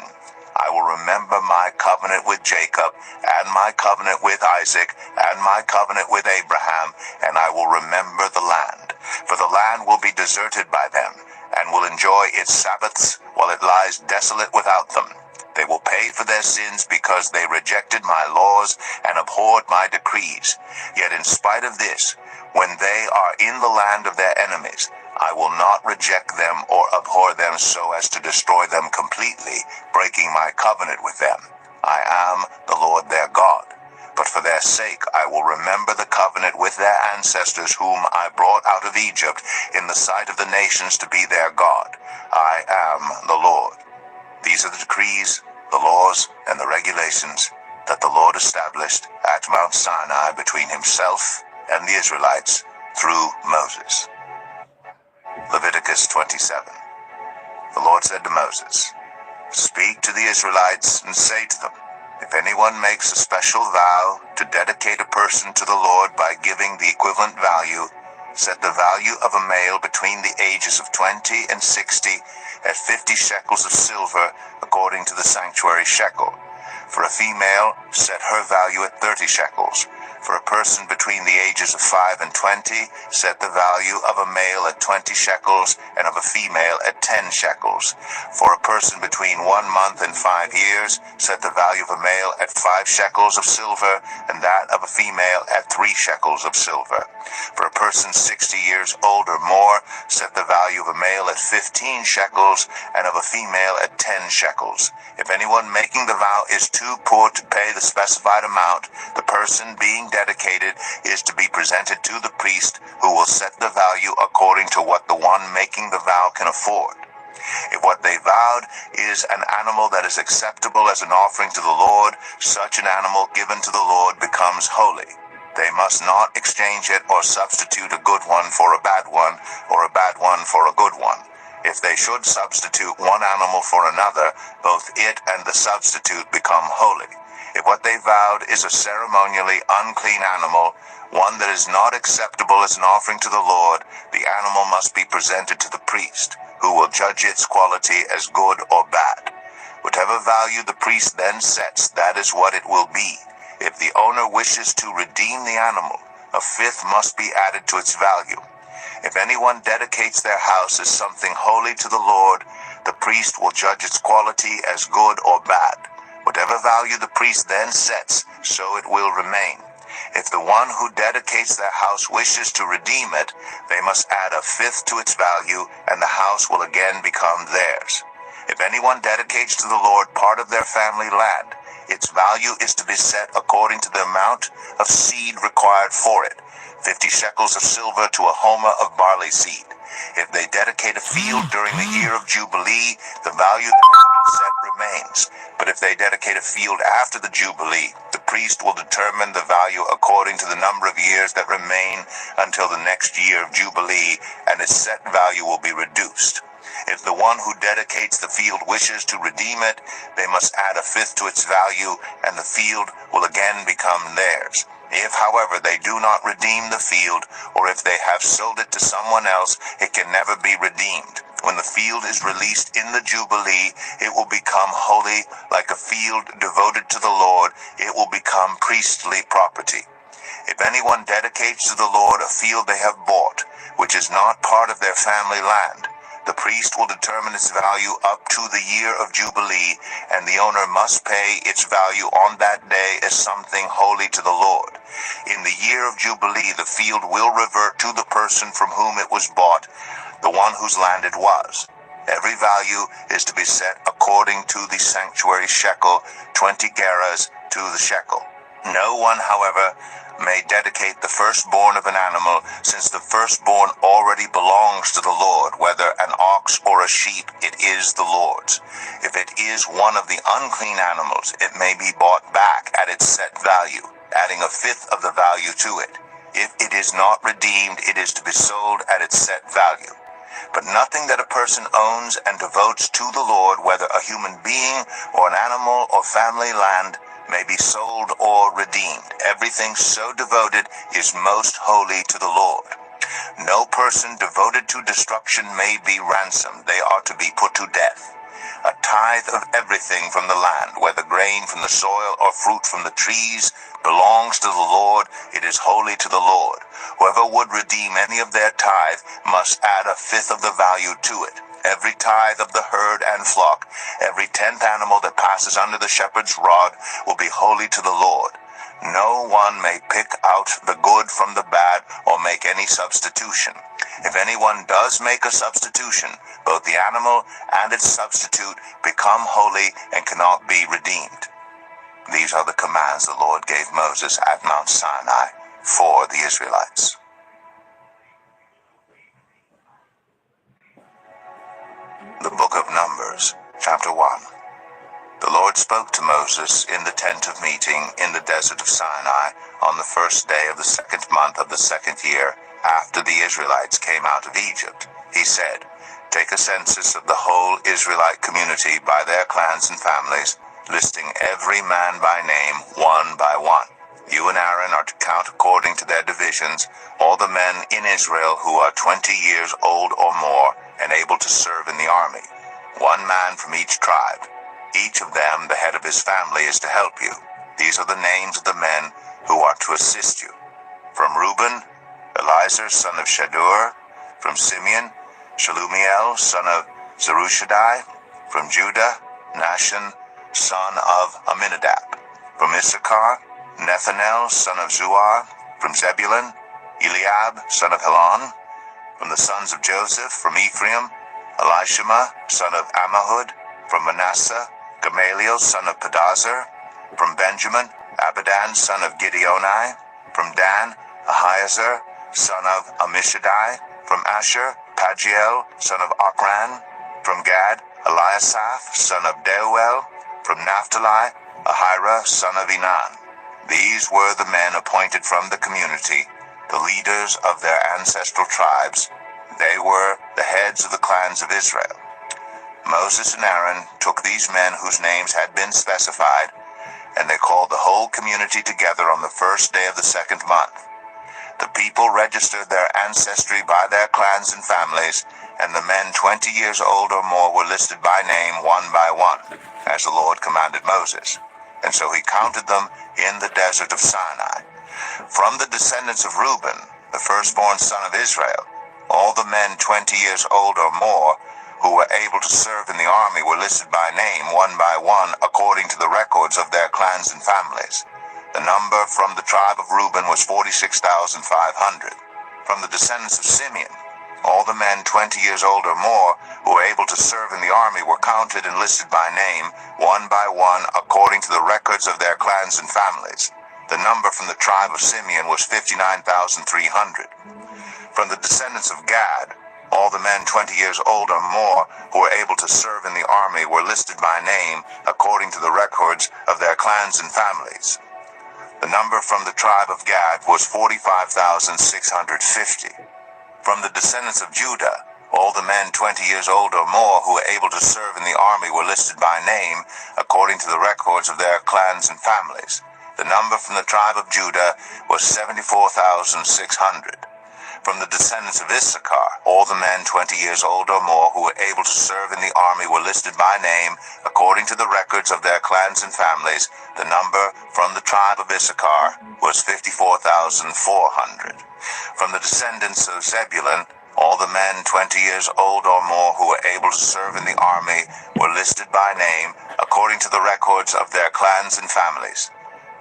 I will remember my covenant with Jacob, and my covenant with Isaac, and my covenant with Abraham, and I will remember the land. For the land will be deserted by them, and will enjoy its Sabbaths while it lies desolate without them. They will pay for their sins because they rejected my laws and abhorred my decrees. Yet in spite of this, when they are in the land of their enemies, I will not reject them or abhor them so as to destroy them completely, breaking my covenant with them. I am the Lord their God. But for their sake I will remember the covenant with their ancestors whom I brought out of Egypt in the sight of the nations to be their God. I am the Lord. These are the decrees, the laws, and the regulations that the Lord established at Mount Sinai between himself and the Israelites through Moses. Leviticus 27. The Lord said to Moses, "Speak to the Israelites and say to them, if anyone makes a special vow to dedicate a person to the Lord by giving the equivalent value, set the value of a male between the ages of 20 and 60 at 50 shekels of silver according to the sanctuary shekel. For a female, set her value at 30 shekels. For a person between the ages of 5 and 20, set the value of a male at 20 shekels and of a female at 10 shekels. For a person between 1 month and 5 years, set the value of a male at 5 shekels of silver and that of a female at 3 shekels of silver. For a person 60 years old or more, set the value of a male at 15 shekels and of a female at 10 shekels. If anyone making the vow is too poor to pay the specified amount, the person being dedicated is to be presented to the priest, who will set the value according to what the one making the vow can afford. If what they vowed is an animal that is acceptable as an offering to the Lord, such an animal given to the Lord becomes holy. They must not exchange it or substitute a good one for a bad one, or a bad one for a good one. If they should substitute one animal for another, both it and the substitute become holy. If what they vowed is a ceremonially unclean animal, one that is not acceptable as an offering to the Lord, the animal must be presented to the priest, who will judge its quality as good or bad. Whatever value the priest then sets, that is what it will be. If the owner wishes to redeem the animal, a fifth must be added to its value. If anyone dedicates their house as something holy to the Lord, the priest will judge its quality as good or bad. Whatever value the priest then sets, so it will remain. If the one who dedicates their house wishes to redeem it, they must add a fifth to its value, and the house will again become theirs. If anyone dedicates to the Lord part of their family land, its value is to be set according to the amount of seed required for it, 50 shekels of silver to a homer of barley seed. If they dedicate a field during the year of Jubilee, the value that has been set remains. But if they dedicate a field after the Jubilee, the priest will determine the value according to the number of years that remain until the next year of Jubilee, and its set value will be reduced. If the one who dedicates the field wishes to redeem it, they must add a fifth to its value, and the field will again become theirs. If, however, they do not redeem the field, or if they have sold it to someone else, it can never be redeemed. When the field is released in the Jubilee, it will become holy, like a field devoted to the Lord. It will become priestly property. If anyone dedicates to the Lord a field they have bought, which is not part of their family land, the priest will determine its value up to the year of Jubilee, and the owner must pay its value on that day as something holy to the Lord. In the year of Jubilee, the field will revert to the person from whom it was bought, the one whose land it was. Every value is to be set according to the sanctuary shekel, 20 gerahs to the shekel. No one, however, may dedicate the firstborn of an animal, since the firstborn already belongs to the Lord. Whether an ox or a sheep, it is the Lord's. If it is one of the unclean animals, it may be bought back at its set value, adding a fifth of the value to it. If it is not redeemed, it is to be sold at its set value. But nothing that a person owns and devotes to the Lord, whether a human being or an animal or family land, may be sold or redeemed. Everything so devoted is most holy to the Lord. No person devoted to destruction may be ransomed. They are to be put to death. A tithe of everything from the land, whether grain from the soil or fruit from the trees, belongs to the Lord. It is holy to the Lord. Whoever would redeem any of their tithe must add a fifth of the value to it. Every tithe of the herd and flock, every 10th animal that passes under the shepherd's rod will be holy to the Lord. No one may pick out the good from the bad or make any substitution. If anyone does make a substitution, both the animal and its substitute become holy and cannot be redeemed. These are the commands the Lord gave Moses at Mount Sinai for the Israelites. The Book of Numbers, chapter 1. The Lord spoke to Moses in the tent of meeting in the desert of Sinai on the first day of the 2nd month of the 2nd year after the Israelites came out of Egypt. He said, "Take a census of the whole Israelite community by their clans and families, listing every man by name, one by one. You and Aaron are to count according to their divisions all the men in Israel who are 20 years old or more and able to serve in the army, one man from each tribe. Each of them, the head of his family, is to help you. These are the names of the men who are to assist you. From Reuben, Elizur, son of Shadur. From Simeon, Shalumiel, son of Zerushadai. From Judah, Nahshon, son of Amminadab. From Issachar, Nethanel, son of Zuar. From Zebulun, Eliab, son of Helon. From the sons of Joseph, from Ephraim, Elishama, son of Ammihud. From Manasseh, Gamaliel, son of Pedazur. From Benjamin, Abidan, son of Gideoni. From Dan, Ahiezer, son of Ammishaddai. From Asher, Pagiel, son of Ochran. From Gad, Eliasaph, son of Deuel. From Naphtali, Ahira, son of Enan. These were the men appointed from the community, the leaders of their ancestral tribes. They were the heads of the clans of Israel. Moses and Aaron took these men whose names had been specified, and they called the whole community together on the first day of the 2nd month. The people registered their ancestry by their clans and families, and the men 20 years old or more were listed by name one by one, as the Lord commanded Moses. And so he counted them in the desert of Sinai. From the descendants of Reuben, the firstborn son of Israel, all the men 20 years old or more who were able to serve in the army were listed by name one by one according to the records of their clans and families. The number from the tribe of Reuben was 46,500. From the descendants of Simeon, all the men 20 years old or more who were able to serve in the army were counted and listed by name, one by one, according to the records of their clans and families. The number from the tribe of Simeon was 59,300. From the descendants of Gad, all the men 20 years old or more who were able to serve in the army were listed by name, according to the records of their clans and families. The number from the tribe of Gad was 45,650. From the descendants of Judah, all the men 20 years old or more who were able to serve in the army were listed by name, according to the records of their clans and families. The number from the tribe of Judah was 74,600. From the descendants of Issachar, all the men 20 years old or more who were able to serve in the army were listed by name, according to the records of their clans and families. The number from the tribe of Issachar was 54,400. From the descendants of Zebulun, all the men 20 years old or more who were able to serve in the army were listed by name, according to the records of their clans and families.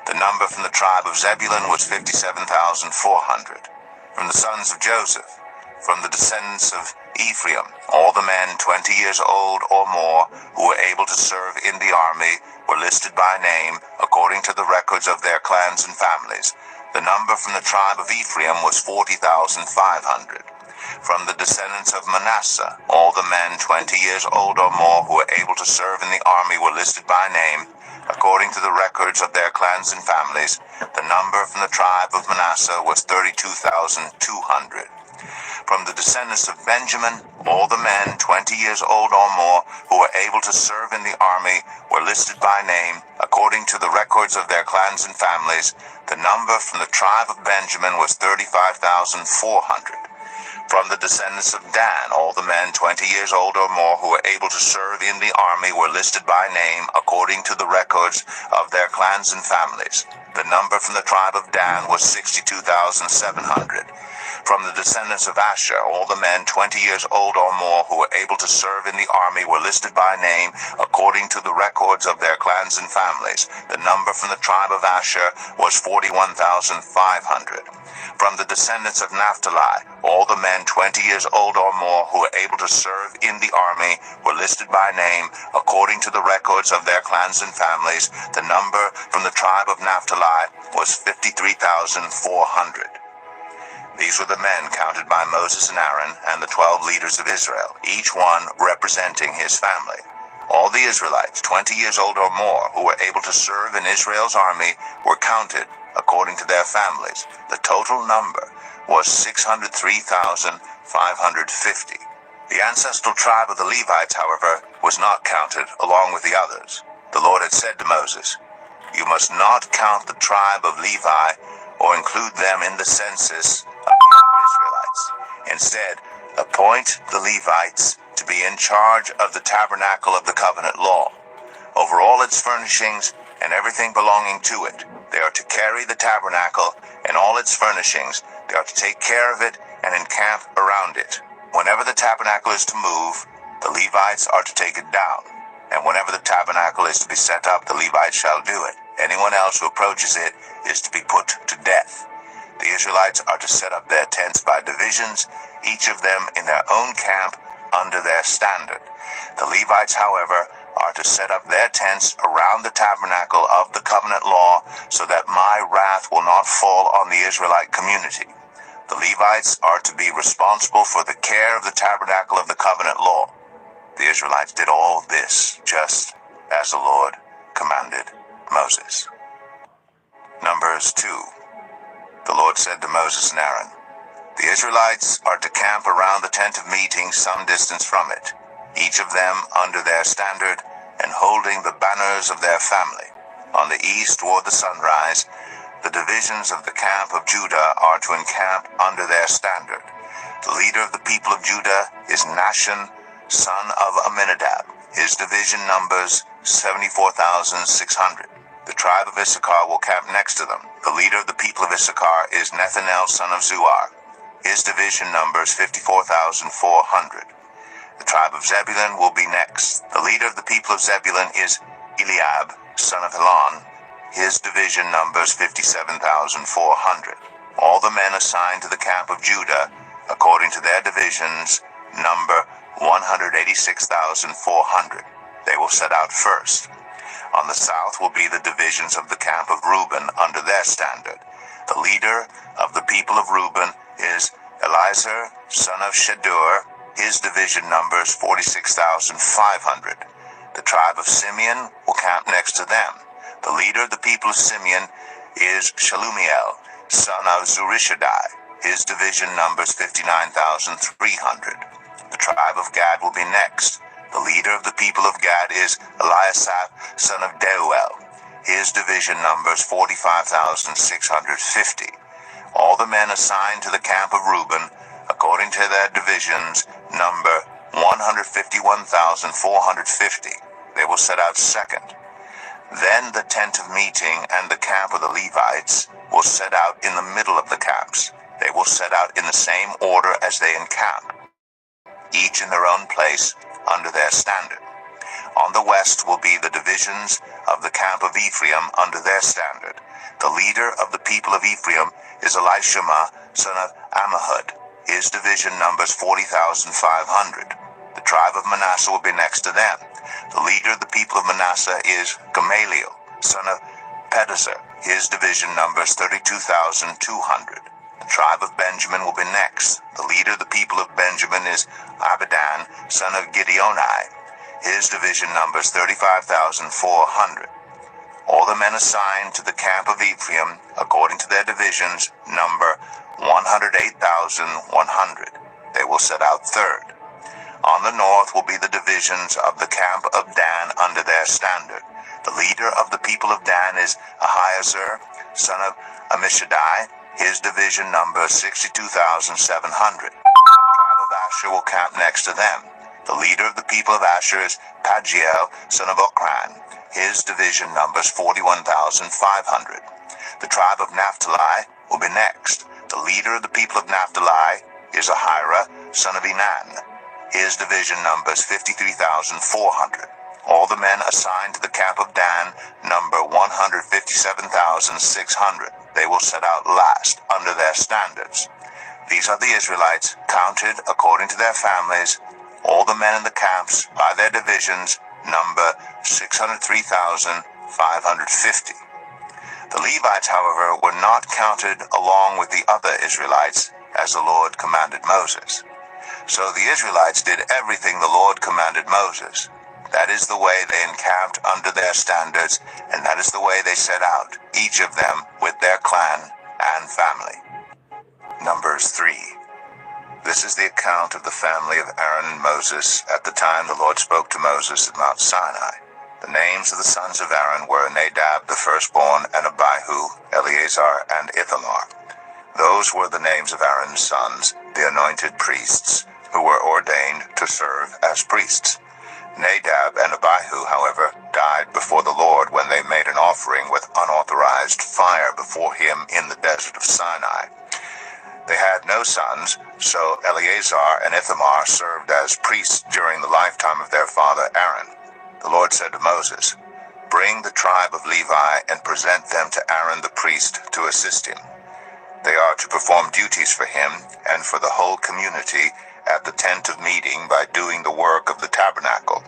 The number from the tribe of Zebulun was 57,400. From the sons of Joseph, from the descendants of Ephraim, all the men 20 years old or more who were able to serve in the army were listed by name, according to the records of their clans and families. The number from the tribe of Ephraim was 40,500. From the descendants of Manasseh, all the men 20 years old or more who were able to serve in the army were listed by name, according to the records of their clans and families. The number from the tribe of Manasseh was 32,200. From the descendants of Benjamin, all the men 20 years old or more who were able to serve in the army were listed by name, according to the records of their clans and families. The number from the tribe of Benjamin was 35,400. From the descendants of Dan, all the men 20 years old or more who were able to serve in the army were listed by name according to the records of their clans and families. The number from the tribe of Dan was 62,700. From the descendants of Asher, all the men 20 years old or more who were able to serve in the army were listed by name according to the records of their clans and families. The number from the tribe of Asher was 41,500. From the descendants of Naphtali, all the men 20 years old or more who were able to serve in the army were listed by name according to the records of their clans and families. The number from the tribe of Naphtali was 53,400. These were the men counted by Moses and Aaron and the 12 leaders of Israel, each one representing his family. All the Israelites 20 years old or more who were able to serve in Israel's army were counted according to their families. The total number was 603,550. The ancestral tribe of the Levites, however, was not counted along with the others. The Lord had said to Moses, "You must not count the tribe of Levi or include them in the census of the Israelites. Instead, appoint the Levites to be in charge of the tabernacle of the covenant law. Over all its furnishings and everything belonging to it, they are to carry the tabernacle and all its furnishings. They are to take care of it and encamp around it. Whenever the tabernacle is to move, the Levites are to take it down. And whenever the tabernacle is to be set up, the Levites shall do it. Anyone else who approaches it is to be put to death. The Israelites are to set up their tents by divisions, each of them in their own camp under their standard. The Levites, however, are to set up their tents around the tabernacle of the covenant law so that my wrath will not fall on the Israelite community. The Levites are to be responsible for the care of the tabernacle of the covenant law." The Israelites did all this just as the Lord commanded Moses. Numbers 2. The Lord said to Moses and Aaron, "The Israelites are to camp around the tent of meeting some distance from it, each of them under their standard and holding the banners of their family. On the east toward the sunrise, the divisions of the camp of Judah are to encamp under their standard. The leader of the people of Judah is Nahshon, son of Amminadab. His division numbers 74,600. The tribe of Issachar will camp next to them. The leader of the people of Issachar is Nethanel, son of Zuar. His division numbers 54,400. The tribe of Zebulun will be next. The leader of the people of Zebulun is Eliab, son of Helon. His division numbers 57,400. All the men assigned to the camp of Judah, according to their divisions, number 186,400. They will set out first. On the south will be the divisions of the camp of Reuben under their standard. The leader of the people of Reuben is Eliezer, son of Shedeur. His division numbers 46,500. The tribe of Simeon will camp next to them. The leader of the people of Simeon is Shalumiel, son of Zurishaddai. His division numbers 59,300. The tribe of Gad will be next. The leader of the people of Gad is Eliasaph, son of Deuel. His division numbers 45,650. All the men assigned to the camp of Reuben, according to their divisions, number 151,450. They will set out second. Then the tent of meeting and the camp of the Levites will set out in the middle of the camps. They will set out in the same order as they encamp, each in their own place under their standard. On the west will be the divisions of the camp of Ephraim under their standard. The leader of the people of Ephraim is Elishama, son of Ammihud. His division numbers 40,500. The tribe of Manasseh will be next to them. The leader of the people of Manasseh is Gamaliel, son of Pedazur. His division numbers 32,200. The tribe of Benjamin will be next. The leader of the people of Benjamin is Abidan, son of Gideoni. His division numbers 35,400. All the men assigned to the camp of Ephraim, according to their divisions, number 108,100. They will set out third. On the north will be the divisions of the camp of Dan under their standard. The leader of the people of Dan is Ahiezer, son of Ammishaddai. His division numbers 62,700. The tribe of Asher will camp next to them. The leader of the people of Asher is Pagiel, son of Okran. His division numbers 41,500. The tribe of Naphtali will be next. The leader of the people of Naphtali is Ahira, son of Enan. His division numbers 53,400. All the men assigned to the camp of Dan number 157,600. They will set out last under their standards. These are the Israelites, counted according to their families. All the men in the camps, by their divisions, number 603,550. The Levites, however, were not counted along with the other Israelites, as the Lord commanded Moses. So the Israelites did everything the Lord commanded Moses. That is the way they encamped under their standards, and that is the way they set out, each of them with their clan and family. Numbers 3. This is the account of the family of Aaron and Moses at the time the Lord spoke to Moses at Mount Sinai. The names of the sons of Aaron were Nadab the firstborn, and Abihu, Eleazar, and Ithamar. Those were the names of Aaron's sons, the anointed priests, who were ordained to serve as priests. Nadab and Abihu, however, died before the Lord when they made an offering with unauthorized fire before him in the desert of Sinai. They had no sons, so Eleazar and Ithamar served as priests during the lifetime of their father Aaron. The Lord said to Moses, "Bring the tribe of Levi and present them to Aaron the priest to assist him. They are to perform duties for him and for the whole community at the tent of meeting by doing the work of the tabernacle.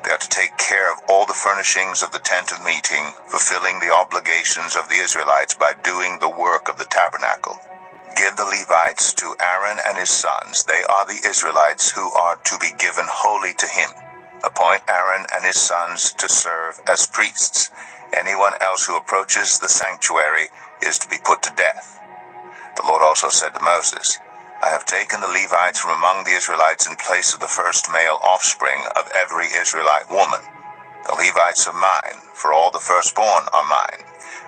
They are to take care of all the furnishings of the tent of meeting, fulfilling the obligations of the Israelites by doing the work of the tabernacle. Give the Levites to Aaron and his sons. They are the Israelites who are to be given wholly to him. Appoint Aaron and his sons to serve as priests. Anyone else who approaches the sanctuary is to be put to death." The Lord also said to Moses, "I have taken the Levites from among the Israelites in place of the first male offspring of every Israelite woman. The Levites are mine, for all the firstborn are mine.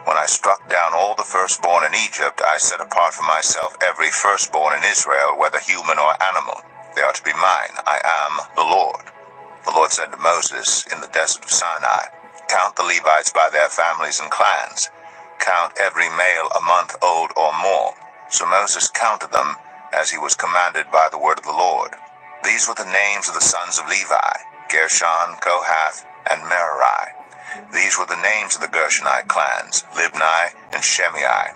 When I struck down all the firstborn in Egypt, I set apart for myself every firstborn in Israel, whether human or animal. They are to be mine. I am the Lord." The Lord said to Moses in the desert of Sinai, "Count the Levites by their families and clans. Count every male a month old or more." So Moses counted them as he was commanded by the word of the Lord. These were the names of the sons of Levi: Gershon, Kohath, and Merari. These were the names of the Gershonite clans: Libni and Shimei.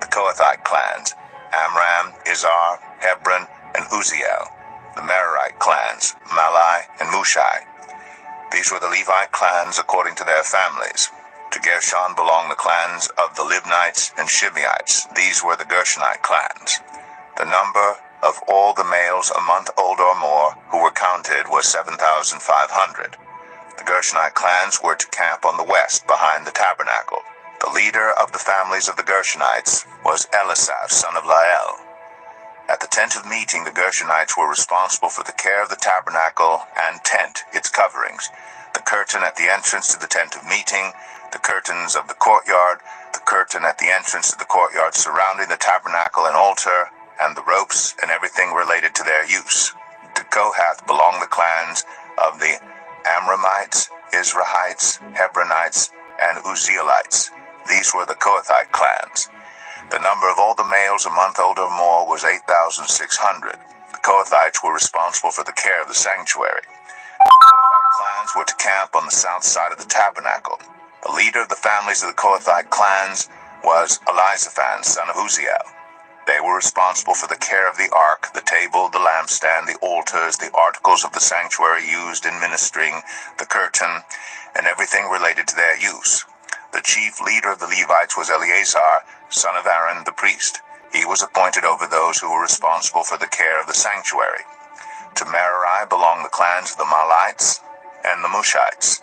The Kohathite clans: Amram, Izhar, Hebron, and Uzziel. The Merarite clans: Malai and Mushai. These were the Levite clans according to their families. To Gershon belonged the clans of the Libnites and Shimeites. These were the Gershonite clans. The number of all the males a month old or more who were counted was 7,500. The Gershonite clans were to camp on the west behind the tabernacle. The leader of the families of the Gershonites was Elisaph, son of Lael. At the tent of meeting, the Gershonites were responsible for the care of the tabernacle and tent, its coverings, the curtain at the entrance to the tent of meeting, the curtains of the courtyard, the curtain at the entrance to the courtyard surrounding the tabernacle and altar, and the ropes and everything related to their use. To Kohath belonged the clans of the Amramites, Izrahites, Hebronites, and Uzzielites. These were the Kohathite clans. The number of all the males a month old or more was 8,600. The Kohathites were responsible for the care of the sanctuary. The Kohathite clans were to camp on the south side of the tabernacle. The leader of the families of the Kohathite clans was Elizaphan, son of Uzziel. They were responsible for the care of the ark, the table, the lampstand, the altars, the articles of the sanctuary used in ministering, the curtain, and everything related to their use. The chief leader of the Levites was Eleazar, son of Aaron the priest. He was appointed over those who were responsible for the care of the sanctuary. To Merari belonged the clans of the Mahlites and the Mushites.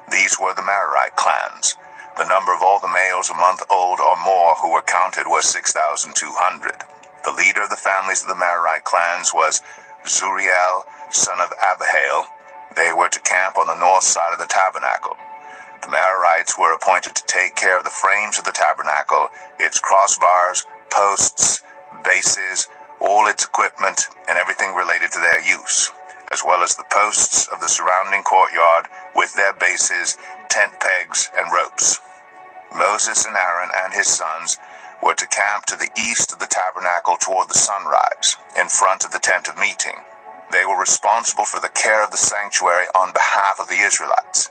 These were the Merarite clans. The number of all the males a month old or more who were counted was 6,200. The leader of the families of the Merarite clans was Zuriel, son of Abihail. They were to camp on the north side of the tabernacle. The Merarites were appointed to take care of the frames of the tabernacle, its crossbars, posts, bases, all its equipment, and everything related to their use, as well as the posts of the surrounding courtyard with their bases, tent pegs, and ropes. Moses and Aaron and his sons were to camp to the east of the tabernacle toward the sunrise, in front of the tent of meeting. They were responsible for the care of the sanctuary on behalf of the Israelites.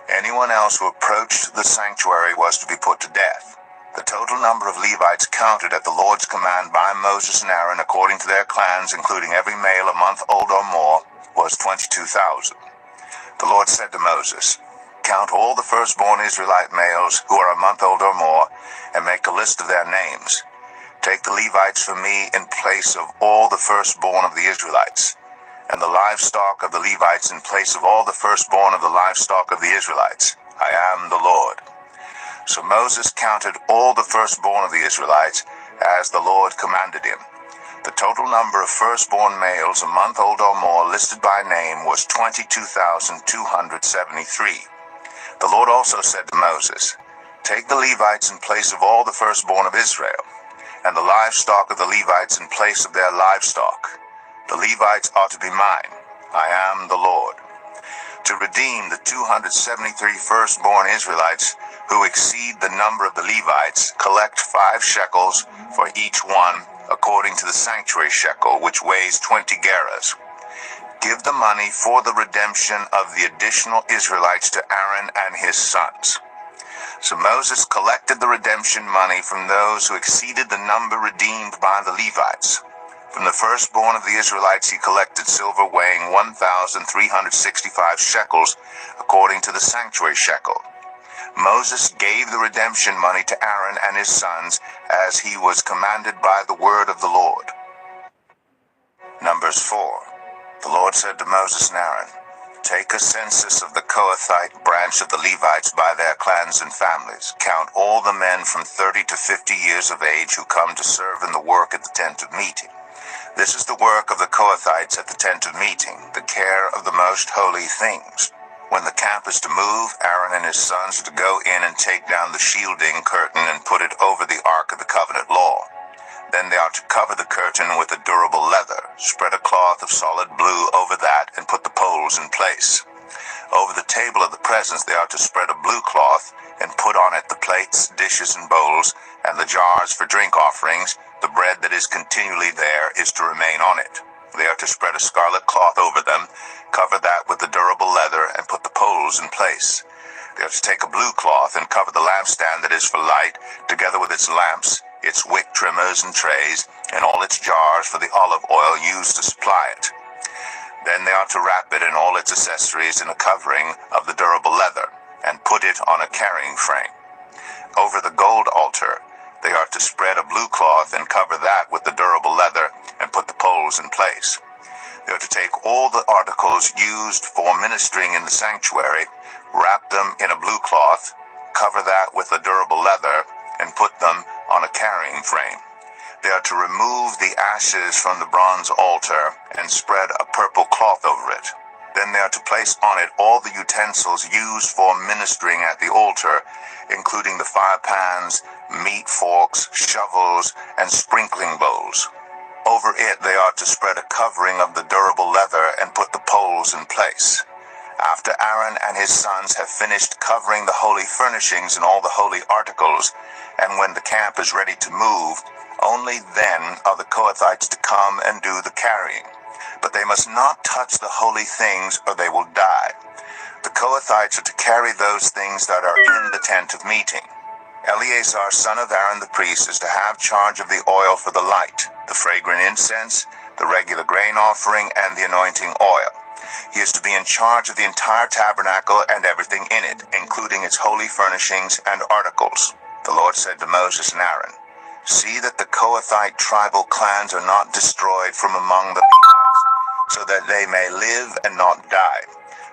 Anyone else who approached the sanctuary was to be put to death. The total number of Levites counted at the Lord's command by Moses and Aaron according to their clans, including every male a month old or more, was 22,000. The Lord said to Moses, "Count all the firstborn Israelite males who are a month old or more, and make a list of their names. Take the Levites from me in place of all the firstborn of the Israelites, and the livestock of the Levites in place of all the firstborn of the livestock of the Israelites. I am the Lord." So Moses counted all the firstborn of the Israelites as the Lord commanded him. The total number of firstborn males a month old or more listed by name was 22,273. The Lord also said to Moses, "Take the Levites in place of all the firstborn of Israel, and the livestock of the Levites in place of their livestock. The Levites are to be mine. I am the Lord. To redeem the 273 firstborn Israelites who exceed the number of the Levites, collect 5 shekels for each one, according to the sanctuary shekel, which weighs 20 gerahs. Give the money for the redemption of the additional Israelites to Aaron and his sons." So Moses collected the redemption money from those who exceeded the number redeemed by the Levites. From the firstborn of the Israelites he collected silver weighing 1,365 shekels, according to the sanctuary shekel. Moses gave the redemption money to Aaron and his sons, as he was commanded by the word of the Lord. Numbers 4. The Lord said to Moses and Aaron, "Take a census of the Kohathite branch of the Levites by their clans and families. Count all the men from 30 to 50 years of age who come to serve in the work at the tent of meeting. This is the work of the Kohathites at the tent of meeting, the care of the most holy things. When the camp is to move, Aaron and his sons are to go in and take down the shielding curtain and put it over the Ark of the Covenant law. Then they are to cover the curtain with a durable leather, spread a cloth of solid blue over that, and put the poles in place. Over the table of the presence they are to spread a blue cloth and put on it the plates, dishes, and bowls, and the jars for drink offerings. The bread that is continually there is to remain on it. They are to spread a scarlet cloth over them, cover that with the durable leather, and put the poles in place. They are to take a blue cloth and cover the lampstand that is for light, together with its lamps, its wick trimmers and trays, and all its jars for the olive oil used to supply it. Then they are to wrap it and all its accessories in a covering of the durable leather, and put it on a carrying frame. Over the gold altar, they are to spread a blue cloth and cover that with the durable leather, and put the poles in place. They are to take all the articles used for ministering in the sanctuary, wrap them in a blue cloth, cover that with the durable leather, and put them on a carrying frame. They are to remove the ashes from the bronze altar and spread a purple cloth over it. Then they are to place on it all the utensils used for ministering at the altar, including the fire pans, meat forks, shovels, and sprinkling bowls. Over it they are to spread a covering of the durable leather and put the poles in place. After Aaron and his sons have finished covering the holy furnishings and all the holy articles, and when the camp is ready to move, only then are the Kohathites to come and do the carrying. But they must not touch the holy things, or they will die. The Kohathites are to carry those things that are in the tent of meeting. Eleazar, son of Aaron the priest, is to have charge of the oil for the light, the fragrant incense, the regular grain offering, and the anointing oil. He is to be in charge of the entire tabernacle and everything in it, including its holy furnishings and articles. The Lord said to Moses and Aaron, "See that the Kohathite tribal clans are not destroyed from among the Levites, so that they may live and not die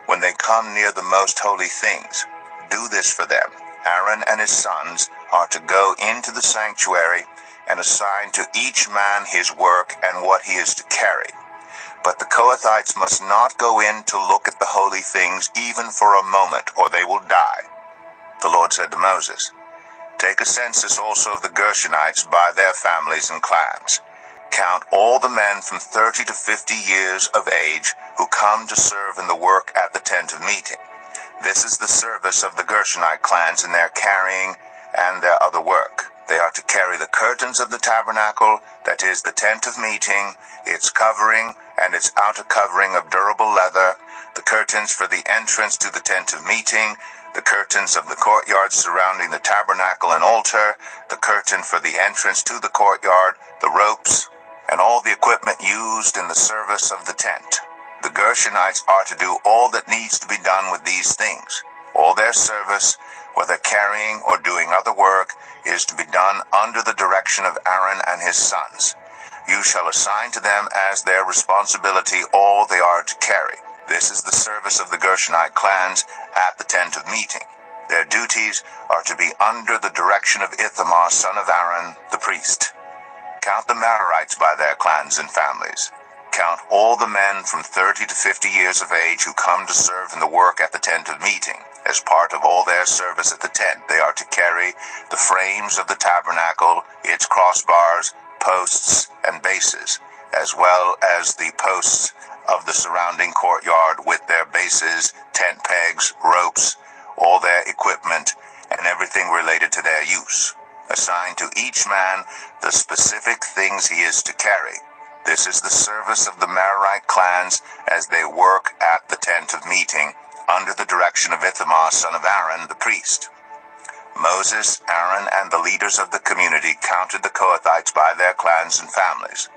when they come near the most holy things. Do this for them. Aaron and his sons are to go into the sanctuary and assign to each man his work and what he is to carry. But the Kohathites must not go in to look at the holy things even for a moment, or they will die." The Lord said to Moses, "Take a census also of the Gershonites by their families and clans. Count all the men from 30 to 50 years of age who come to serve in the work at the tent of meeting. This is the service of the Gershonite clans in their carrying and their other work. They are to carry the curtains of the tabernacle, that is, the tent of meeting, its covering, and its outer covering of durable leather, the curtains for the entrance to the tent of meeting, the curtains of the courtyard surrounding the tabernacle and altar, the curtain for the entrance to the courtyard, the ropes, and all the equipment used in the service of the tent. The Gershonites are to do all that needs to be done with these things. All their service, whether carrying or doing other work, is to be done under the direction of Aaron and his sons. You shall assign to them as their responsibility all they are to carry. This is the service of the Gershonite clans at the tent of meeting. Their duties are to be under the direction of Ithamar, son of Aaron, the priest. Count the Merarites by their clans and families. Count all the men from 30 to 50 years of age who come to serve in the work at the tent of meeting. As part of all their service at the tent, they are to carry the frames of the tabernacle, its crossbars, posts, and bases, as well as the posts of the surrounding courtyard with their bases, tent pegs, ropes, all their equipment, and everything related to their use. Assign to each man the specific things he is to carry. This is the service of the Merarite clans as they work at the tent of meeting under the direction of Ithamar, son of Aaron, the priest. Moses, Aaron, and the leaders of the community counted the Kohathites by their clans and families.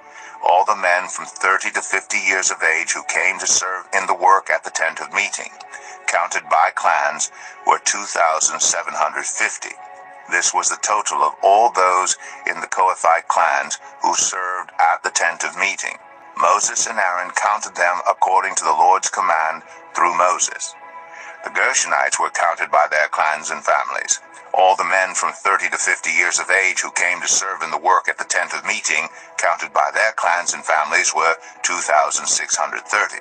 All the men from 30 to 50 years of age who came to serve in the work at the tent of meeting, counted by clans, were 2,750. This was the total of all those in the Kohathite clans who served at the tent of meeting. Moses and Aaron counted them according to the Lord's command through Moses. The Gershonites were counted by their clans and families. All the men from 30 to 50 years of age who came to serve in the work at the tent of meeting, counted by their clans and families, were 2,630.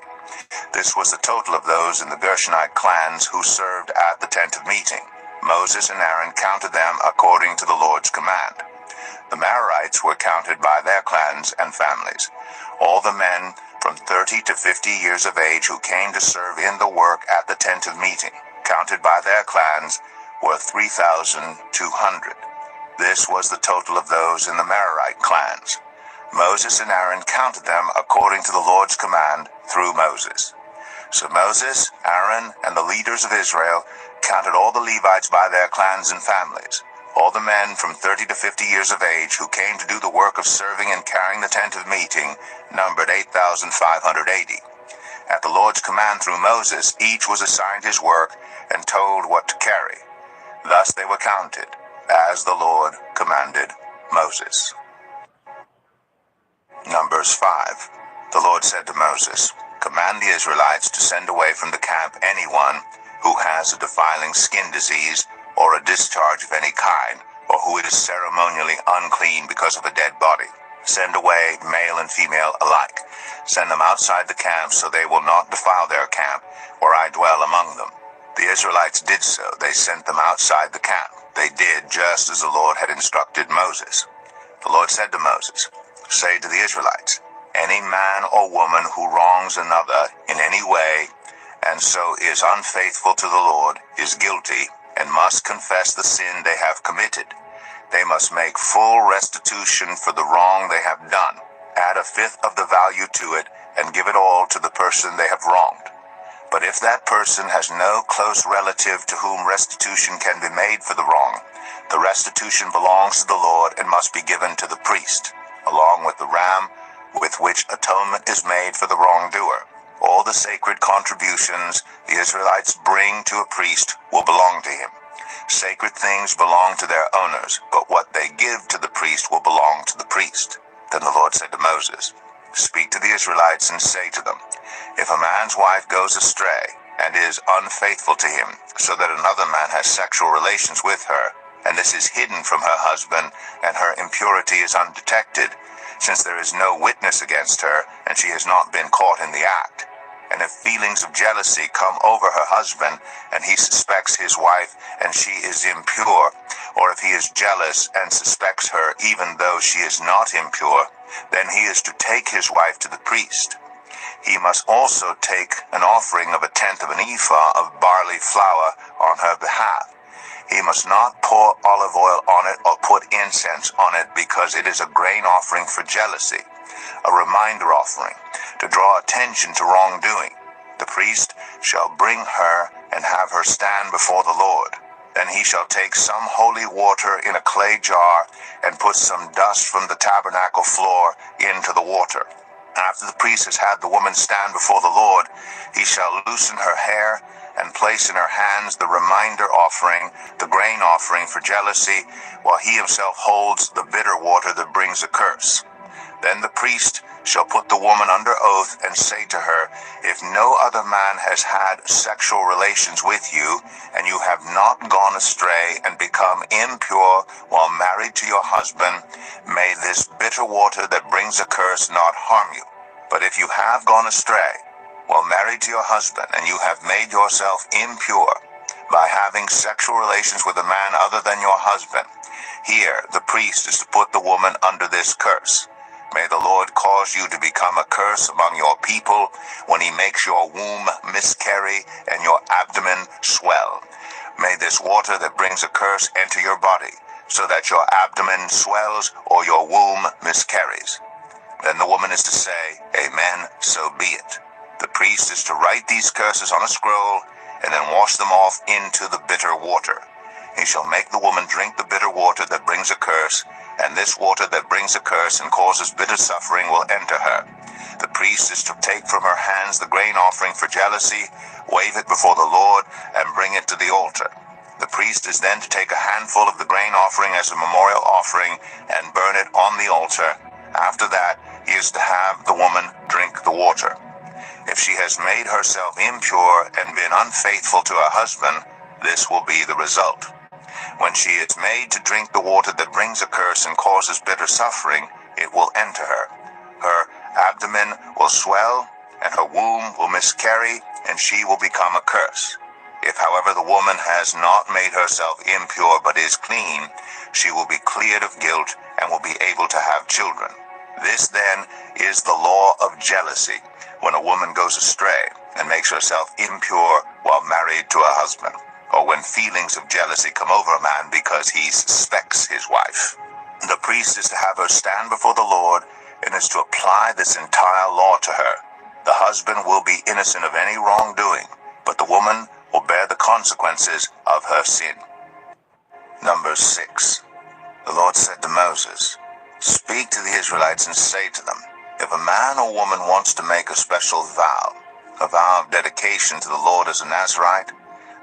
This was the total of those in the Gershonite clans who served at the tent of meeting. Moses and Aaron counted them according to the Lord's command. The Merarites were counted by their clans and families. All the men from 30 to 50 years of age who came to serve in the work at the tent of meeting, counted by their clans, were 3,200. This was the total of those in the Merarite clans. Moses and Aaron counted them according to the Lord's command through Moses. So Moses, Aaron, and the leaders of Israel counted all the Levites by their clans and families. All the men from 30 to 50 years of age who came to do the work of serving and carrying the tent of meeting numbered 8,580. At the Lord's command through Moses, each was assigned his work and told what to carry. Thus they were counted, as the Lord commanded Moses. Numbers 5. The Lord said to Moses, "Command the Israelites to send away from the camp anyone who has a defiling skin disease or a discharge of any kind, or who is ceremonially unclean because of a dead body. Send away male and female alike. Send them outside the camp so they will not defile their camp, where I dwell among them." The Israelites did so. They sent them outside the camp. They did just as the Lord had instructed Moses. The Lord said to Moses, "Say to the Israelites, any man or woman who wrongs another in any way, and so is unfaithful to the Lord, is guilty, and must confess the sin they have committed. They must make full restitution for the wrong they have done, add a fifth of the value to it, and give it all to the person they have wronged. But if that person has no close relative to whom restitution can be made for the wrong, the restitution belongs to the Lord and must be given to the priest, along with the ram with which atonement is made for the wrongdoer. All the sacred contributions the Israelites bring to a priest will belong to him. Sacred things belong to their owners, but what they give to the priest will belong to the priest." Then the Lord said to Moses, "Speak to the Israelites and say to them, if a man's wife goes astray and is unfaithful to him, so that another man has sexual relations with her, and this is hidden from her husband, and her impurity is undetected, since there is no witness against her, and she has not been caught in the act, And if feelings of jealousy come over her husband, and he suspects his wife, and she is impure, or if he is jealous and suspects her even though she is not impure, then he is to take his wife to the priest. He must also take an offering of 1/10 of an ephah of barley flour on her behalf. He must not pour olive oil on it or put incense on it, because it is a grain offering for jealousy, a reminder offering, to draw attention to wrongdoing. The priest shall bring her and have her stand before the Lord. Then he shall take some holy water in a clay jar and put some dust from the tabernacle floor into the water. After the priest has had the woman stand before the Lord, he shall loosen her hair and place in her hands the reminder offering, the grain offering for jealousy, while he himself holds the bitter water that brings a curse. Then the priest shall put the woman under oath and say to her, if no other man has had sexual relations with you, and you have not gone astray and become impure while married to your husband, may this bitter water that brings a curse not harm you. But if you have gone astray while married to your husband, and you have made yourself impure by having sexual relations with a man other than your husband, here the priest is to put the woman under this curse. May the Lord cause you to become a curse among your people when he makes your womb miscarry and your abdomen swell. May this water that brings a curse enter your body, so that your abdomen swells or your womb miscarries. Then the woman is to say, Amen, so be it. The priest is to write these curses on a scroll and then wash them off into the bitter water. He shall make the woman drink the bitter water that brings a curse, and this water that brings a curse and causes bitter suffering will enter her. The priest is to take from her hands the grain offering for jealousy, wave it before the Lord, and bring it to the altar. The priest is then to take a handful of the grain offering as a memorial offering and burn it on the altar. After that, he is to have the woman drink the water. If she has made herself impure and been unfaithful to her husband, this will be the result. When she is made to drink the water that brings a curse and causes bitter suffering, it will enter her. Her abdomen will swell, and her womb will miscarry, and she will become a curse. If, however, the woman has not made herself impure but is clean, she will be cleared of guilt and will be able to have children. This, then, is the law of jealousy, when a woman goes astray and makes herself impure while married to a husband, or when feelings of jealousy come over a man because he suspects his wife. The priest is to have her stand before the Lord and is to apply this entire law to her. The husband will be innocent of any wrongdoing, but the woman will bear the consequences of her sin. Number 6. The Lord said to Moses, Speak to the Israelites and say to them, if a man or woman wants to make a special vow, a vow of dedication to the Lord as a Nazirite,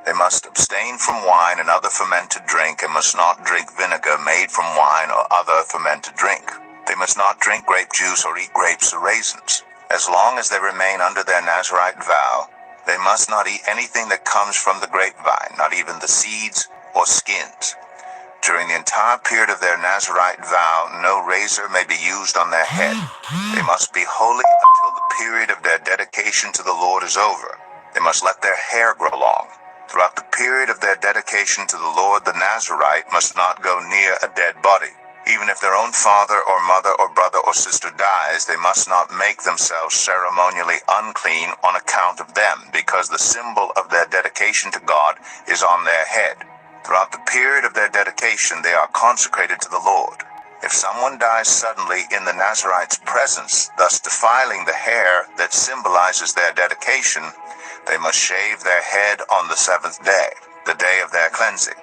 they must abstain from wine and other fermented drink, and must not drink vinegar made from wine or other fermented drink. They must not drink grape juice or eat grapes or raisins. As long as they remain under their Nazirite vow, they must not eat anything that comes from the grapevine, not even the seeds or skins. During the entire period of their Nazirite vow, no razor may be used on their head. They must be holy until the period of their dedication to the Lord is over. They must let their hair grow long. Throughout the period of their dedication to the Lord, the Nazirite must not go near a dead body. Even if their own father or mother or brother or sister dies, they must not make themselves ceremonially unclean on account of them, because the symbol of their dedication to God is on their head. Throughout the period of their dedication, they are consecrated to the Lord. If someone dies suddenly in the Nazirite's presence, thus defiling the hair that symbolizes their dedication, they must shave their head on the 7th day, the day of their cleansing.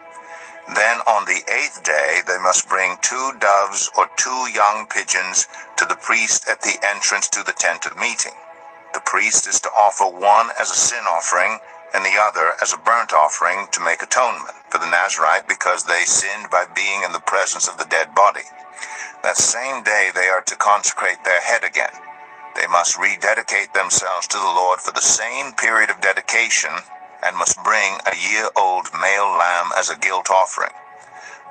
Then on the 8th day, they must bring 2 doves or 2 young pigeons to the priest at the entrance to the tent of meeting. The priest is to offer one as a sin offering and the other as a burnt offering to make atonement for the Nazirite, because they sinned by being in the presence of the dead body. That same day they are to consecrate their head again. They must rededicate themselves to the Lord for the same period of dedication, and must bring a year-old male lamb as a guilt offering.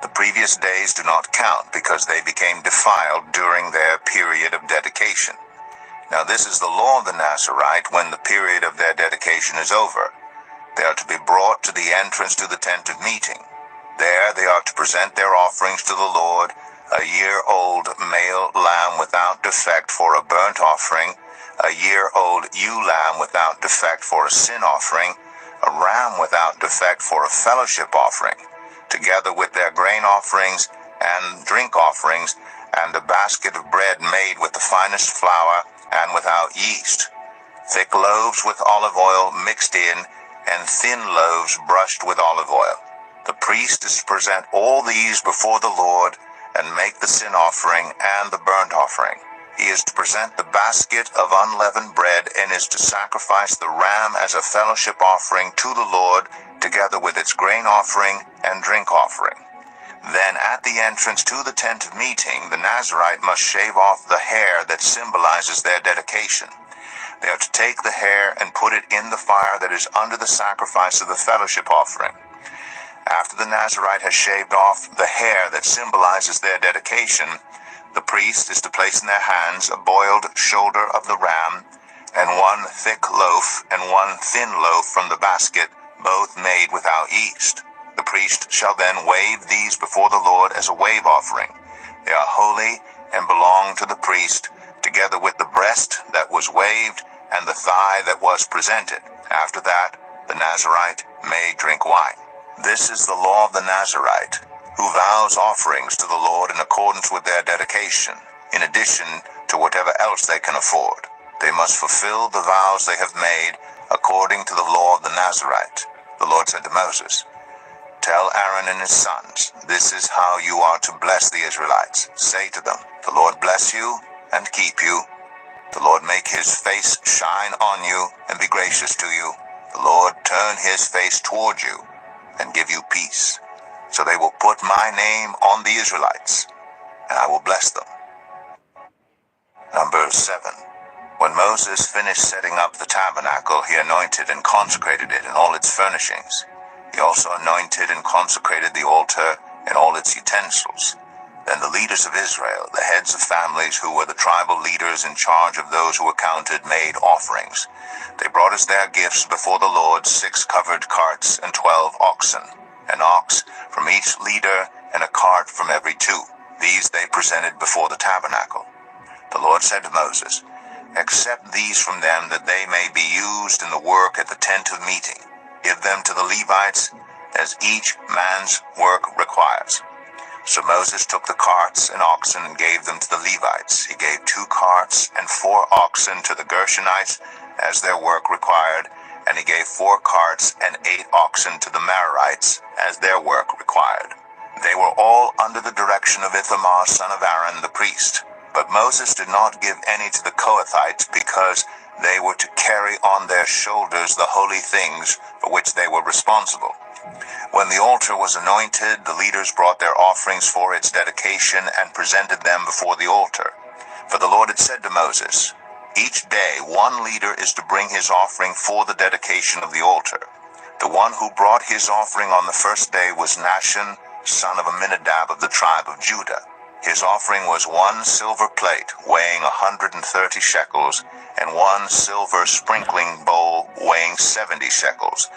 The previous days do not count, because they became defiled during their period of dedication. Now this is the law of the Nazarite when the period of their dedication is over. They are to be brought to the entrance to the tent of meeting. There they are to present their offerings to the Lord, a year-old male lamb without defect for a burnt offering, a year-old ewe lamb without defect for a sin offering, a ram without defect for a fellowship offering, together with their grain offerings and drink offerings, and a basket of bread made with the finest flour and without yeast, thick loaves with olive oil mixed in, and thin loaves brushed with olive oil. The priest is to present all these before the Lord and make the sin offering and the burnt offering. He is to present the basket of unleavened bread and is to sacrifice the ram as a fellowship offering to the Lord, together with its grain offering and drink offering. Then at the entrance to the tent of meeting, the Nazarite must shave off the hair that symbolizes their dedication. They are to take the hair and put it in the fire that is under the sacrifice of the fellowship offering. After the Nazarite has shaved off the hair that symbolizes their dedication, the priest is to place in their hands a boiled shoulder of the ram, and one thick loaf and one thin loaf from the basket, both made without yeast. The priest shall then wave these before the Lord as a wave offering. They are holy and belong to the priest, together with the breast that was waved and the thigh that was presented. After that, the Nazarite may drink wine. This is the law of the Nazarite, who vows offerings to the Lord in accordance with their dedication, in addition to whatever else they can afford. They must fulfill the vows they have made according to the law of the Nazarite. The Lord said to Moses, "Tell Aaron and his sons, this is how you are to bless the Israelites. Say to them, the Lord bless you and keep you. The Lord make his face shine on you and be gracious to you. The Lord turn his face toward you and give you peace. So they will put my name on the Israelites, and I will bless them." Number 7. When Moses finished setting up the tabernacle, he anointed and consecrated it in all its furnishings. He also anointed and consecrated the altar and all its utensils. Then the leaders of Israel, the heads of families who were the tribal leaders in charge of those who were counted, made offerings. They brought as their gifts before the Lord 6 covered carts and 12 oxen, an ox from each leader and a cart from every 2. These they presented before the tabernacle. The Lord said to Moses, "Accept these from them, that they may be used in the work at the tent of meeting. Give them to the Levites as each man's work requires." So Moses took the carts and oxen and gave them to the Levites. He gave 2 carts and 4 oxen to the Gershonites as their work required, and he gave 4 carts and 8 oxen to the Merarites as their work required. They were all under the direction of Ithamar, son of Aaron, the priest. But Moses did not give any to the Kohathites, because they were to carry on their shoulders the holy things for which they were responsible. When the altar was anointed, the leaders brought their offerings for its dedication and presented them before the altar. For the Lord had said to Moses, "Each day 1 leader is to bring his offering for the dedication of the altar." The one who brought his offering on the first day was Nahshon, son of Amminadab of the tribe of Judah. His offering was 1 silver plate weighing 130 shekels, and 1 silver sprinkling bowl weighing 70 shekels,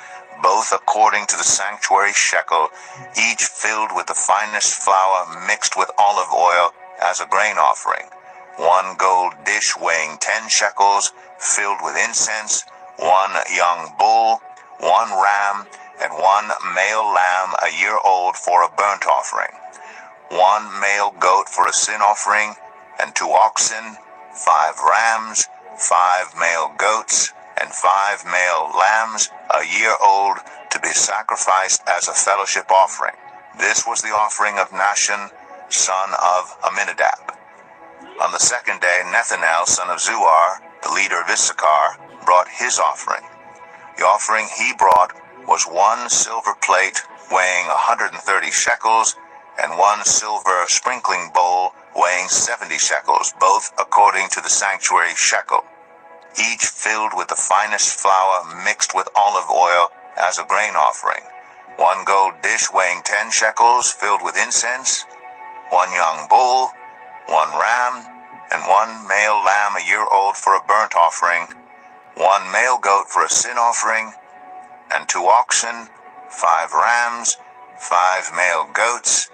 both according to the sanctuary shekel, each filled with the finest flour mixed with olive oil as a grain offering. 1 gold dish weighing 10 shekels, filled with incense, 1 young bull, 1 ram, and 1 male lamb a year old for a burnt offering, 1 male goat for a sin offering, and 2 oxen, 5 rams, 5 male goats, and 5 male lambs a year old to be sacrificed as a fellowship offering. This was the offering of Nahshon, son of Amminadab. On the second day, Nethanel, son of Zuar, the leader of Issachar, brought his offering. The offering he brought was 1 silver plate weighing 130 shekels, and 1 silver sprinkling bowl weighing 70 shekels, both according to the sanctuary shekel, each filled with the finest flour mixed with olive oil as a grain offering, 1 gold dish weighing 10 shekels, filled with incense, 1 young bull, 1 ram, and 1 male lamb a year old for a burnt offering, 1 male goat for a sin offering, and 2 oxen, 5 rams, 5 male goats,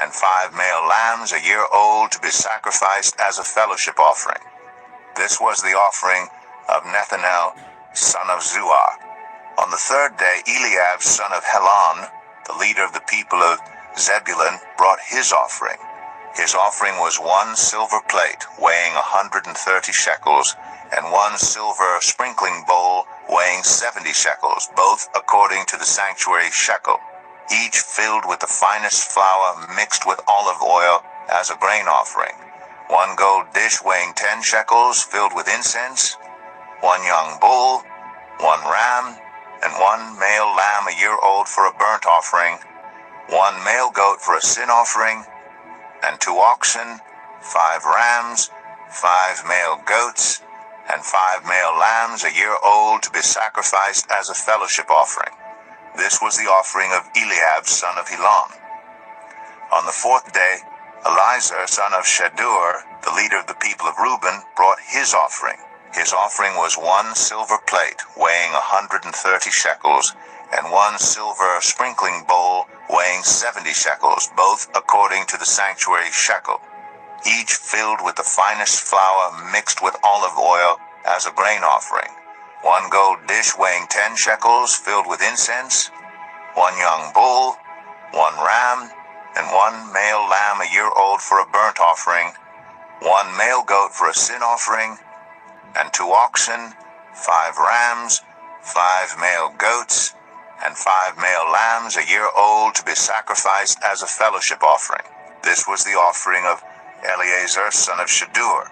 and 5 male lambs a year old to be sacrificed as a fellowship offering. This was the offering of Nethanel, son of Zuar. On the 3rd day, Eliab, son of Helon, the leader of the people of Zebulun, brought his offering. His offering was 1 silver plate weighing 130 shekels, and 1 silver sprinkling bowl weighing 70 shekels, both according to the sanctuary shekel, each filled with the finest flour mixed with olive oil as a grain offering. 1 gold dish weighing 10 shekels filled with incense, 1 young bull, 1 ram, and 1 male lamb a year old for a burnt offering, 1 male goat for a sin offering, and 2 oxen, 5 rams, 5 male goats, and 5 male lambs a year old to be sacrificed as a fellowship offering. This was the offering of Eliab, son of Helon. On the 4th day, Eliezer, son of Shadur, the leader of the people of Reuben, brought his offering. His offering was 1 silver plate weighing 130 shekels, and 1 silver sprinkling bowl weighing 70 shekels, both according to the sanctuary shekel, each filled with the finest flour mixed with olive oil as a grain offering. 1 gold dish weighing 10 shekels filled with incense, 1 young bull, 1 ram, and 1 male lamb a year old for a burnt offering, 1 male goat for a sin offering, and 2 oxen, 5 rams, 5 male goats, and 5 male lambs a year old to be sacrificed as a fellowship offering. This was the offering of Eleazar, son of Shadur.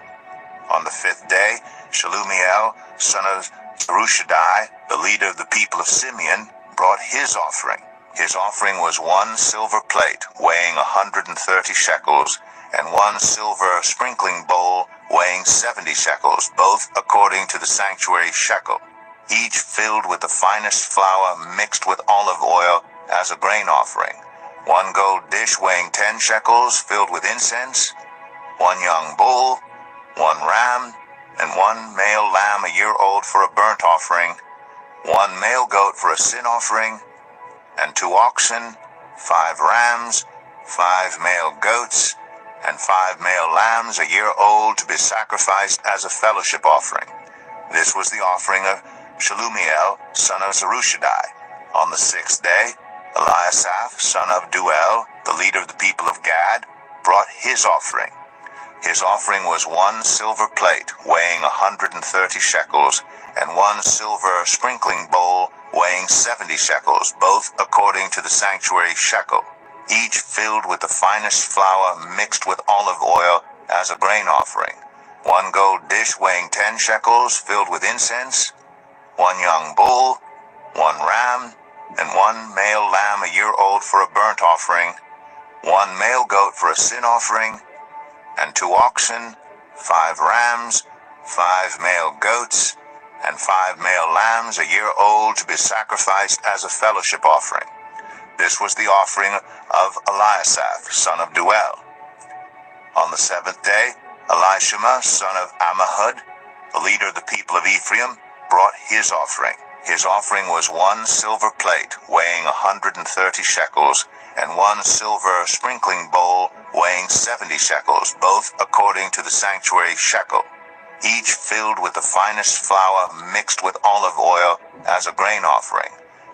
On the 5th day, Shelumiel, son of Zerushadai, the leader of the people of Simeon, brought his offering. His offering was 1 silver plate weighing 130 shekels, and 1 silver sprinkling bowl weighing 70 shekels, both according to the sanctuary shekel, each filled with the finest flour mixed with olive oil as a grain offering. 1 gold dish weighing 10 shekels filled with incense, 1 young bull, 1 ram, and 1 male lamb a year old for a burnt offering, 1 male goat for a sin offering, and 2 oxen, 5 rams, 5 male goats, and 5 male lambs a year old to be sacrificed as a fellowship offering. This was the offering of Shelumiel, son of Zerushadai. On the 6th day, Eliasaph, son of Duel, the leader of the people of Gad, brought his offering. His offering was 1 silver plate weighing 130 shekels, and 1 silver sprinkling bowl weighing 70 shekels, both according to the sanctuary shekel, each filled with the finest flour mixed with olive oil as a grain offering. 1 gold dish weighing 10 shekels filled with incense, 1 young bull, 1 ram, and 1 male lamb a year old for a burnt offering, 1 male goat for a sin offering, and 2 oxen, 5 rams, 5 male goats, and 5 male lambs a year old to be sacrificed as a fellowship offering. This was the offering of Eliasaph, son of Duel. On the 7th day, Elishama, son of Ammihud, the leader of the people of Ephraim, brought his offering. His offering was 1 silver plate weighing 130 shekels, and 1 silver sprinkling bowl weighing 70 shekels, both according to the sanctuary shekel, each filled with the finest flour mixed with olive oil as a grain offering.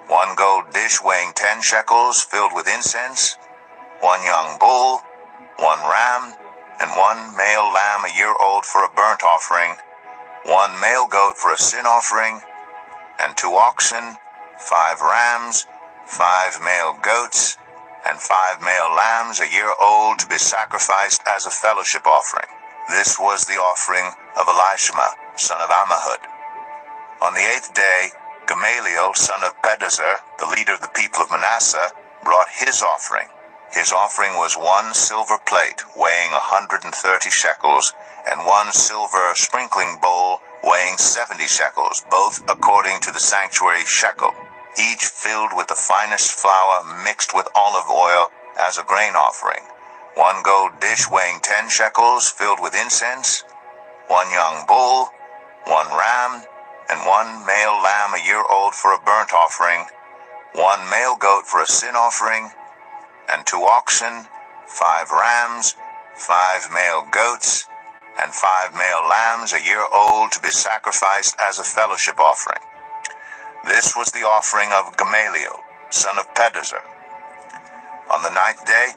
1 gold dish weighing 10 shekels filled with incense, 1 young bull, 1 ram, and 1 male lamb a year old for a burnt offering, 1 male goat for a sin offering, and 2 oxen, 5 rams, 5 male goats, and 5 male lambs a year old to be sacrificed as a fellowship offering. This was the offering of Elishama, son of Ammihud. On the 8th day, Gamaliel, son of Pedazur, the leader of the people of Manasseh, brought his offering. His offering was 1 silver plate weighing 130 shekels, and 1 silver sprinkling bowl weighing 70 shekels, both according to the sanctuary shekel, each filled with the finest flour mixed with olive oil as a grain offering. 1 gold dish weighing 10 shekels filled with incense, one young bull, one ram, and one male lamb a year old for a burnt offering, one male goat for a sin offering, and 2 oxen, 5 rams, 5 male goats, and 5 male lambs a year old to be sacrificed as a fellowship offering. This was the offering of Gamaliel, son of Pedazur. On the 9th day,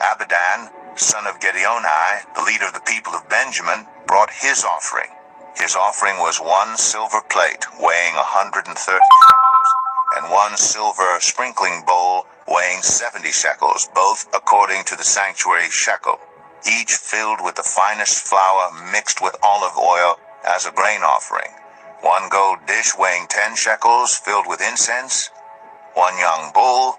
Abidan, son of Gideoni, the leader of the people of Benjamin, brought his offering. His offering was 1 silver plate weighing 130 shekels, and 1 silver sprinkling bowl weighing 70 shekels, both according to the sanctuary shekel, each filled with the finest flour mixed with olive oil as a grain offering, 1 gold dish weighing 10 shekels filled with incense, 1 young bull,